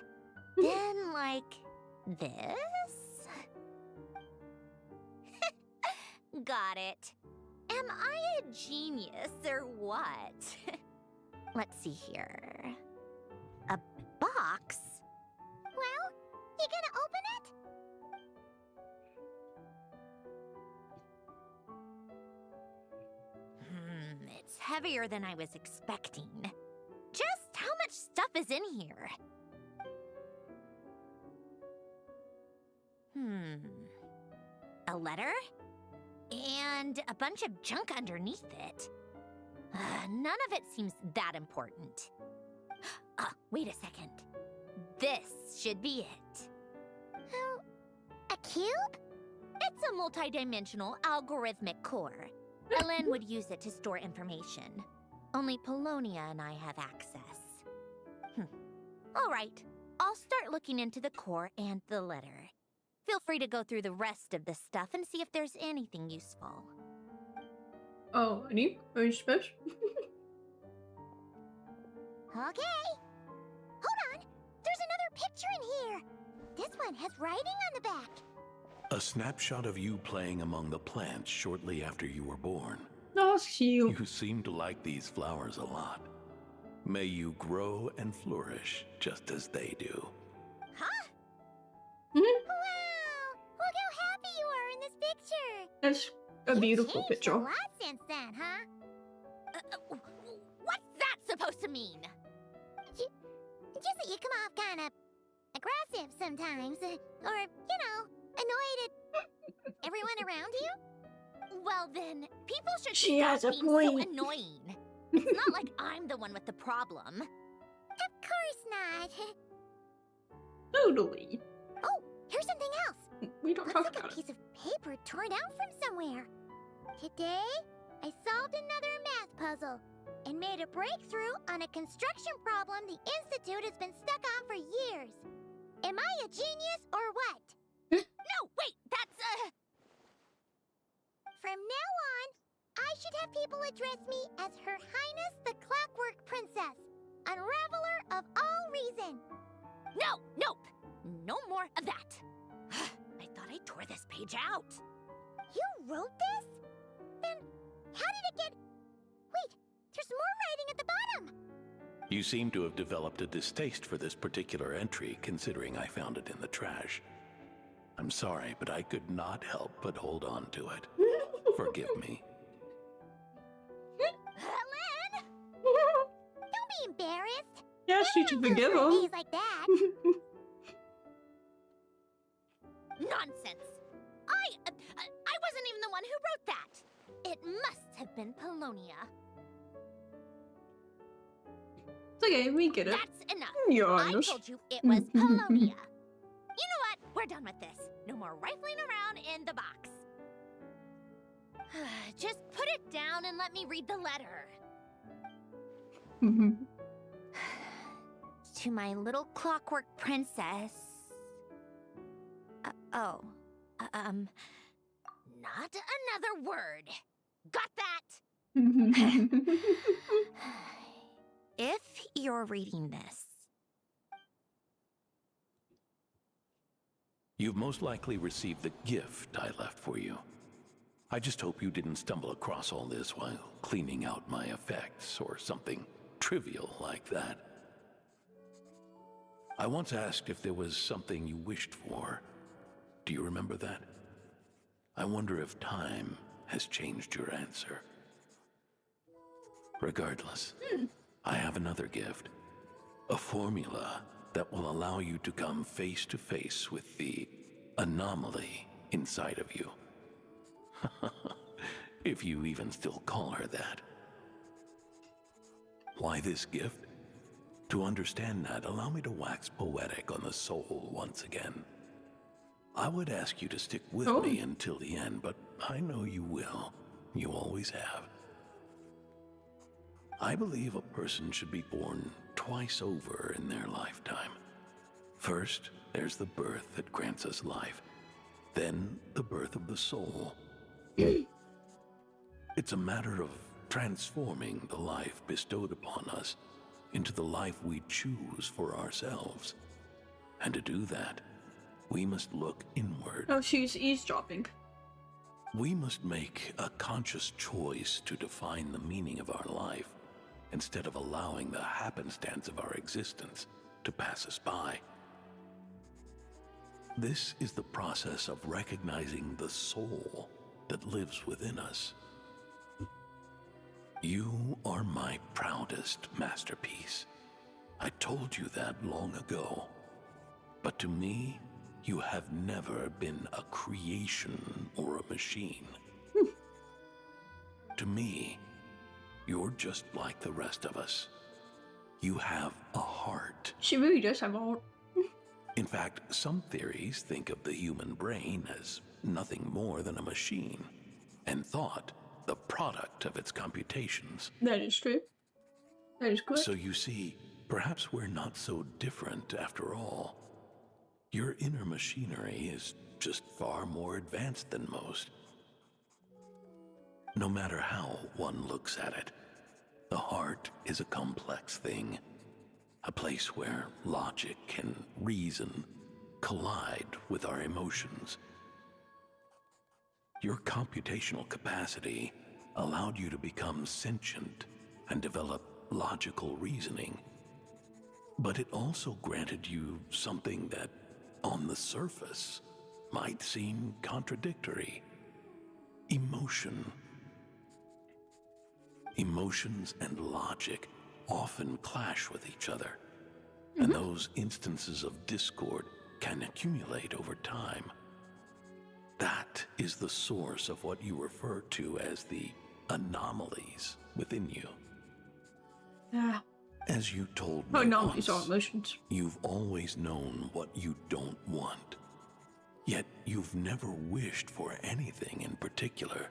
Speaker 2: then like this. Got it. Am I a genius or what? Let's see here. A box?
Speaker 6: Well, you gonna open it?
Speaker 2: It's heavier than I was expecting. Just how much stuff is in here? A letter? And a bunch of junk underneath it. None of it seems that important. Wait a second. This should be it.
Speaker 6: Oh, a cube?
Speaker 2: It's a multi-dimensional algorithmic core. Alen would use it to store information. Only Polonia and I have access. All right, I'll start looking into the core and the letter. Feel free to go through the rest of the stuff and see if there's anything useful.
Speaker 1: Oh, any? Are you supposed?
Speaker 6: Okay. Hold on. There's another picture in here. This one has writing on the back.
Speaker 13: A snapshot of you playing among the plants shortly after you were born.
Speaker 1: That's cute.
Speaker 13: You seem to like these flowers a lot. May you grow and flourish just as they do.
Speaker 2: Huh?
Speaker 6: Wow! Look how happy you are in this picture.
Speaker 1: That's a beautiful
Speaker 6: Changed
Speaker 1: picture.
Speaker 6: a lot since then, huh?
Speaker 2: What's that supposed to mean?
Speaker 6: Just that you come off kind of aggressive sometimes, or, you know, annoyed at everyone around you.
Speaker 2: Well then, people should
Speaker 1: She
Speaker 2: stop
Speaker 1: has a
Speaker 2: being
Speaker 1: point.
Speaker 2: so annoying. It's not like I'm the one with the problem.
Speaker 6: Of course not.
Speaker 1: Totally.
Speaker 6: Oh, here's something else.
Speaker 1: We don't
Speaker 6: Looks
Speaker 1: talk
Speaker 6: like
Speaker 1: about
Speaker 6: a
Speaker 1: it.
Speaker 6: piece of paper torn out from somewhere. Today, I solved another math puzzle and made a breakthrough on a construction problem the Institute has been stuck on for years. Am I a genius or what?
Speaker 2: No, wait, that's
Speaker 6: From now on, I should have people address me as Her Highness the Clockwork Princess, Unraveler of all reason.
Speaker 2: Nope. No more of that. I thought I tore this page out.
Speaker 6: You wrote this?
Speaker 2: Then, how did it get... Wait, there's more writing at the bottom!
Speaker 13: You seem to have developed a distaste for this particular entry, considering I found it in the trash. I'm sorry, but I could not help but hold on to it. Forgive me.
Speaker 2: Lynn! Don't be embarrassed.
Speaker 1: Yeah, she should forgive him.
Speaker 2: Days like that.
Speaker 9: Nonsense! I wasn't even the one who wrote that! It must have been Polonia.
Speaker 1: It's okay, we get it.
Speaker 9: That's enough.
Speaker 1: You're
Speaker 9: I
Speaker 1: honest.
Speaker 9: told you it was Polonia. You know what? We're done with this. No more rifling around in the box. Just put it down and let me read the letter. To my little clockwork princess. Not another word. Got that? If you're reading this,
Speaker 13: You've most likely received the gift I left for you. I just hope you didn't stumble across all this while cleaning out my effects or something trivial like that. I once asked if there was something you wished for. Do you remember that? I wonder if time has changed your answer. Regardless, I have another gift. A formula that will allow you to come face to face with the anomaly inside of you. If you even still call her that. Why this gift? To understand that, allow me to wax poetic on the soul once again. I would ask you to stick with me until the end, but I know you will. You always have. I believe a person should be born twice over in their lifetime. First, there's the birth that grants us life. Then, the birth of the soul. It's a matter of transforming the life bestowed upon us into the life we choose for ourselves. And to do that, we must look inward.
Speaker 1: Oh, she's eavesdropping.
Speaker 13: We must make a conscious choice to define the meaning of our life, instead of allowing the happenstance of our existence to pass us by. This is the process of recognizing the soul that lives within us. You are my proudest masterpiece. I told you that long ago. But to me, you have never been a creation or a machine. To me, you're just like the rest of us. You have a heart.
Speaker 1: She really does have a heart.
Speaker 13: In fact, some theories think of the human brain as nothing more than a machine, and thought the product of its computations.
Speaker 1: That is true. That is good.
Speaker 13: So you see, perhaps we're not so different after all. Your inner machinery is just far more advanced than most. No matter how one looks at it, the heart is a complex thing. A place where logic and reason collide with our emotions. Your computational capacity allowed you to become sentient and develop logical reasoning. But it also granted you something that, on the surface, might seem contradictory. Emotion. Emotions and logic often clash with each other, and those instances of discord can accumulate over time. That is the source of what you refer to as the anomalies within you.
Speaker 1: Yeah.
Speaker 13: As you told me
Speaker 1: Anomalies
Speaker 13: once,
Speaker 1: are emotions.
Speaker 13: you've always known what you don't want, yet you've never wished for anything in particular.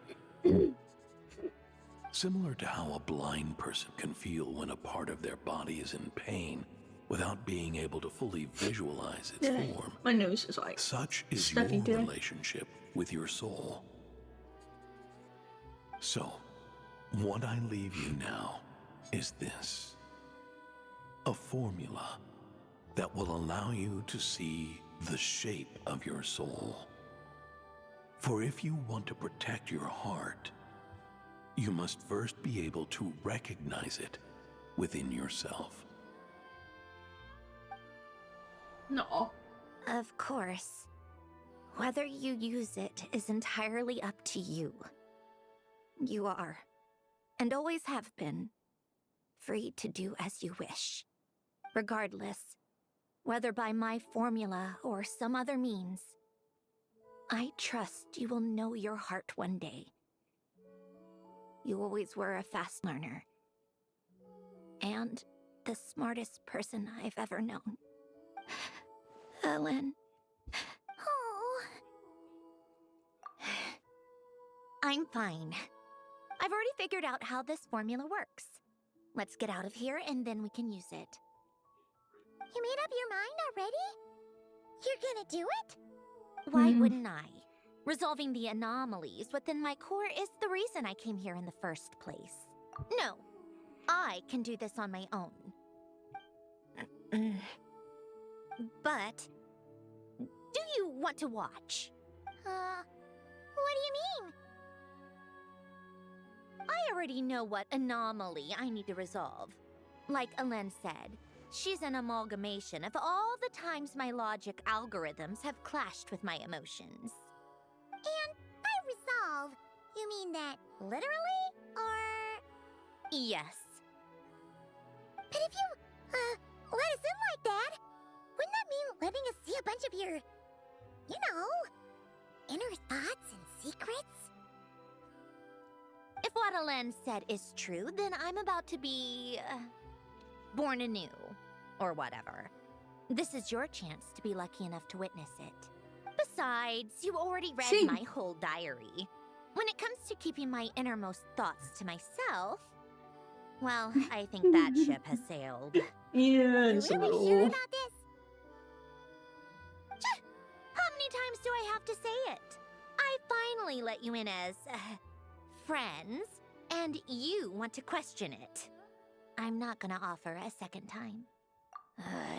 Speaker 13: Similar to how a blind person can feel when a part of their body is in pain without being able to fully visualize its form.
Speaker 1: My nose is like
Speaker 13: Such is
Speaker 1: stuffy
Speaker 13: your
Speaker 1: today.
Speaker 13: relationship with your soul. So, what I leave you now is this. A formula that will allow you to see the shape of your soul. For if you want to protect your heart, you must first be able to recognize it within yourself.
Speaker 1: No.
Speaker 9: Of course. Whether you use it is entirely up to you. You are, and always have been, free to do as you wish. Regardless, whether by my formula or some other means, I trust you will know your heart one day. You always were a fast learner, and the smartest person I've ever known. Ellen.
Speaker 2: Oh.
Speaker 9: I'm fine. I've already figured out how this formula works. Let's get out of here and then we can use it.
Speaker 2: You made up your mind already? You're gonna do it?
Speaker 9: Why wouldn't I? Resolving the anomalies within my core is the reason I came here in the first place. No, I can do this on my own. But, do you want to watch?
Speaker 2: What do you mean?
Speaker 9: I already know what anomaly I need to resolve. Like Alen said, she's an amalgamation of all the times my logic algorithms have clashed with my emotions.
Speaker 2: And by resolve, you mean that literally, or...?
Speaker 9: Yes.
Speaker 2: But if you, let us in like that, wouldn't that mean letting us see a bunch of your, you know, inner thoughts and secrets?
Speaker 9: If what Alen said is true, then I'm about to be... born anew. Or whatever. This is your chance to be lucky enough to witness it. Besides, you already read my whole diary. When it comes to keeping my innermost thoughts to myself, well, I think that ship has sailed.
Speaker 1: Yeah, it's a
Speaker 2: really
Speaker 1: little...
Speaker 2: sure about this?
Speaker 9: How many times do I have to say it? I finally let you in as... friends, and you want to question it. I'm not gonna offer a second time.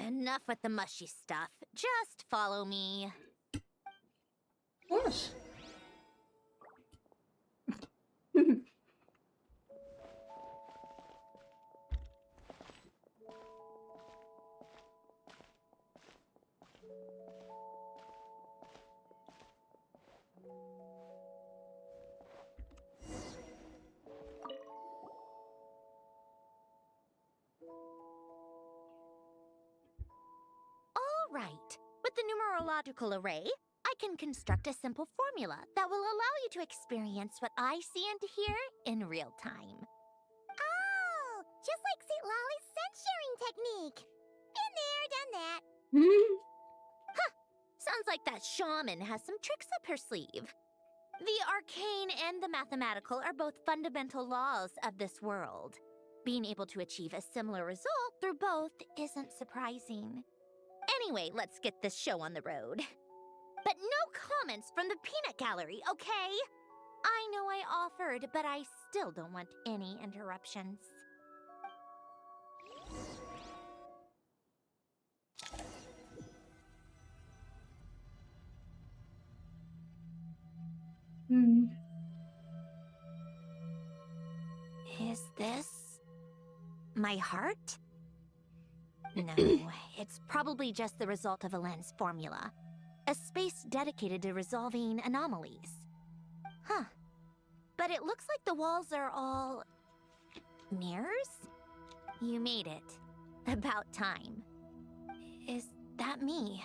Speaker 9: Enough with the mushy stuff. Just follow me.
Speaker 1: Of course.
Speaker 9: All right. With the numerological array, I can construct a simple formula that will allow you to experience what I see and hear in real time.
Speaker 2: Oh, just like St. Lolly's scent-sharing technique. Been there, done that.
Speaker 9: Sounds like that shaman has some tricks up her sleeve. The arcane and the mathematical are both fundamental laws of this world. Being able to achieve a similar result through both isn't surprising. Anyway, let's get this show on the road. But no comments from the peanut gallery, okay? I know I offered, but I still don't want any interruptions. Is this my heart? No, it's probably just the result of Alen's formula. A space dedicated to resolving anomalies. Huh. But it looks like the walls are all... mirrors? You made it. About time. Is that me?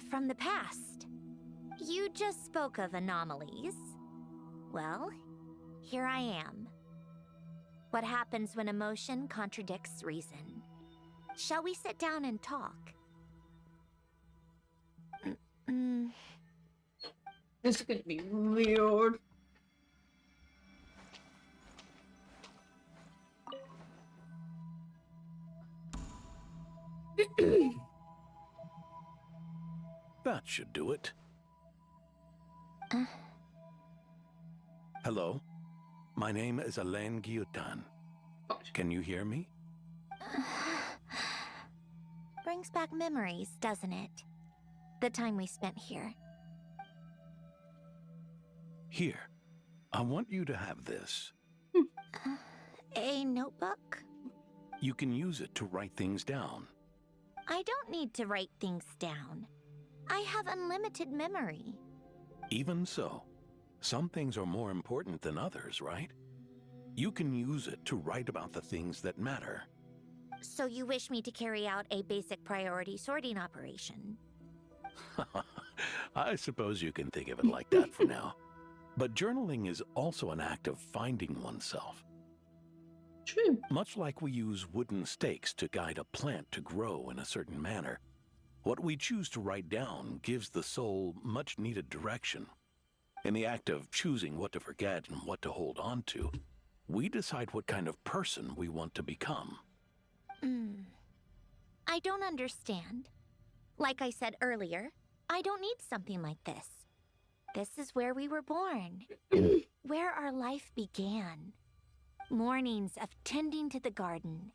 Speaker 9: From the past? You just spoke of anomalies. Well, here I am. What happens when emotion contradicts reason? Shall we sit down and talk?
Speaker 1: This is gonna be weird.
Speaker 13: That should do it. Hello, my name is Alain Guillotin. Can you hear me?
Speaker 9: Brings back memories, doesn't it? The time we spent here.
Speaker 13: Here, I want you to have this.
Speaker 9: A notebook?
Speaker 13: You can use it to write things down.
Speaker 9: I don't need to write things down. I have unlimited memory.
Speaker 13: Even so, some things are more important than others, right? You can use it to write about the things that matter.
Speaker 9: So you wish me to carry out a basic priority sorting operation?
Speaker 13: I suppose you can think of it like that for now. But journaling is also an act of finding oneself.
Speaker 1: True.
Speaker 13: Much like we use wooden stakes to guide a plant to grow in a certain manner, what we choose to write down gives the soul much-needed direction. In the act of choosing what to forget and what to hold on to, we decide what kind of person we want to become.
Speaker 9: I don't understand. Like I said earlier, I don't need something like this. This is where we were born, where our life began. Mornings of tending to the garden,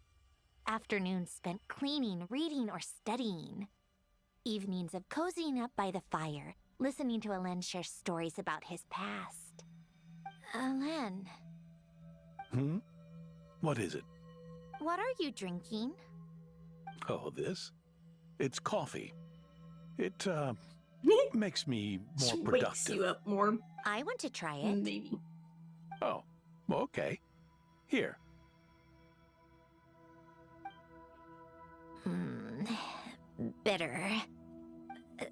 Speaker 9: afternoons spent cleaning, reading, or studying, evenings of cozying up by the fire, listening to Alen share stories about his past. Alen.
Speaker 13: What is it?
Speaker 9: What are you drinking?
Speaker 13: Oh, this? It's coffee. It, makes me more productive.
Speaker 1: Wakes you up more.
Speaker 9: I want to try it.
Speaker 1: Maybe.
Speaker 13: Oh, okay. Here.
Speaker 9: Bitter.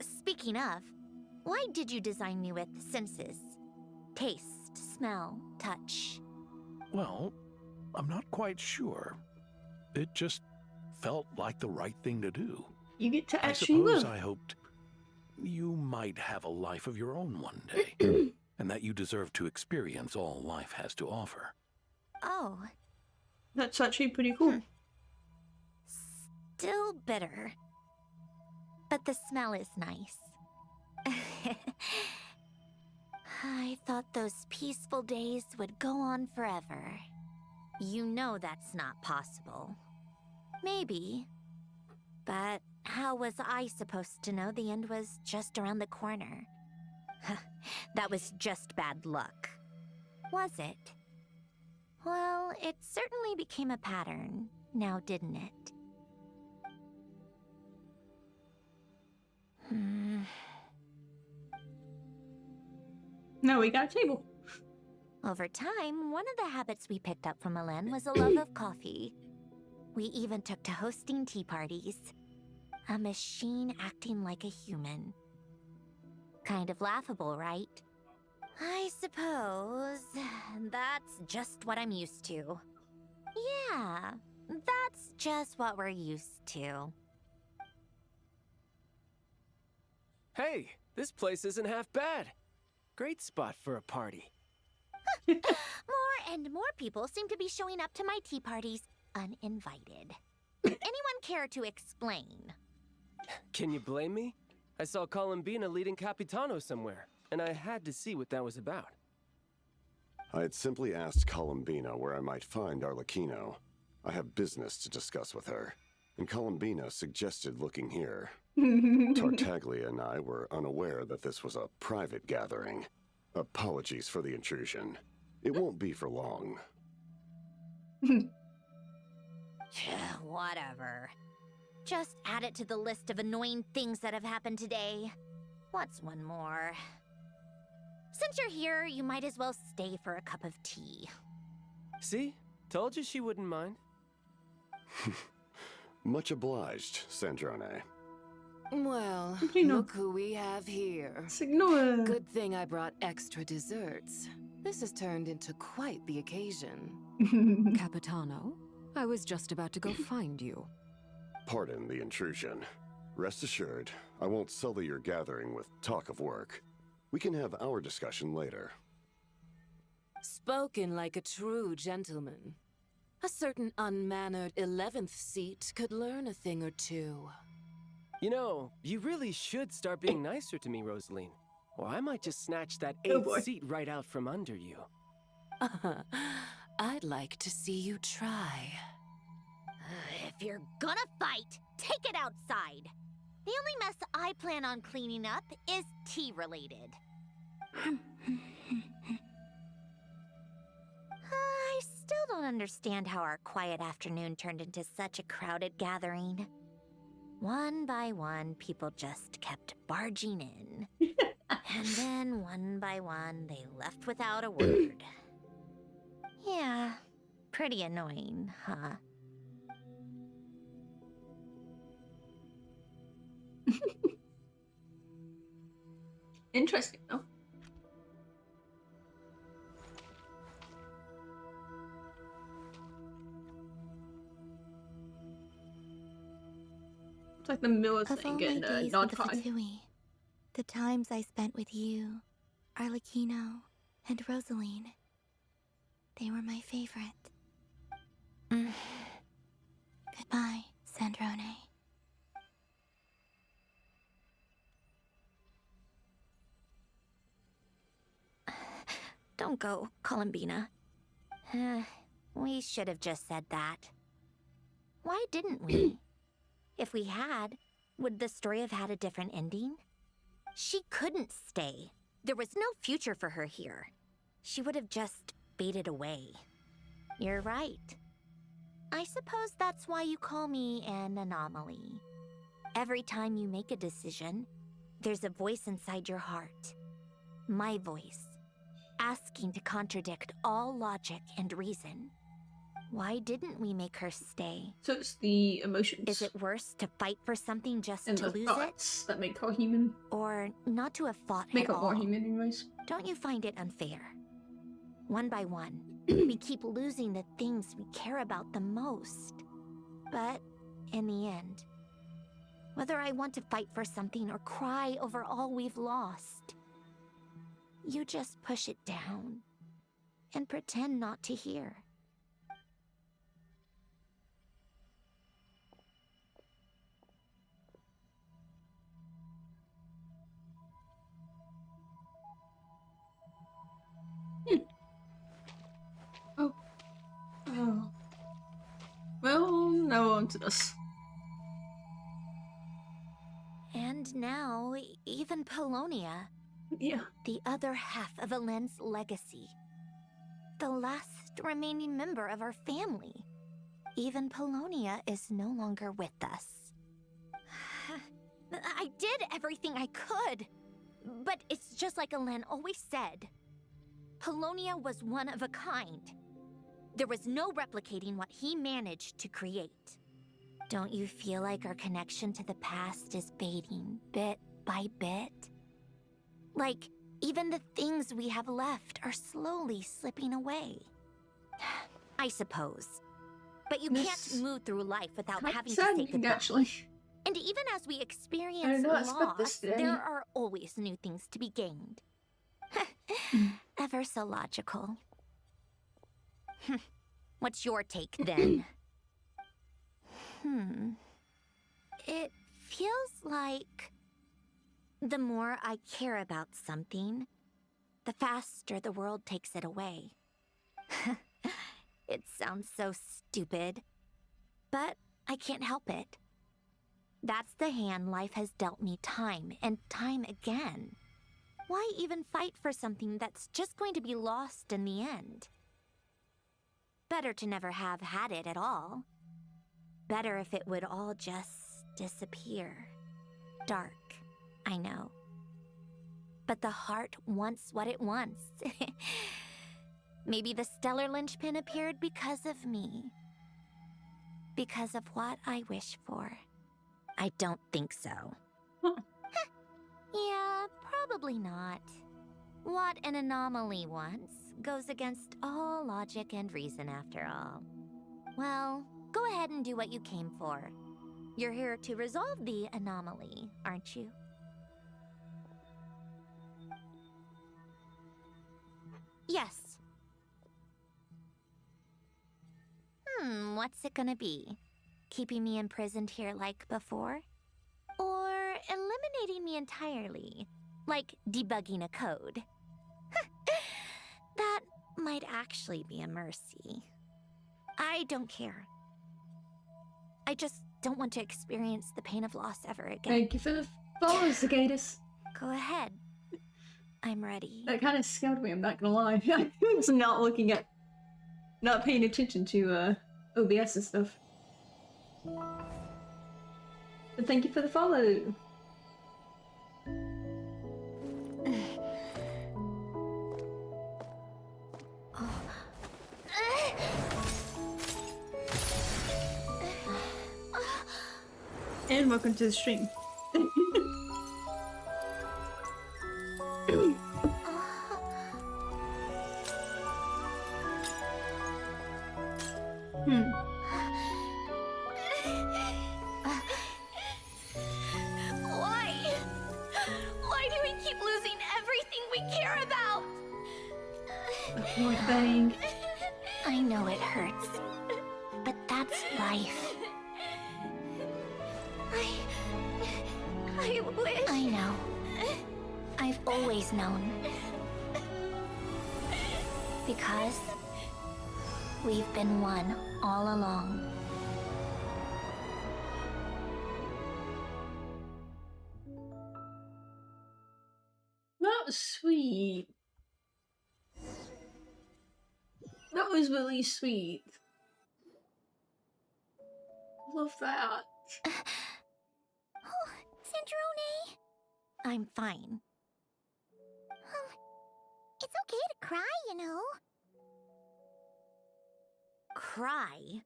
Speaker 9: Speaking of, why did you design me with senses? Taste, smell, touch.
Speaker 13: Well, I'm not quite sure. It just felt like the right thing to do.
Speaker 1: You get to
Speaker 13: I
Speaker 1: actually
Speaker 13: suppose
Speaker 1: live.
Speaker 13: I hoped you might have a life of your own one day, and that you deserve to experience all life has to offer.
Speaker 9: Oh.
Speaker 1: That's actually pretty cool.
Speaker 9: Still bitter. But the smell is nice. I thought those peaceful days would go on forever. You know that's not possible. Maybe. But how was I supposed to know the end was just around the corner? That was just bad luck. Was it? Well, it certainly became a pattern, now didn't it?
Speaker 1: Now we got a table.
Speaker 9: Over time, one of the habits we picked up from Alen was a love of coffee. We even took to hosting tea parties. A machine acting like a human. Kind of laughable, right? I suppose that's just what I'm used to. Yeah, that's just what we're used to.
Speaker 15: Hey, this place isn't half bad. Great spot for a party.
Speaker 9: More and more people seem to be showing up to my tea parties uninvited. Anyone care to explain?
Speaker 15: Can you blame me? I saw Columbina leading Capitano somewhere, and I had to see what that was about.
Speaker 16: I had simply asked Columbina where I might find Arlecchino. I have business to discuss with her, and Columbina suggested looking here. Tartaglia and I were unaware that this was a private gathering. Apologies for the intrusion. It won't be for long.
Speaker 9: Whatever. Just add it to the list of annoying things that have happened today. What's one more? Since you're here, you might as well stay for a cup of tea.
Speaker 15: See? Told you she wouldn't mind.
Speaker 16: Much obliged, Sandrone.
Speaker 17: Well,
Speaker 1: Ignore.
Speaker 17: look who we have here.
Speaker 1: Ignore.
Speaker 17: Good thing I brought extra desserts. This has turned into quite the occasion.
Speaker 18: Capitano, I was just about to go find you.
Speaker 16: Pardon the intrusion. Rest assured, I won't sully your gathering with talk of work. We can have our discussion later.
Speaker 17: Spoken like a true gentleman. A certain unmannered 11th seat could learn a thing or two.
Speaker 15: You know, you really should start being nicer to me, Rosaline. Or I might just snatch that 8th seat right out from under you.
Speaker 17: I'd like to see you try.
Speaker 9: If you're gonna fight, take it outside. The only mess I plan on cleaning up is tea-related. I
Speaker 2: still don't understand how our quiet afternoon turned into such a crowded gathering. One by one, people just kept barging in. And then, one by one, they left without a word. Yeah, pretty annoying, huh?
Speaker 1: Interesting, though. It's like the Miller
Speaker 6: Of all
Speaker 1: thing
Speaker 6: my
Speaker 1: getting
Speaker 6: days
Speaker 1: nod
Speaker 6: with the
Speaker 1: pie.
Speaker 6: Fatui, the times I spent with you, Arlecchino, and Rosaline, they were my favorite. Goodbye, Sandrone.
Speaker 2: Don't go, Columbina. We should have just said that. Why didn't we? If we had, would the story have had a different ending? She couldn't stay. There was no future for her here. She would have just faded away. You're right. I suppose that's why you call me an anomaly. Every time you make a decision, there's a voice inside your heart. My voice. Asking to contradict all logic and reason. Why didn't we make her stay?
Speaker 1: So it's the emotions.
Speaker 2: Is it worse to fight for something just
Speaker 1: and
Speaker 2: to
Speaker 1: the
Speaker 2: lose
Speaker 1: thoughts that make her human?
Speaker 2: Or not to have fought
Speaker 1: Make
Speaker 2: at
Speaker 1: her
Speaker 2: all?
Speaker 1: more human, anyways.
Speaker 2: Don't you find it unfair? One by one, we keep losing the things we care about the most. But in the end, whether I want to fight for something or cry over all we've lost, you just push it down and pretend not to hear.
Speaker 1: Oh. Well, now on to this.
Speaker 2: And now, even Polonia.
Speaker 1: Yeah.
Speaker 2: The other half of Alen's legacy. The last remaining member of our family. Even Polonia is no longer with us. I did everything I could. But it's just like Alen always said. Polonia was one of a kind. There was no replicating what he managed to create. Don't you feel like our connection to the past is fading bit by bit? Like, even the things we have left are slowly slipping away. I suppose. But you can't move through life without having to say goodbye.
Speaker 1: Actually.
Speaker 2: And even as we experience loss, there are always new things to be gained. Ever so logical. What's your take, then? It feels like the more I care about something, the faster the world takes it away. It sounds so stupid, but I can't help it. That's the hand life has dealt me time and time again. Why even fight for something that's just going to be lost in the end? Better to never have had it at all. Better if it would all just disappear. Dark, I know. But the heart wants what it wants. Maybe the stellar linchpin appeared because of me. Because of what I wish for. I don't think so. Yeah, probably not. What an anomaly wants goes against all logic and reason after all. Well, go ahead and do what you came for. You're here to resolve the anomaly, aren't you? Yes. What's it gonna be? Keeping me imprisoned here like before? Or eliminating me entirely, like debugging a code? That might actually be a mercy. I don't care. I just don't want to experience the pain of loss ever again.
Speaker 1: Thank you for the follow, Cicadas.
Speaker 2: Go ahead. I'm ready.
Speaker 1: That kind of scared me, I'm not gonna lie. I was not looking at not paying attention to OBS and stuff. But thank you for the follow. And welcome to the stream.
Speaker 5: Why do we keep losing everything we care about?
Speaker 1: Poor thing.
Speaker 14: I know it hurts, but that's life.
Speaker 5: I wish...
Speaker 14: I know. I've always known. Because we've been one all along.
Speaker 1: That was sweet. That was really sweet. Love that.
Speaker 2: Oh, Sandrone.
Speaker 9: I'm fine.
Speaker 2: It's okay to cry, you know.
Speaker 9: Cry?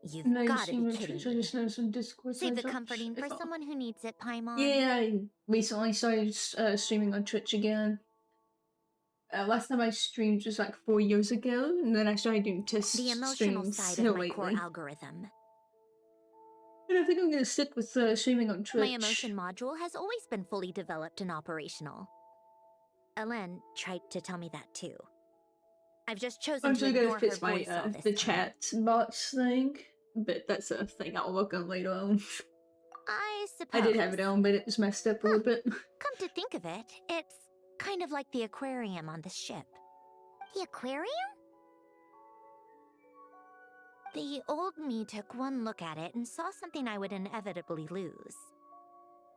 Speaker 9: You've
Speaker 1: No,
Speaker 9: gotta
Speaker 1: you
Speaker 9: be
Speaker 1: see,
Speaker 9: kidding
Speaker 1: I
Speaker 9: me.
Speaker 1: just know some Discord
Speaker 9: Save the
Speaker 1: signs up.
Speaker 9: comforting for
Speaker 1: It's all-
Speaker 9: someone who needs it, Paimon.
Speaker 1: Yeah, I recently started streaming on Twitch again. Last time I streamed was like 4 years ago, and then I started doing test
Speaker 9: The emotional
Speaker 1: streams
Speaker 9: side
Speaker 1: so
Speaker 9: of my core
Speaker 1: lately.
Speaker 9: algorithm.
Speaker 1: And I think I'm gonna stick with streaming on Twitch.
Speaker 9: My emotion module has always been fully developed and operational. Ellen tried to tell me that too. I've just chosen
Speaker 1: I'm
Speaker 9: to
Speaker 1: still gonna
Speaker 9: ignore her
Speaker 1: fix my
Speaker 9: voice all this
Speaker 1: the
Speaker 9: time.
Speaker 1: chat box thing, but that's a thing I'll work on later on.
Speaker 9: I suppose.
Speaker 1: I did have it on, but it was messed up a little bit.
Speaker 9: Come to think of it, it's kind of like the aquarium on the ship.
Speaker 2: The aquarium?
Speaker 9: The old me took one look at it and saw something I would inevitably lose.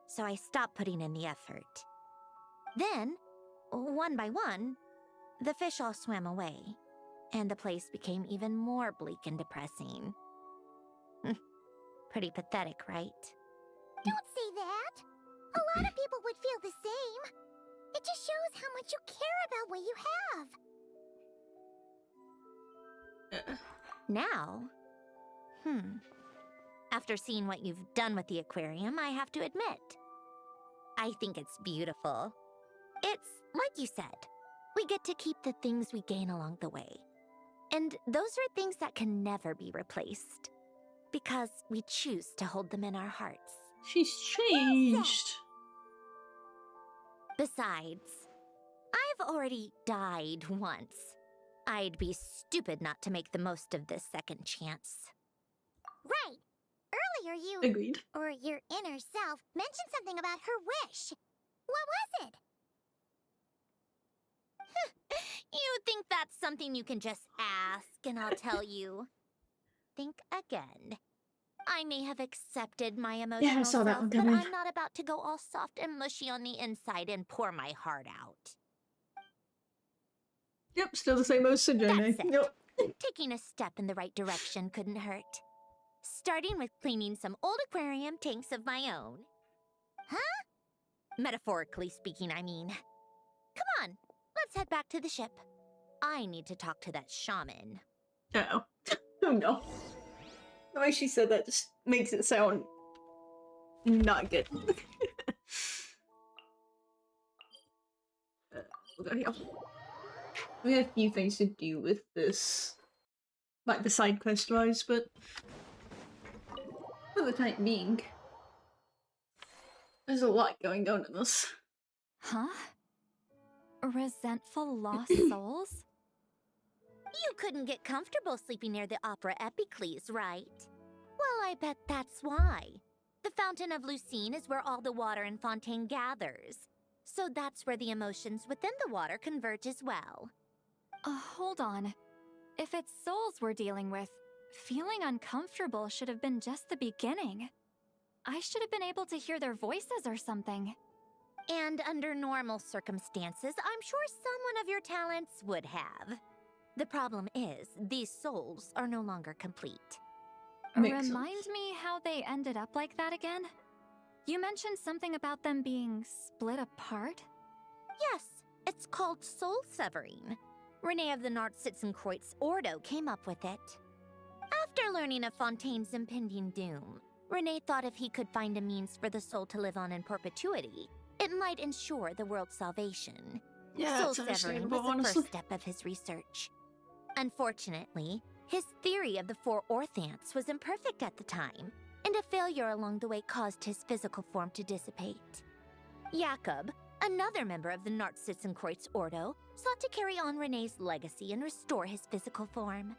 Speaker 9: So I stopped putting in the effort. Then, one by one, the fish all swam away, and the place became even more bleak and depressing. Pretty pathetic, right?
Speaker 2: Don't say that. A lot of people would feel the same. It just shows how much you care about what you have.
Speaker 9: Now, after seeing what you've done with the aquarium, I have to admit, I think it's beautiful. It's like you said, we get to keep the things we gain along the way. And those are things that can never be replaced, because we choose to hold them in our hearts.
Speaker 1: She's changed.
Speaker 9: Besides, I've already died once. I'd be stupid not to make the most of this second chance.
Speaker 2: Right. Earlier you...
Speaker 1: Agreed.
Speaker 2: Or your inner self mentioned something about her wish. What was it?
Speaker 9: You think that's something you can just ask and I'll tell you? Think again. I may have accepted my emotional
Speaker 1: Yeah, I saw that
Speaker 9: self,
Speaker 1: one
Speaker 9: but
Speaker 1: coming.
Speaker 9: I'm not about to go all soft and mushy on the inside and pour my heart out.
Speaker 1: Yep, still the same old Sojourner.
Speaker 9: That's it.
Speaker 1: Yep.
Speaker 9: Taking a step in the right direction couldn't hurt. Starting with cleaning some old aquarium tanks of my own.
Speaker 2: Huh?
Speaker 9: Metaphorically speaking, I mean. Come on, let's head back to the ship. I need to talk to that shaman.
Speaker 1: Oh. Oh no. The way she said that just makes it sound not good. We'll go here. We have a few things to do with this, like the side quest wise, but for the time being, there's a lot going on in this.
Speaker 5: Huh? Resentful lost souls?
Speaker 9: You couldn't get comfortable sleeping near the Opera Epicles, right? Well, I bet that's why. The Fountain of Lucine is where all the water in Fontaine gathers. So that's where the emotions within the water converge as well.
Speaker 5: Hold on. If it's souls we're dealing with, feeling uncomfortable should have been just the beginning. I should have been able to hear their voices or something.
Speaker 9: And under normal circumstances, I'm sure someone of your talents would have. The problem is, these souls are no longer complete.
Speaker 5: Remind me how they ended up like that again? You mentioned something about them being split apart?
Speaker 9: Yes, it's called soul severing. Renee of the Nartsitzenkreuz Ordo came up with it. After learning of Fontaine's impending doom, Renee thought if he could find a means for the soul to live on in perpetuity, it might ensure the world's salvation.
Speaker 1: Yeah,
Speaker 9: soul
Speaker 1: that's
Speaker 9: severing was
Speaker 1: understandable,
Speaker 9: the
Speaker 1: honestly.
Speaker 9: first step of his research. Unfortunately, his theory of the 4 orthants was imperfect at the time, and a failure along the way caused his physical form to dissipate. Jakob, another member of the Nartsitzenkreuz Ordo, sought to carry on Renee's legacy and restore his physical form.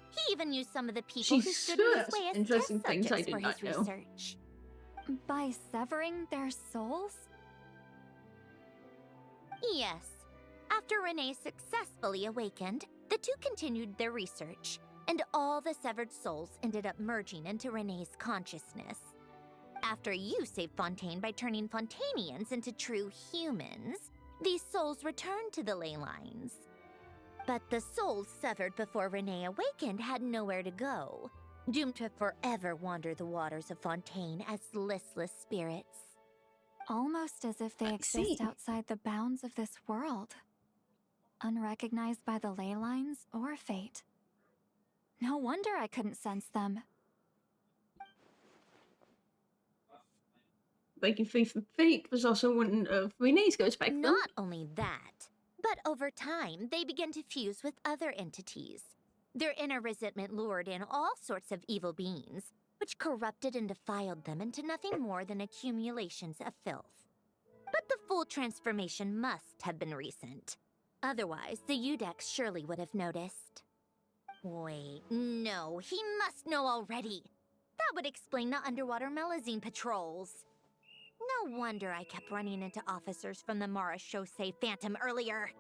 Speaker 9: He even used some of the people who stood in his way as test
Speaker 1: interesting things I
Speaker 9: subjects
Speaker 1: did
Speaker 9: for
Speaker 1: not
Speaker 9: his
Speaker 1: know.
Speaker 9: research.
Speaker 5: By severing their souls?
Speaker 9: Yes. After Renee successfully awakened, the two continued their research, and all the severed souls ended up merging into Renee's consciousness. After you saved Fontaine by turning Fontainians into true humans, these souls returned to the ley lines. But the souls severed before Renee awakened had nowhere to go, doomed to forever wander the waters of Fontaine as listless spirits.
Speaker 5: Almost as if they exist outside the bounds of this world. Unrecognized by the ley lines or fate. No wonder I couldn't sense them.
Speaker 1: Breaking free from fate was also one of Renee's goes back then.
Speaker 9: Not only that, but over time, they began to fuse with other entities. Their inner resentment lured in all sorts of evil beings, which corrupted and defiled them into nothing more than accumulations of filth. But the full transformation must have been recent. Otherwise, the Udex surely would have noticed. Wait, no, he must know already. That would explain the underwater Melazine patrols. No wonder I kept running into officers from the Mara Chaussee Phantom earlier.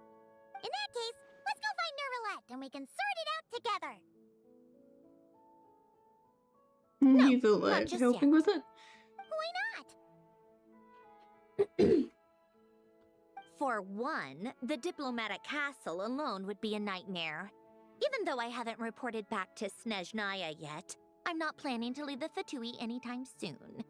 Speaker 2: In that case, let's go find Nervalette and we can sort it out together.
Speaker 1: You feel
Speaker 9: not
Speaker 1: like
Speaker 9: just
Speaker 1: helping
Speaker 9: yet.
Speaker 1: with it?
Speaker 2: Why not?
Speaker 9: For one, the diplomatic castle alone would be a nightmare. Even though I haven't reported back to Snezhnaya yet, I'm not planning to leave the Fatui anytime soon.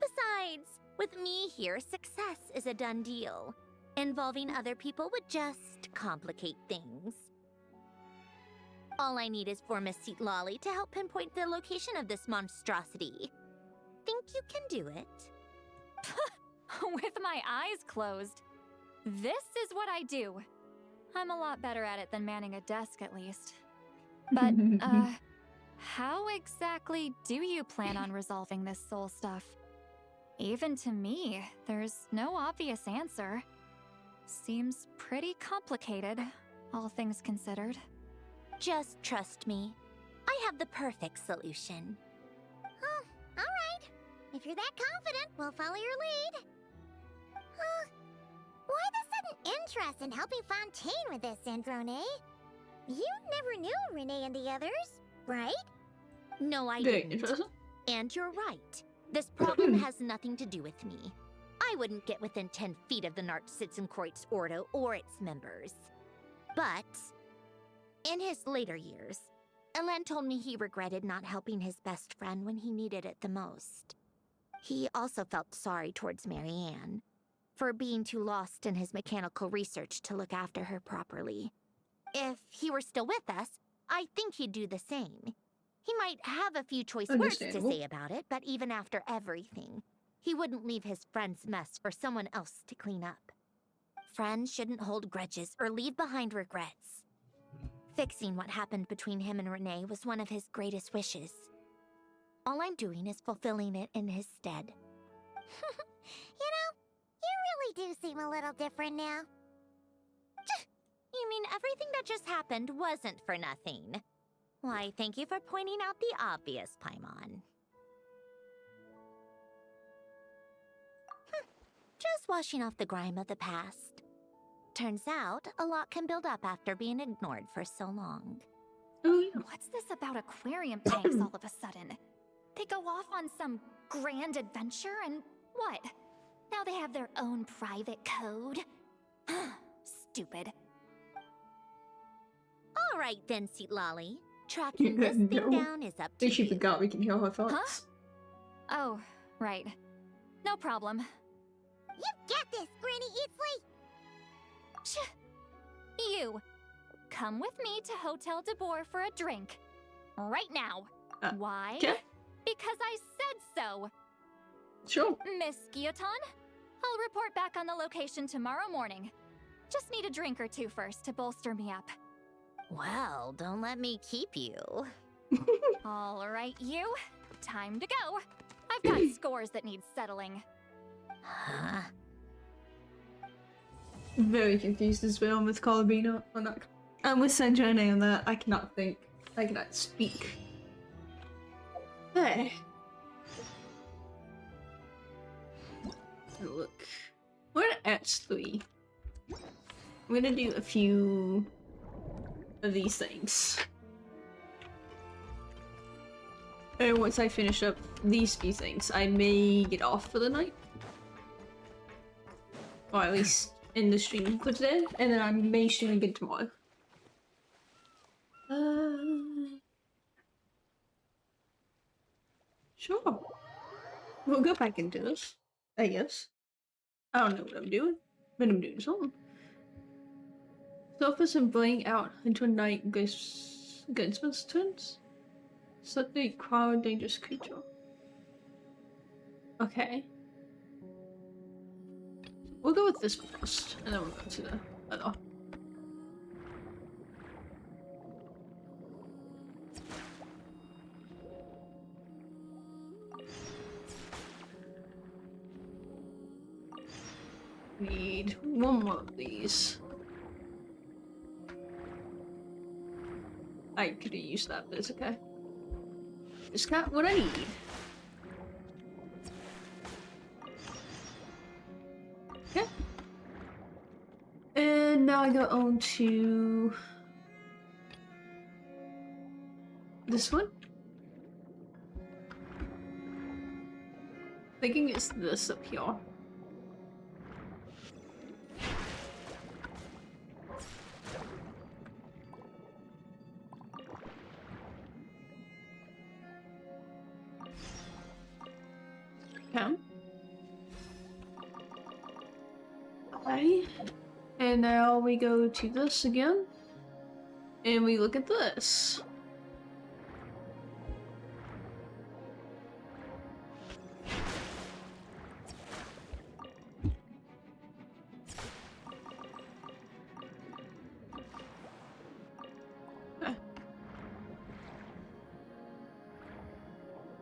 Speaker 9: Besides, with me here, success is a done deal. Involving other people would just complicate things. All I need is for Miss Lolly to help pinpoint the location of this monstrosity. Think you can do it?
Speaker 5: With my eyes closed. This is what I do. I'm a lot better at it than manning a desk, at least. But, how exactly do you plan on resolving this soul stuff? Even to me, there's no obvious answer. Seems pretty complicated, all things considered.
Speaker 9: Just trust me. I have the perfect solution.
Speaker 2: Oh, all right. If you're that confident, we'll follow your lead. Why the sudden interest in helping Fontaine with this, Androne? You never knew Renee and the others, right?
Speaker 9: No, I
Speaker 1: Very
Speaker 9: didn't.
Speaker 1: interesting.
Speaker 9: And you're right. This problem has nothing to do with me. I wouldn't get within 10 feet of the Nartsitzenkreuz Ordo or its members. But in his later years, Elan told me he regretted not helping his best friend when he needed it the most. He also felt sorry towards Marianne for being too lost in his mechanical research to look after her properly. If he were still with us, I think he'd do the same. He might have a few choice words to
Speaker 1: Understandable.
Speaker 9: say about it, but even after everything, he wouldn't leave his friend's mess for someone else to clean up. Friends shouldn't hold grudges or leave behind regrets. Fixing what happened between him and Renee was one of his greatest wishes. All I'm doing is fulfilling it in his stead.
Speaker 2: You know, you really do seem a little different now.
Speaker 9: You mean everything that just happened wasn't for nothing? Why, thank you for pointing out the obvious, Paimon. Just washing off the grime of the past. Turns out, a lot can build up after being ignored for so long.
Speaker 1: Oh, yeah.
Speaker 5: What's this about aquarium tanks all of a sudden? They go off on some grand adventure and what? Now they have their own private code? Stupid.
Speaker 9: All right then, Seat Lolly. Tracking this thing
Speaker 1: No.
Speaker 9: down is up to
Speaker 1: She
Speaker 9: you.
Speaker 1: forgot we can hear her thoughts.
Speaker 5: Oh, right. No problem.
Speaker 2: You got this, Granny Eatsley!
Speaker 5: You, come with me to Hotel de Boer for a drink. Right now. Why?
Speaker 1: okay.
Speaker 5: Because I said so.
Speaker 1: Sure.
Speaker 5: Miss Guillotin, I'll report back on the location tomorrow morning. Just need a drink or two first to bolster me up.
Speaker 9: Well, don't let me keep you.
Speaker 5: All right, you. Time to go. I've got scores that need settling.
Speaker 9: Huh?
Speaker 1: Very confused as well with Columbina on that. And with Sanjane on that, I cannot think. I cannot speak. Hey. Look. We're at 3. I'm gonna do a few of these things. And once I finish up these few things, I may get off for the night. Or at least in the stream for today, and then I may stream again tomorrow. Sure. We'll go back into this, I guess. I don't know what I'm doing, but I'm doing something. Surface and bring out into a night Gunsmith's twins? Suddenly crowd dangerous creature. Okay. We'll go with this first, and then we'll go to the other. Need one more of these. I could have used that, but it's okay. Just got what I need. Okay. And now I go on to this one. Thinking it's this up here. Okay. Okay. And now we go to this again. And we look at this.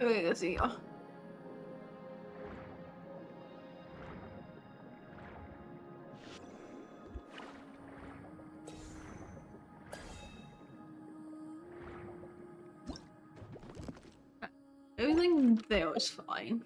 Speaker 1: Okay, let's see. Everything there was fine.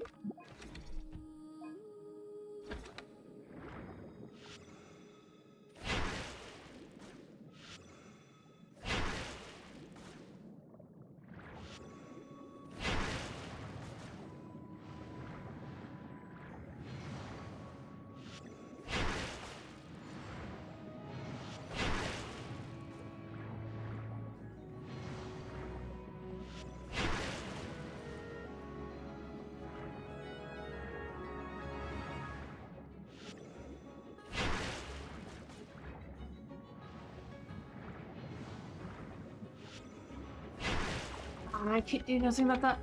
Speaker 1: I can't do nothing about that.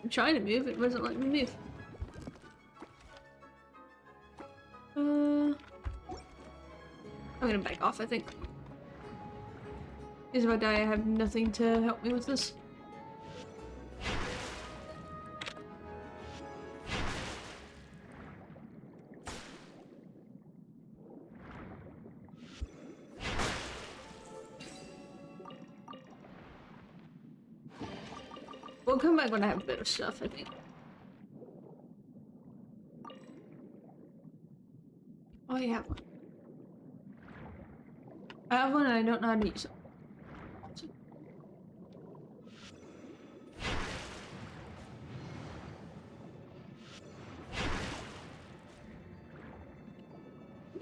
Speaker 1: I'm trying to move, it wasn't letting me move. I'm gonna back off, I think. Because if I die, I have nothing to help me with this. We'll come back when I have better stuff, I think. Oh, you have one. I have one and I don't know how to use it.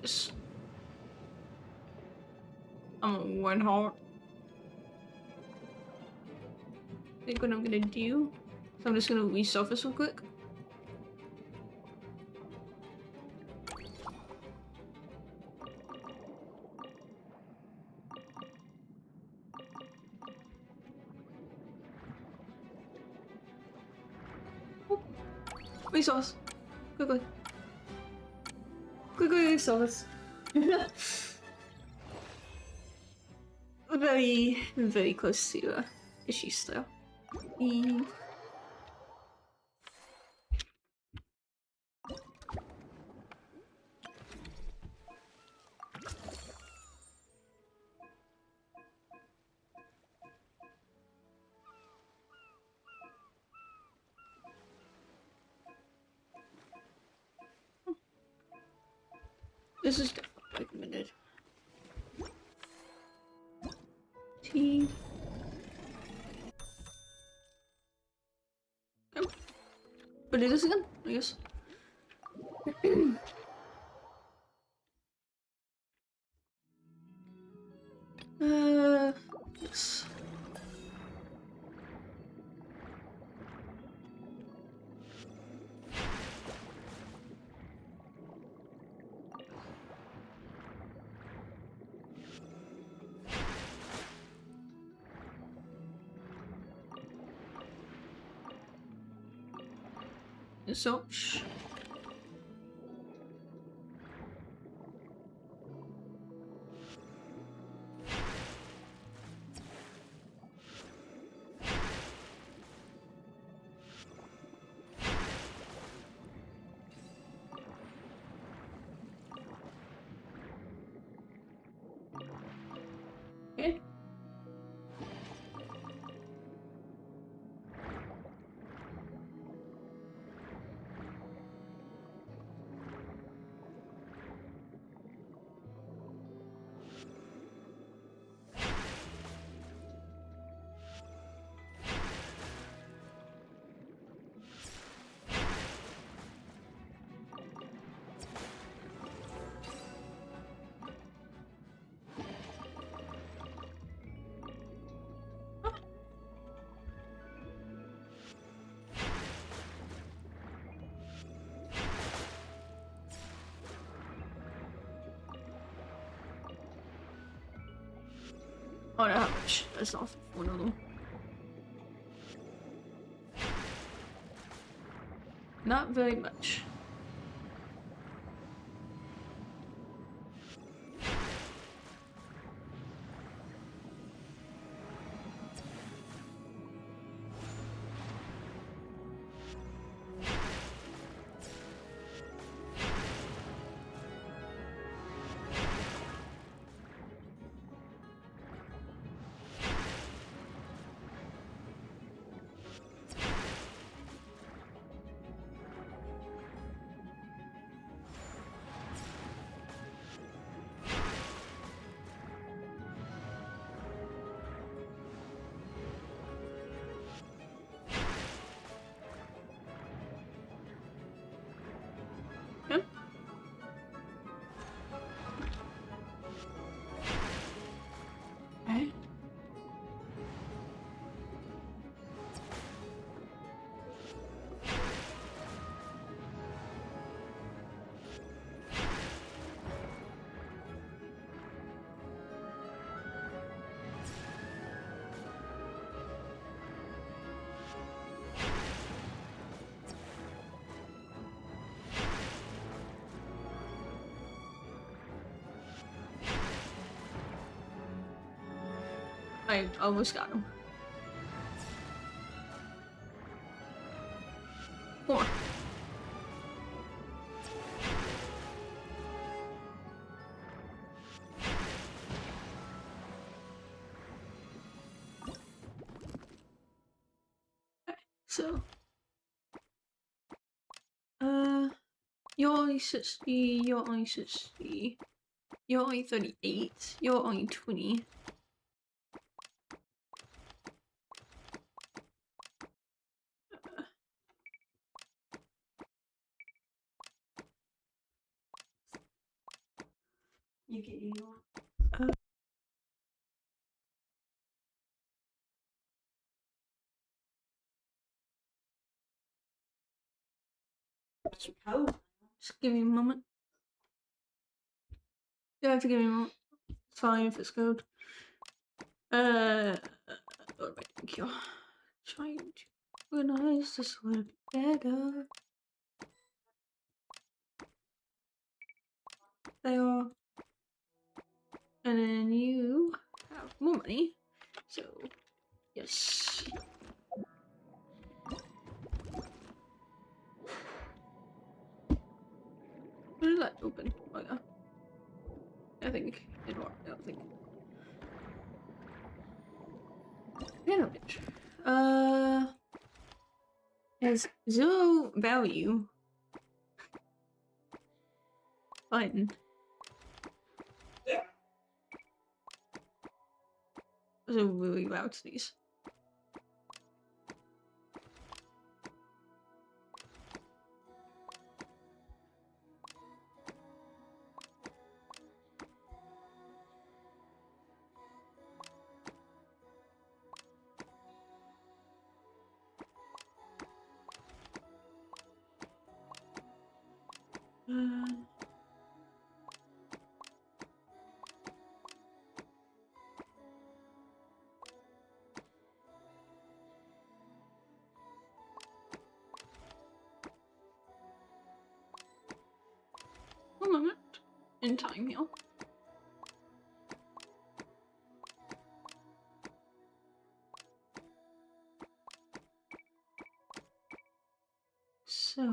Speaker 1: this. I'm on one heart. I think what I'm gonna do, so I'm just gonna resurface real quick. Resource. Quickly. Quickly resource. Very, very close to issue still. This is definitely recommended. T. Okay. But do this again, I guess. Yes. So, shh. Okay. Oh, not much. That's off one of them. Not very much. Okay. I almost got him. More. Okay, so you're only 60, you're only 60, you're only 38, you're only 20. Just give me a moment. You have to give me a moment. It's fine if it's good. Alright, thank you. Trying to organize this a little bit better. They are. And then you have more money. So, yes. When did that open? Oh yeah. I think it worked. I don't think. Piano pitch. Has 0 value. Fine. So really route these. One moment. In time here. So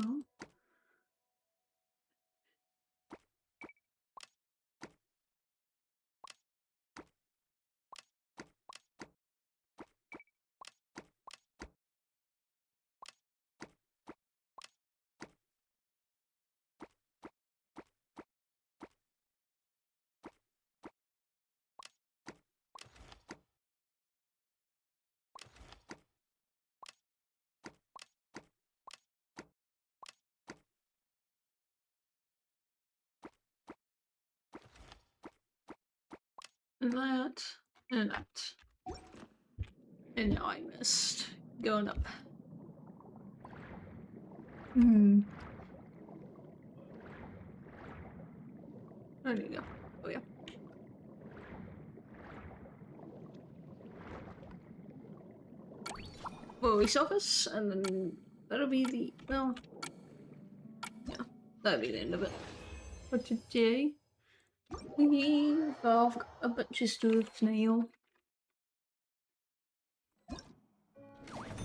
Speaker 1: that and that. And now I missed going up. Where did you go? Oh yeah. Well, we surface, and then that'll be the well. Yeah, that'll be the end of it for today. We've got a bunch of stuff now.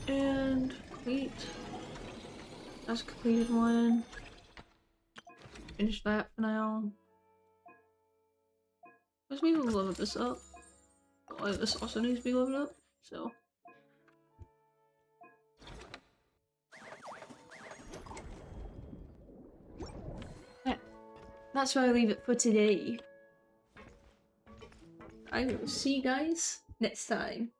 Speaker 1: And complete. That's completed one. Finish that for now. Let's maybe level this up. Oh, this also needs to be leveled up, so. Yeah, that's where I leave it for today. I will see you guys next time.